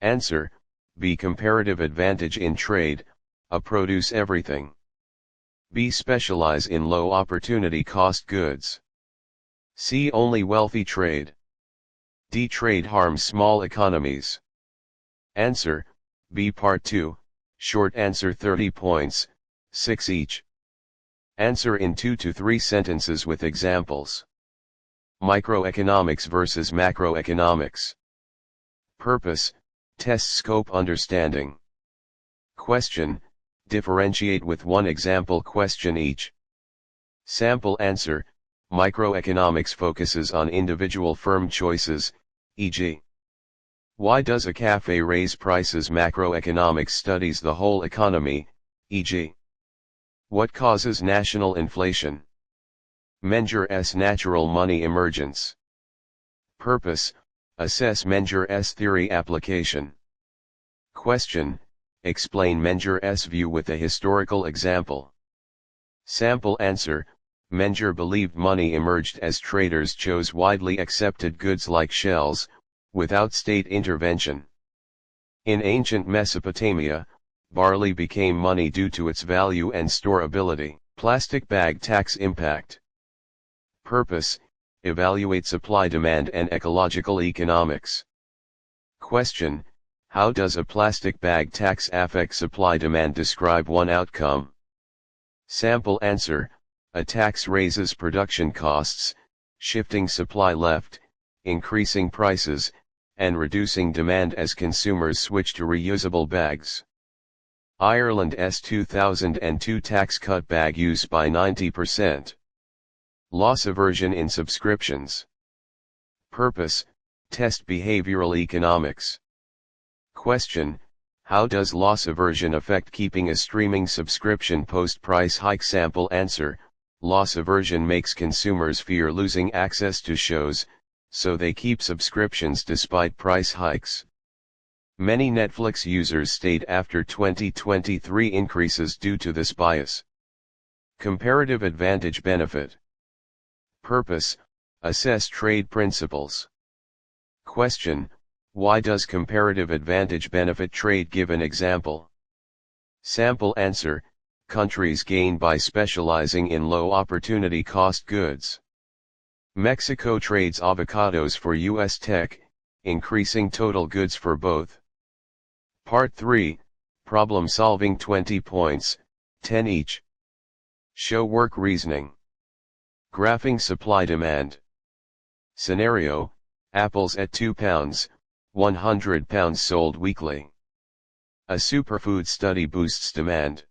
Answer, B. Comparative advantage in trade, A. Produce everything. B. Specialize in low opportunity cost goods. C. Only wealthy trade. D. Trade harms small economies. Answer, B. Part 2, short answer 30 points, 6 each. Answer in 2 to 3 sentences with examples. Microeconomics versus macroeconomics. Purpose, test scope understanding. Question, differentiate with one example question each. Sample answer, microeconomics focuses on individual firm choices, e.g. Why does a cafe raise prices? Macroeconomics studies the whole economy, e.g. What causes national inflation? Menger S. Natural money emergence. Purpose, assess Menger S. theory application. Question, explain Menger S. view with a historical example. Sample answer, Menger believed money emerged as traders chose widely accepted goods like shells, without state intervention. In ancient Mesopotamia, barley became money due to its value and storability. Plastic bag tax impact. Purpose, evaluate supply-demand and ecological economics. Question, how does a plastic bag tax affect supply-demand? Describe one outcome. Sample answer, a tax raises production costs, shifting supply left, increasing prices, and reducing demand as consumers switch to reusable bags. Ireland's 2002 tax cut bag use by 90%. Loss aversion in subscriptions. Purpose, test behavioral economics. Question, how does loss aversion affect keeping a streaming subscription post-price hike? Sample answer, loss aversion makes consumers fear losing access to shows, so they keep subscriptions despite price hikes. Many Netflix users stayed after 2023 increases due to this bias. Comparative advantage benefit. Purpose, assess trade principles. Question, why does comparative advantage benefit trade? Give an example. Sample answer, countries gain by specializing in low opportunity cost goods. Mexico trades avocados for U.S. tech, increasing total goods for both. Part 3, problem solving 20 points, 10 each. Show work reasoning. Graphing supply-demand. Scenario, apples at £2, 100 pounds sold weekly. A superfood study boosts demand.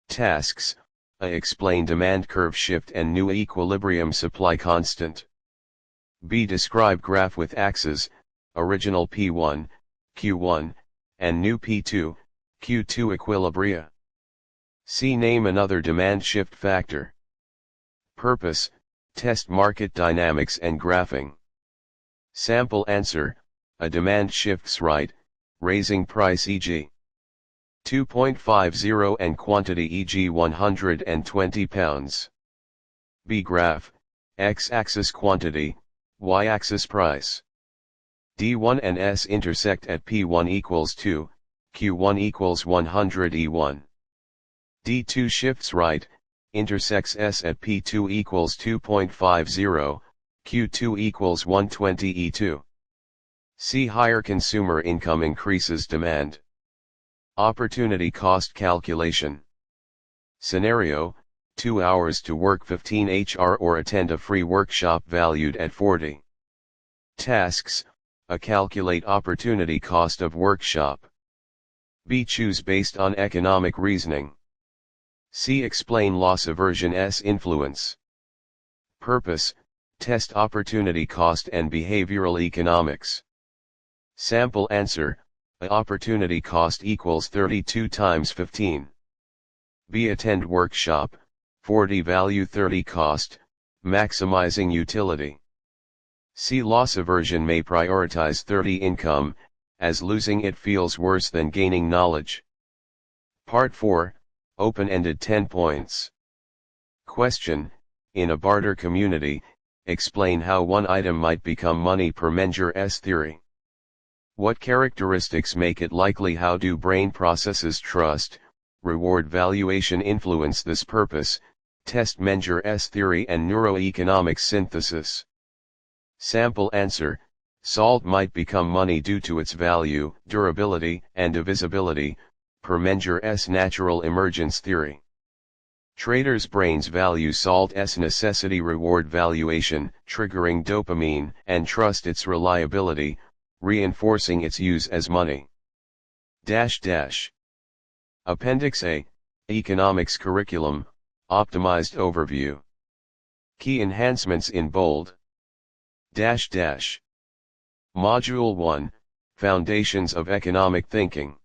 Tasks, A. Explain demand curve shift and new equilibrium supply constant. B. Describe graph with axes, original P1, Q1, and new P2, Q2 equilibria. C. Name another demand shift factor. Purpose, test market dynamics and graphing. Sample answer, a demand shifts right, raising price e.g. 2.50 and quantity e.g. 120 pounds. B. Graph, x-axis quantity, y-axis price. D1 and S intersect at P1 equals 2, Q1 equals 100 E1. D2 shifts right, intersects S at P2 equals 2.50, Q2 equals 120 E2. C. Higher consumer income increases demand. Opportunity cost calculation. Scenario, 2 hours to work 15 HR or attend a free workshop valued at 40. Tasks, A. Calculate opportunity cost of workshop. B. Choose based on economic reasoning. C. Explain loss aversion S influence. Purpose, test opportunity cost and behavioral economics. Sample answer, A. Opportunity cost equals 32 times 15. B. Attend workshop, 40 value 30 cost, maximizing utility. C. Loss aversion may prioritize 30 income, as losing it feels worse than gaining knowledge. Part 4, Open-ended 10 points. Question: in a barter community, explain how one item might become money per Menger's theory. What characteristics make it likely? How do brain processes trust, reward valuation influence this purpose? Test Menger's theory and neuroeconomics synthesis. Sample answer: salt might become money due to its value, durability, and divisibility, per Menger's natural emergence theory. Traders' brains value salt's necessity reward valuation, triggering dopamine, and trust its reliability, reinforcing its use as money. Appendix A, Economics Curriculum, Optimized Overview. Key enhancements in bold. Module 1, Foundations of Economic Thinking.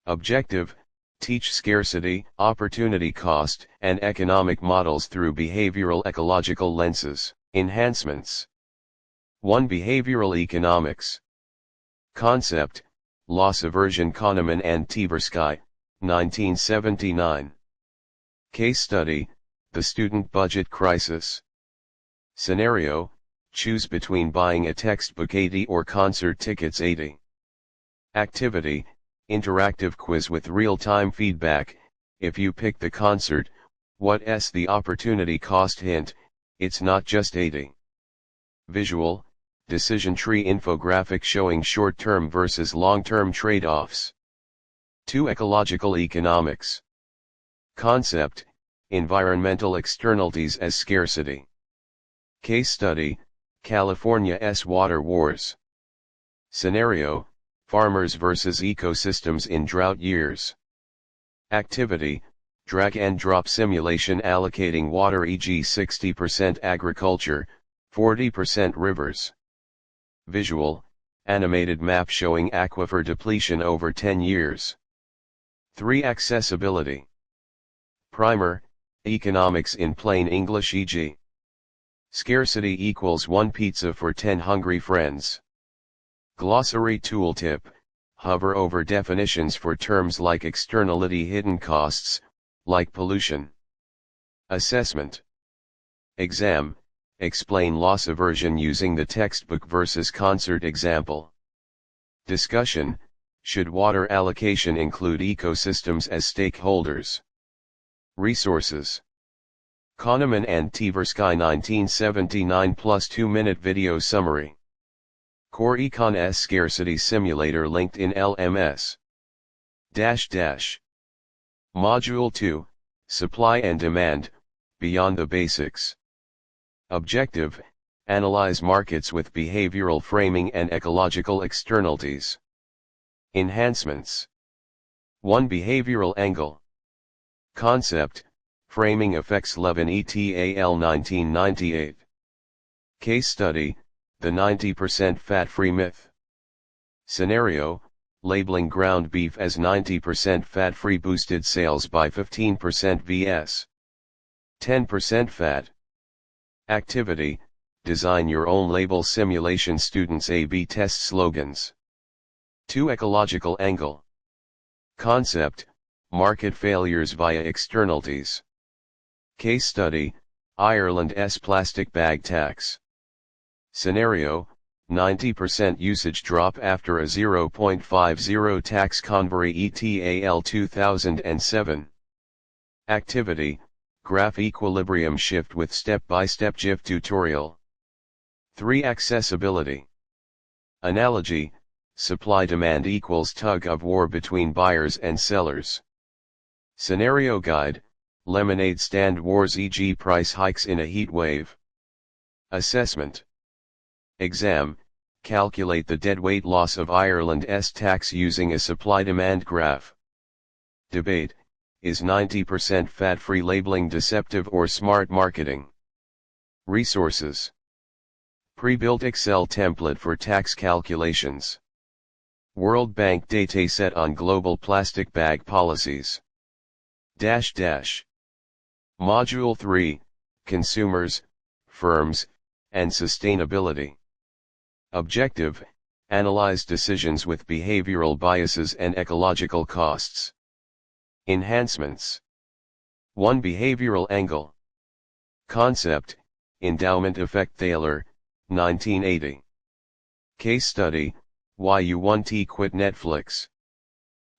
Objective: teach scarcity, opportunity cost, and economic models through behavioral ecological lenses. Enhancements. 1. Behavioral economics. Concept: loss aversion. Kahneman and Tversky, 1979. Case study: the student budget crisis. Scenario: choose between buying a textbook 80 or concert tickets 80. Activity: interactive quiz with real-time feedback. If you pick the concert, what's the opportunity cost? Hint: it's not just 80. Visual: decision tree infographic showing short-term versus long-term trade-offs. 2. Ecological economics. Concept: environmental externalities as scarcity. Case study: California's water wars. Scenario: farmers versus ecosystems in drought years. Activity: drag and drop simulation allocating water, e.g. 60% agriculture, 40% rivers. Visual: animated map showing aquifer depletion over 10 years. 3. Accessibility. Primer: economics in plain English, e.g. scarcity equals 1 pizza for 10 hungry friends. Glossary tooltip: hover over definitions for terms like externality, hidden costs, like pollution. Assessment. Exam: explain loss aversion using the textbook versus concert example. Discussion: should water allocation include ecosystems as stakeholders? Resources: Kahneman and Tversky, 1979 plus 2-minute video summary. Core Econ's Scarcity Simulator linked in LMS. Module 2, Supply and Demand, Beyond the Basics. Objective: analyze markets with behavioral framing and ecological externalities. Enhancements. 1. Behavioral angle. Concept: framing effects. Levin et al. 1998. Case study: the 90% fat-free myth. Scenario: labeling ground beef as 90% fat-free boosted sales by 15% vs. 10% fat. Activity: design your own label simulation. Students A/B test slogans. 2. Ecological angle. Concept: market failures via externalities. Case study: Ireland's plastic bag tax. Scenario: 90% usage drop after a 0.50 tax. Convery et al. 2007. Activity: graph equilibrium shift with step-by-step GIF tutorial. 3. Accessibility. Analogy: supply-demand equals tug-of-war between buyers and sellers. Scenario guide: lemonade stand wars, e.g. price hikes in a heat wave. Assessment. Exam: calculate the deadweight loss of Ireland's tax using a supply-demand graph. Debate: is 90% fat-free labeling deceptive or smart marketing? Resources: pre-built Excel template for tax calculations. World Bank dataset on global plastic bag policies. Module 3, Consumers, Firms, and Sustainability. Objective: Analyze decisions with behavioral biases and ecological costs. Enhancements. 1. Behavioral angle. Concept, endowment effect. Thaler, 1980. Case study, why you want to quit Netflix.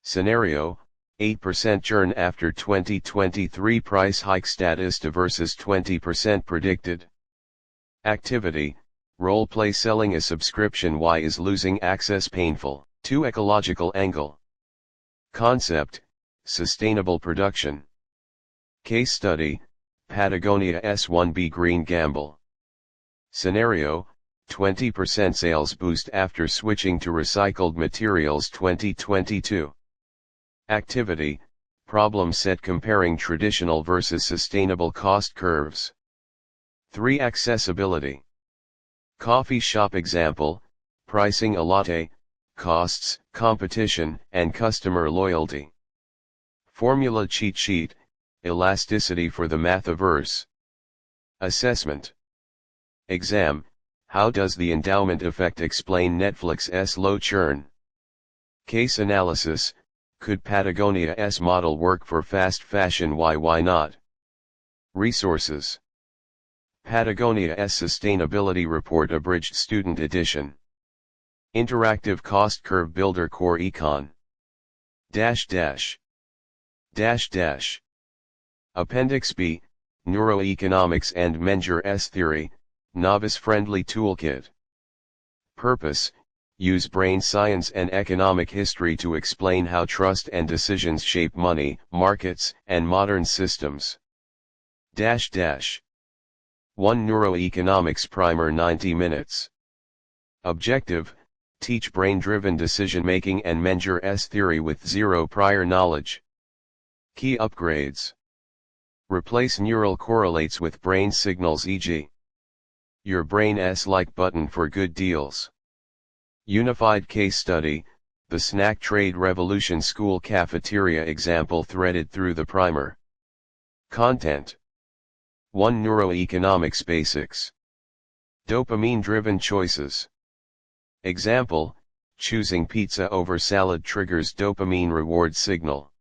Scenario, 8% churn after 2023 price hike. Statista versus 20% predicted. Activity, role-play selling a subscription. Why is losing access painful? 2. Ecological angle. Concept, sustainable production. Case study, Patagonia S1B Green Gamble. Scenario, 20% sales boost after switching to recycled materials. 2022. Activity, problem set comparing traditional versus sustainable cost curves. 3. Accessibility. Coffee shop example, pricing a latte, costs, competition, and customer loyalty. Formula cheat sheet, elasticity for the mathiverse. Assessment. Exam, how does the endowment effect explain Netflix's low churn? Case analysis, could Patagonia's model work for fast fashion? Why not? Resources. Patagonia's Sustainability Report Abridged Student Edition. Interactive Cost Curve Builder Core Econ. Appendix B, Neuroeconomics and Menger Theory, Novice-Friendly Toolkit. Purpose, use brain science and economic history to explain how trust and decisions shape money, markets, and modern systems. 1 Neuroeconomics Primer 90 minutes. Objective, teach brain-driven decision-making and Menger's theory with zero prior knowledge. Key upgrades. Replace neural correlates with brain signals, e.g. your brain's like button for good deals. Unified case study, the snack trade revolution school cafeteria example threaded through the primer. Content. 1 Neuroeconomics Basics. Dopamine-driven choices. Example, choosing pizza over salad triggers dopamine reward signal.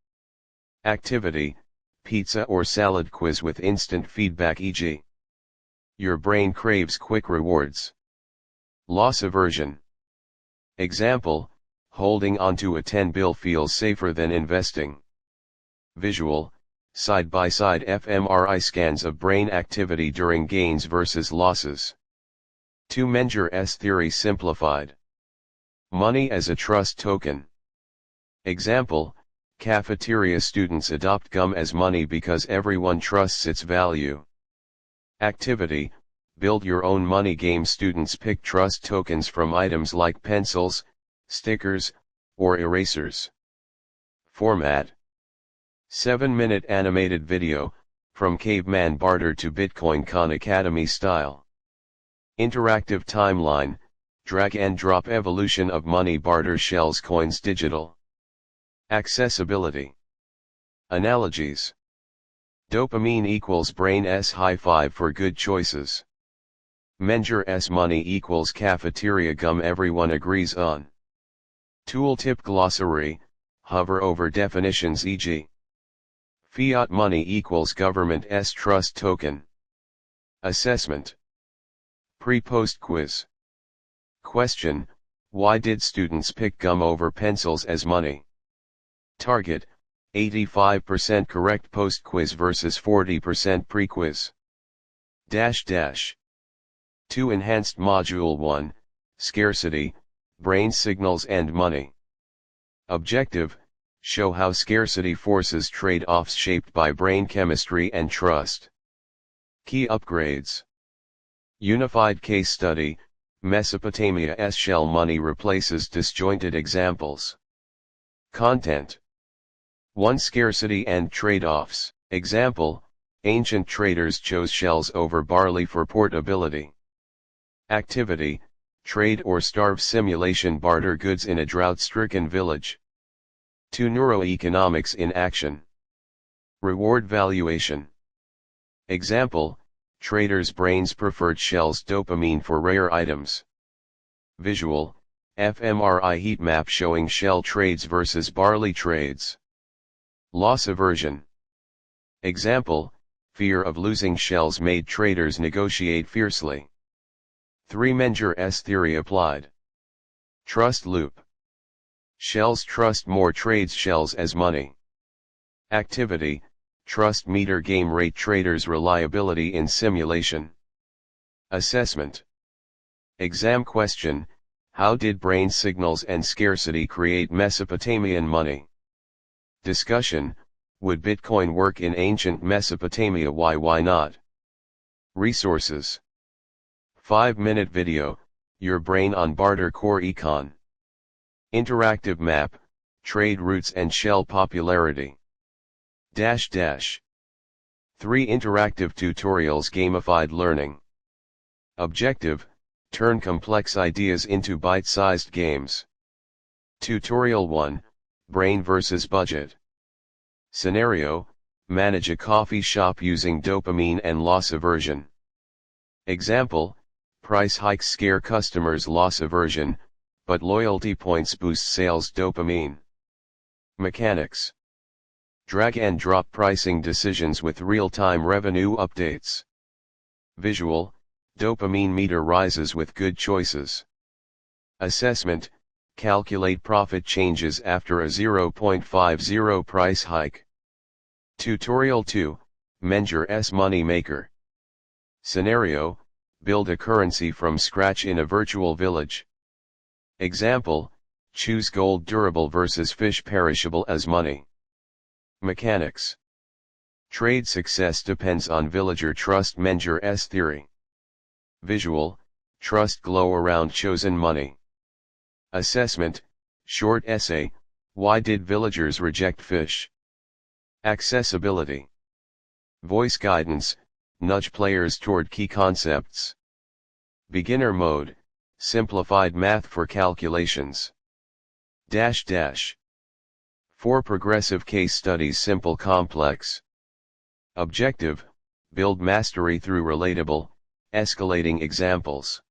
Activity, pizza or salad quiz with instant feedback, e.g. your brain craves quick rewards. Loss aversion. Example, holding onto a 10 bill feels safer than investing. Visual, side-by-side fMRI scans of brain activity during gains versus losses. 2 Menger's theory simplified. Money as a trust token. Example, cafeteria students adopt gum as money because everyone trusts its value. Activity, build your own money game. Students pick trust tokens from items like pencils, stickers, or erasers. Format. 7-minute animated video, from caveman barter to Bitcoin Khan Academy style. Interactive timeline, drag and drop evolution of money barter shells coins digital. Accessibility. Analogies. Dopamine equals brain's high five for good choices. Menger's money equals cafeteria gum everyone agrees on. Tooltip glossary, hover over definitions, e.g. fiat money equals government's trust token. Assessment. Pre-post quiz. Question, why did students pick gum over pencils as money? Target, 85% correct post-quiz versus 40% pre-quiz. 2 Enhanced Module 1, Scarcity, Brain Signals and Money. Objective, show how scarcity forces trade-offs shaped by brain chemistry and trust. Key upgrades. Unified case study, Mesopotamia's shell money replaces disjointed examples. Content. 1 Scarcity and trade-offs. Example, ancient traders chose shells over barley for portability. Activity, trade or starve simulation, barter goods in a drought-stricken village. 2 Neuroeconomics in action. Reward valuation. Example, traders' brains preferred shells dopamine for rare items. Visual, fMRI heat map showing shell trades versus barley trades. Loss aversion. Example, fear of losing shells made traders negotiate fiercely. 3 Menger's theory applied. Trust loop. Shells trust more trades shells as money. Activity, trust meter game rate traders reliability in simulation. Assessment. Exam question, how did brain signals and scarcity create Mesopotamian money? Discussion, would Bitcoin work in ancient Mesopotamia? Why not? Resources. 5-minute video, Your Brain on Barter Core Econ. Interactive map, trade routes and shell popularity. 3 interactive tutorials gamified learning. Objective, turn complex ideas into bite-sized games. Tutorial 1, Brain versus Budget. Scenario, manage a coffee shop using dopamine and loss aversion. Example, price hikes scare customers loss aversion, but loyalty points boost sales dopamine. Mechanics. Drag and drop pricing decisions with real-time revenue updates. Visual, dopamine meter rises with good choices. Assessment, calculate profit changes after a 0.50 price hike. Tutorial 2, Menger's Money Maker. Scenario, build a currency from scratch in a virtual village. Example, choose gold durable versus fish perishable as money. Mechanics. Trade success depends on villager trust Menger's theory. Visual, trust glow around chosen money. Assessment, short essay, why did villagers reject fish? Accessibility. Voice guidance, nudge players toward key concepts. Beginner mode, simplified math for calculations. 4 progressive case studies simple complex. Objective, build mastery through relatable, escalating examples.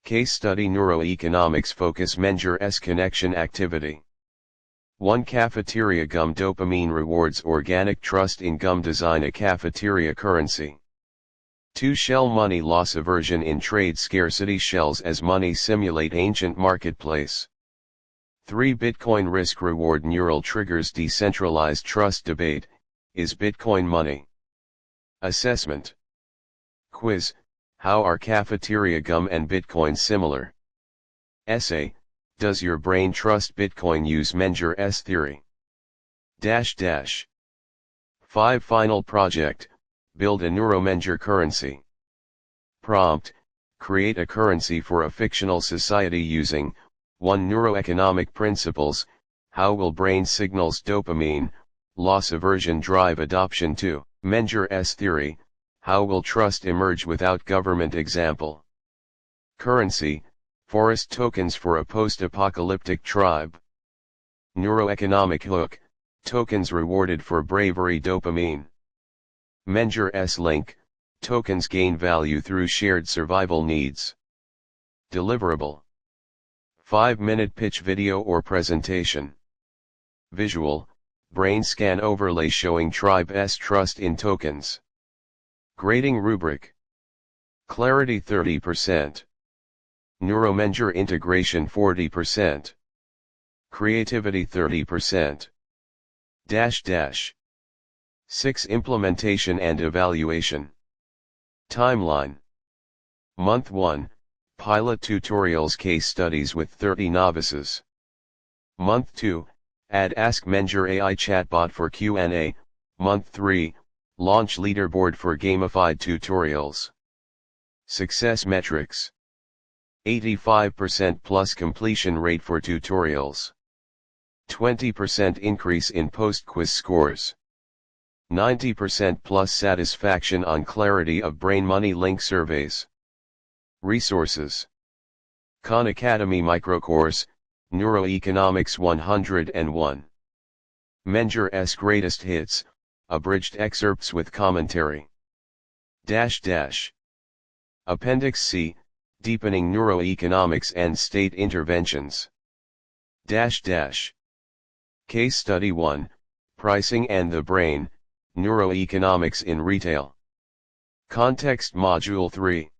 Case study neuroeconomics focus Menger's connection activity. 1 Cafeteria gum dopamine rewards organic trust in gum design a cafeteria currency. 2 Shell money loss aversion in trade scarcity shells as money simulate ancient marketplace. 3 Bitcoin risk reward neural triggers decentralized trust debate, is Bitcoin money? Assessment. Quiz, how are cafeteria gum and Bitcoin similar? Essay, does your brain trust Bitcoin use Menger's theory? 5 Final project, build a neuromenger currency. Prompt, create a currency for a fictional society using 1 Neuroeconomic principles, how will brain signals dopamine, loss aversion drive adoption? 2 Menger's theory, how will trust emerge without government? Example. Currency, forest tokens for a post-apocalyptic tribe. Neuroeconomic hook, tokens rewarded for bravery dopamine. Menger's link, tokens gain value through shared survival needs. Deliverable. 5-minute pitch video or presentation. Visual, brain scan overlay showing tribe's trust in tokens. Grading rubric. Clarity 30%. Neuromenger integration 40%. Creativity 30%. 6 Implementation and evaluation. Timeline. Month 1, pilot tutorials case studies with 30 novices. Month 2, add Ask Menger AI chatbot for Q&A. Month 3, launch leaderboard for gamified tutorials. Success metrics. 85% plus completion rate for tutorials. 20% increase in post-quiz scores. 90% plus satisfaction on clarity of brain money link surveys. Resources. Khan Academy Microcourse, Neuroeconomics 101. Menger's Greatest Hits, abridged excerpts with commentary. Appendix C, Deepening Neuroeconomics and State Interventions. Case Study 1, Pricing and the Brain, Neuroeconomics in Retail. Context Module 3.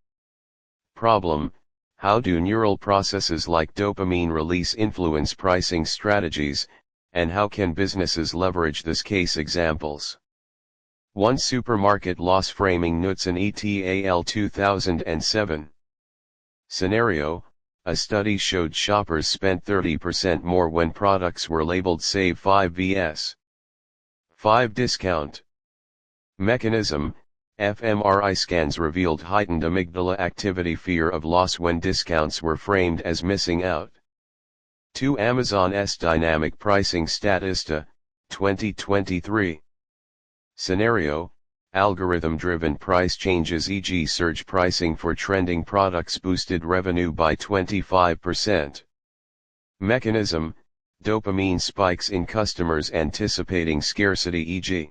Problem: how do neural processes like dopamine release influence pricing strategies, and how can businesses leverage this? Case examples. 1. Supermarket loss framing Knudsen et al. 2007. Scenario: a study showed shoppers spent 30% more when products were labeled Save 5 vs. 5 discount. Mechanism: fMRI scans revealed heightened amygdala activity, fear of loss when discounts were framed as missing out. 2. Amazon's Dynamic Pricing Statista, 2023. Scenario: algorithm-driven price changes e.g. surge pricing for trending products boosted revenue by 25%. Mechanism: dopamine spikes in customers anticipating scarcity, e.g.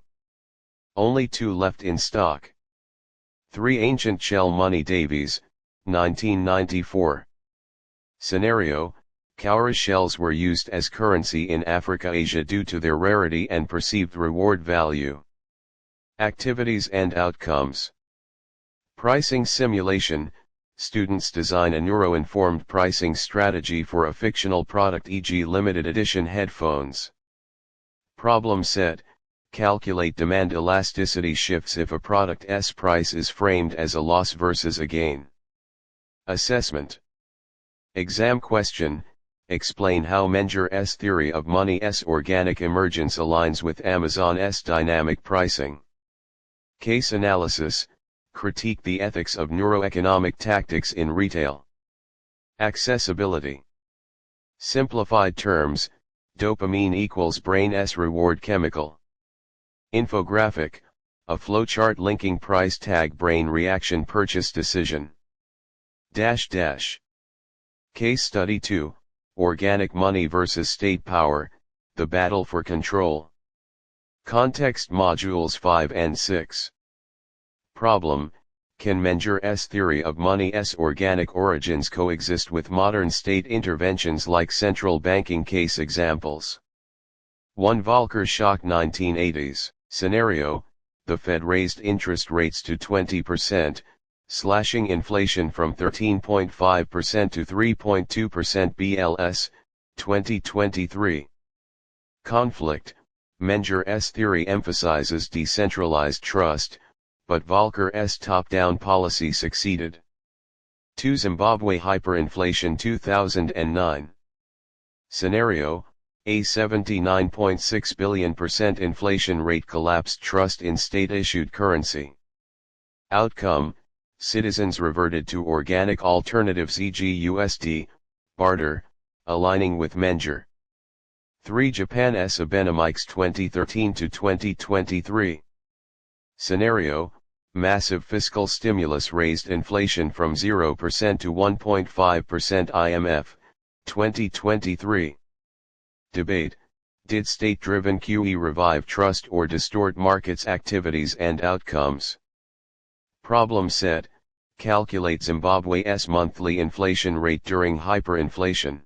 only 2 left in stock. 3. Ancient shell money Davies, 1994. Scenario: cowrie shells were used as currency in Africa-Asia due to their rarity and perceived reward value. Activities and outcomes. Pricing simulation: students design a neuro-informed pricing strategy for a fictional product, e.g. limited edition headphones. Problem set: calculate demand elasticity shifts if a product's price is framed as a loss versus a gain. Assessment. Exam question: explain how Menger's theory of money's organic emergence aligns with Amazon's dynamic pricing. Case analysis: critique the ethics of neuroeconomic tactics in retail. Accessibility. Simplified terms: dopamine equals brain's reward chemical. Infographic: a flowchart linking price tag brain reaction purchase decision. Case Study 2, Organic Money versus State Power, the Battle for Control. Context Modules 5 and 6. Problem: can Menger's theory of money's organic origins coexist with modern state interventions like central banking? Case examples. 1. Volcker shock 1980s. Scenario: the Fed raised interest rates to 20%, slashing inflation from 13.5% to 3.2%. BLS, 2023. Conflict: Menger's theory emphasizes decentralized trust, but Volcker's top-down policy succeeded. 2. Zimbabwe hyperinflation 2009. Scenario: a 79.6 billion % inflation rate collapsed trust in state-issued currency. Outcome: citizens reverted to organic alternatives, e.g. USD, barter, aligning with Menger. 3. Japan's Abenomics 2013 to 2023. Scenario: massive fiscal stimulus raised inflation from 0% to 1.5%. IMF, 2023. Debate: did state-driven QE revive trust or distort markets' activities and outcomes? Problem set: calculate Zimbabwe's monthly inflation rate during hyperinflation.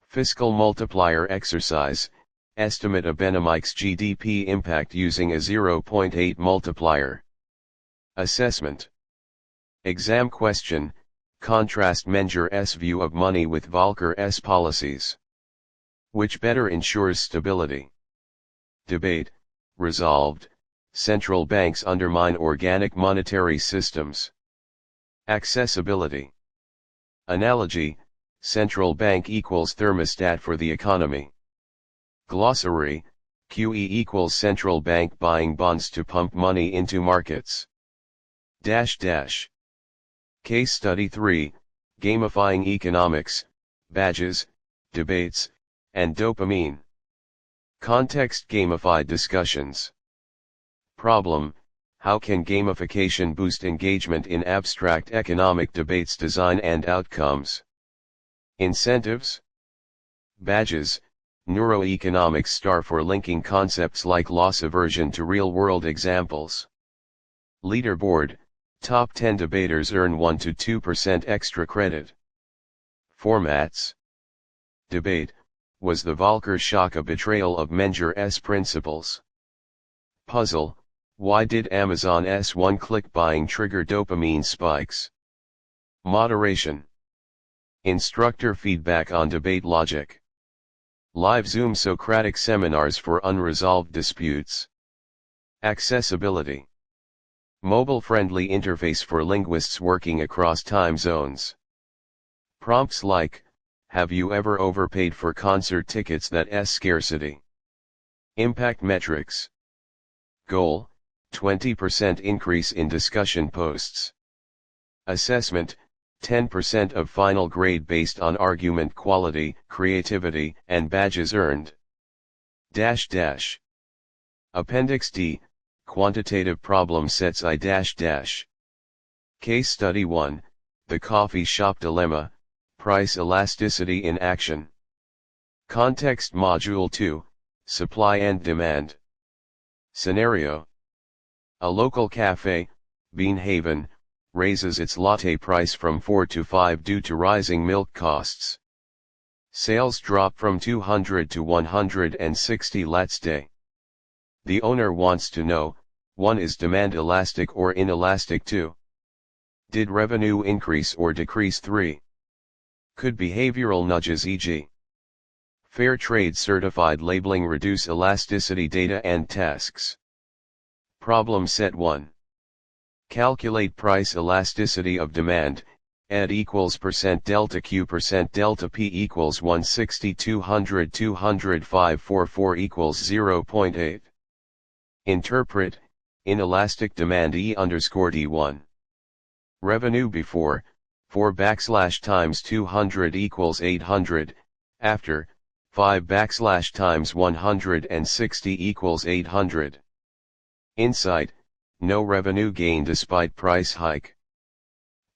Fiscal multiplier exercise: estimate Abenomics GDP impact using a 0.8 multiplier. Assessment. Exam question: contrast Menger's view of money with Volcker's policies. Which better ensures stability? Debate: resolved, central banks undermine organic monetary systems. Accessibility. Analogy: central bank equals thermostat for the economy. Glossary: QE equals central bank buying bonds to pump money into markets. Case Study 3, Gamifying Economics, Badges, Debates, and Dopamine. Context: gamified discussions. Problem: how can gamification boost engagement in abstract economic debates? Design and outcomes. Incentives. Badges: neuroeconomics star for linking concepts like loss aversion to real-world examples. Leaderboard: Top 10 debaters earn 1 to 2% extra credit. Formats. Debate, was the Volcker shock a betrayal of Menger's principles? Puzzle, why did Amazon's one-click buying trigger dopamine spikes? Moderation. Instructor feedback on debate logic. Live Zoom Socratic seminars for unresolved disputes. Accessibility. Mobile-friendly interface for linguists working across time zones. Prompts like, have you ever overpaid for concert tickets that's scarcity? Impact metrics. Goal, 20% increase in discussion posts. Assessment, 10% of final grade based on argument quality, creativity, and badges earned. Appendix D, quantitative problem sets I-. Case Study 1, The Coffee Shop Dilemma, Price Elasticity in Action. Context Module 2, Supply and Demand. Scenario. A local cafe, Bean Haven, raises its latte price from 4 to 5 due to rising milk costs. Sales drop from 200 to 160 lattes day. The owner wants to know, 1. Is demand elastic or inelastic? 2. Did revenue increase or decrease? 3. Could behavioral nudges e.g. Fair Trade certified labeling reduce elasticity? Data and tasks. Problem set 1. Calculate price elasticity of demand, ED equals % delta Q % delta P equals 160 200 200 544 equals 0.8. Interpret, inelastic demand E_D1. Revenue before, 4 times 200 equals 800, after, 5 times 160 equals 800. Insight, no revenue gain despite price hike.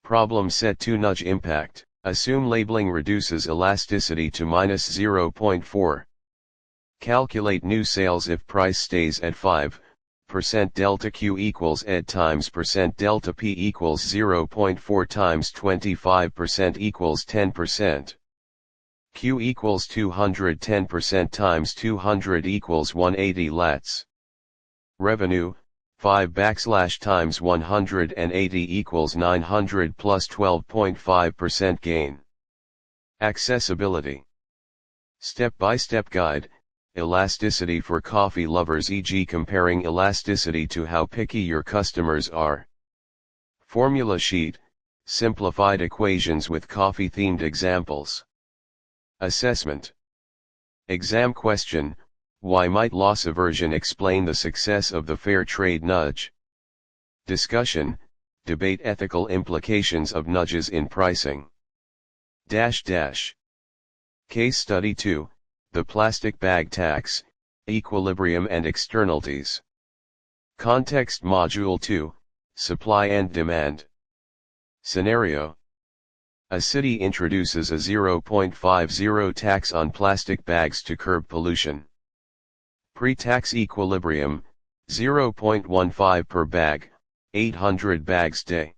Problem set 2 nudge impact, assume labeling reduces elasticity to -0.4. Calculate new sales if price stays at 5%. Delta Q equals ED times % delta P equals 0.4 times 25% equals 10%. Q equals 210% times 200 equals 180 lattes. Revenue, 5 times 180 equals 900 plus 12.5% gain. Accessibility. Step-by-step guide, elasticity for coffee lovers, e.g. comparing elasticity to how picky your customers are. Formula sheet, simplified equations with coffee-themed examples. Assessment. Exam question, why might loss aversion explain the success of the fair trade nudge? Discussion, debate ethical implications of nudges in pricing. Case Study 2, The Plastic Bag Tax, Equilibrium and Externalities. Context Module 2, Supply and Demand. Scenario. A city introduces a 0.50 tax on plastic bags to curb pollution. Pre-tax equilibrium, 0.15 per bag, 800 bags day.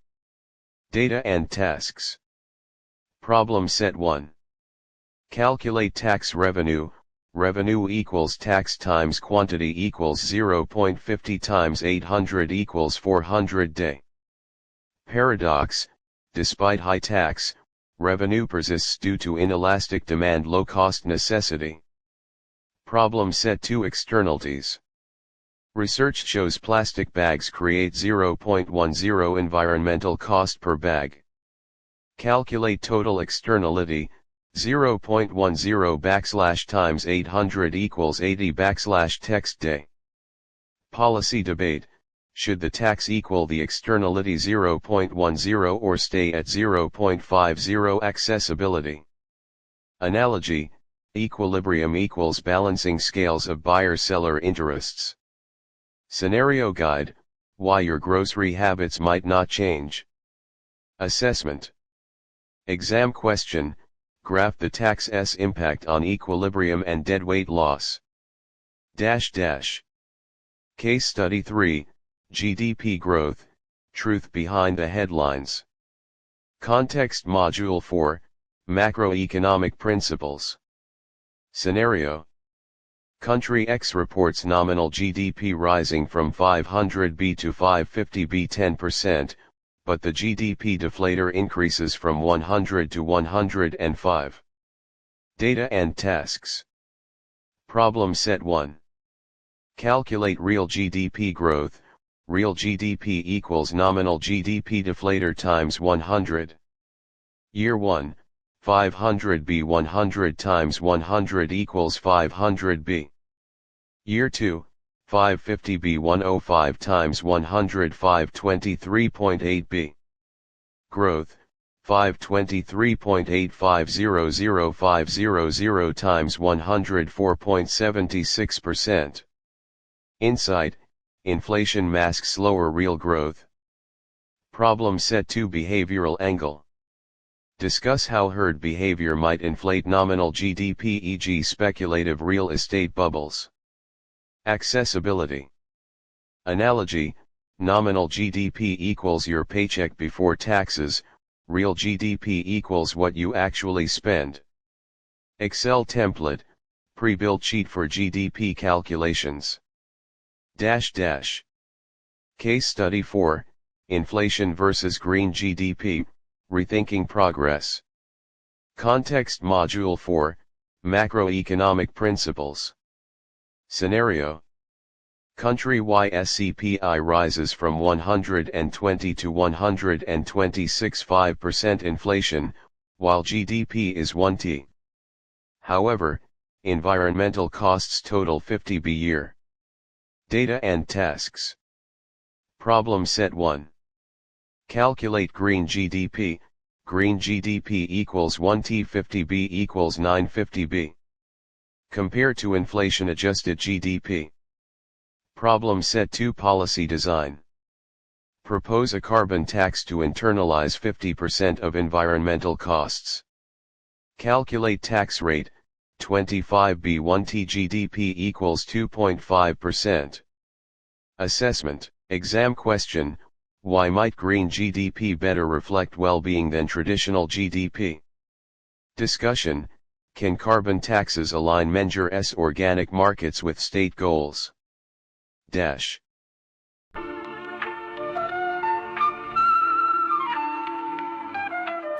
Data and tasks. Problem set 1. Calculate tax revenue. Revenue equals tax times quantity equals 0.50 times 800 equals 400 day. Paradox, despite high tax, revenue persists due to inelastic demand, low cost necessity. Problem set 2 externalities. Research shows plastic bags create 0.10 environmental cost per bag. Calculate total externality, 0.10 times 800 equals 80 text day. Policy debate, should the tax equal the externality 0.10 or stay at 0.50? Accessibility. Analogy, equilibrium equals balancing scales of buyer-seller interests. Scenario guide, why your grocery habits might not change. Assessment. Exam question, graph the tax's impact on equilibrium and deadweight loss. Case Study 3, GDP growth, Truth behind the headlines. Context Module 4, Macroeconomic Principles. Scenario. Country X reports nominal GDP rising from 500B to 550B 10%, but the GDP deflator increases from 100 to 105. Data and tasks. Problem set 1. Calculate real GDP growth. Real GDP equals nominal GDP deflator times 100. Year 1, 500B 100 times 100 equals 500B. Year 2, 550B 105 times 105 23.8B. Growth, 523.8500500 times 104.76%. Insight, inflation masks lower real growth. Problem set 2 Behavioral angle. Discuss how herd behavior might inflate nominal GDP, e.g. speculative real estate bubbles. Accessibility. Analogy, nominal GDP equals your paycheck before taxes, real GDP equals what you actually spend. Excel template, pre-built sheet for GDP calculations. Case study 4, Inflation versus Green GDP, Rethinking Progress. Context Module 4, Macroeconomic Principles. Scenario. Country Y's CPI rises from 120 to 126.5% inflation, while GDP is 1T. However, environmental costs total 50 per year. Data and tasks. Problem set 1. Calculate green GDP. Green GDP equals 1T 50B equals 950B. Compare to inflation adjusted GDP. Problem set 2 Policy design. Propose a carbon tax to internalize 50% of environmental costs. Calculate tax rate, 25B 1T GDP equals 2.5%. Assessment, exam question, why might green GDP better reflect well-being than traditional GDP? Discussion, can carbon taxes align Menger's organic markets with state goals?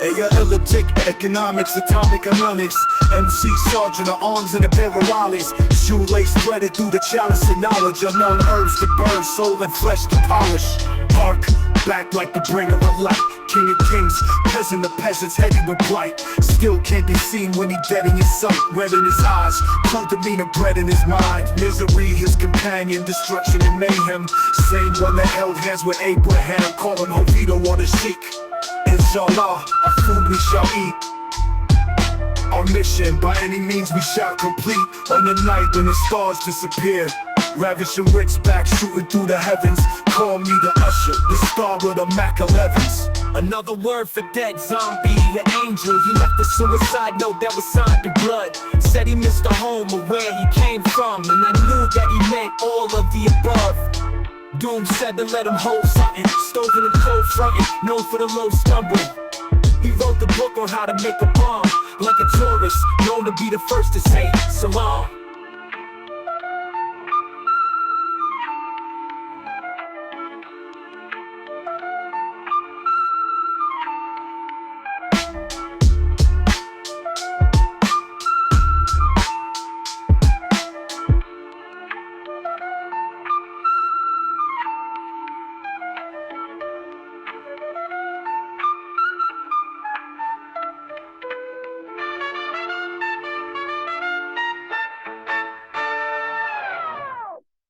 Elliptic economics, atomic aeronautics, MC sergeant of arms and a pair of J.O.L.A.L.F. Shoelace threaded through the chalice of knowledge, unknown herbs to burn, soul and flesh to polish. Bark, back like the bringer of light, king of kings, peasant of peasants, heading with blight. Still can't be seen when he dead in his sight, red in his eyes, cold demeanor bred in his mind. Misery his companion, destruction and mayhem. Same one that held hands with Abraham, calling Jovito on the sheik. J.O.L.A.L.F, our food we shall eat. Our mission, by any means we shall complete. On the night when the stars disappear, ravishing rich back shooting through the heavens. Call me the usher, the star of the Mac 11s. Another word for dead zombie, an angel. He left a suicide note that was signed in blood. Said he missed a home or where he came from, and I knew that he meant all of the above. Doom said to let him hold something, stove in the cold frontin', known for the low stumbling. He wrote the book on how to make a bomb, like a tourist, known to be the first to say salam.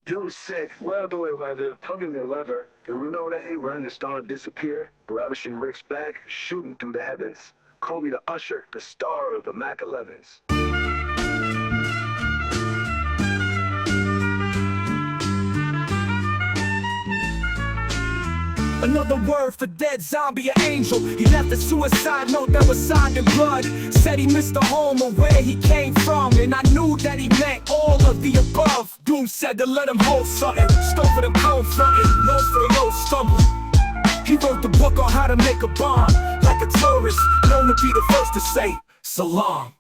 Dude said, well, the way by the tugging the lever, and we know that he run the star disappear, ravishing Rick's back, shooting through the heavens. Call me the usher, the star of the Mac 11s. Another word for dead zombie, an angel. He left a suicide note that was signed in blood. Said he missed a home or where he came from, and I knew that he meant all of the above. Doom said to let him hold something, stove for them cold frontin', nose for the low stumble. He wrote the book on how to make a bomb. Like a tourist, known to be the first to say salam.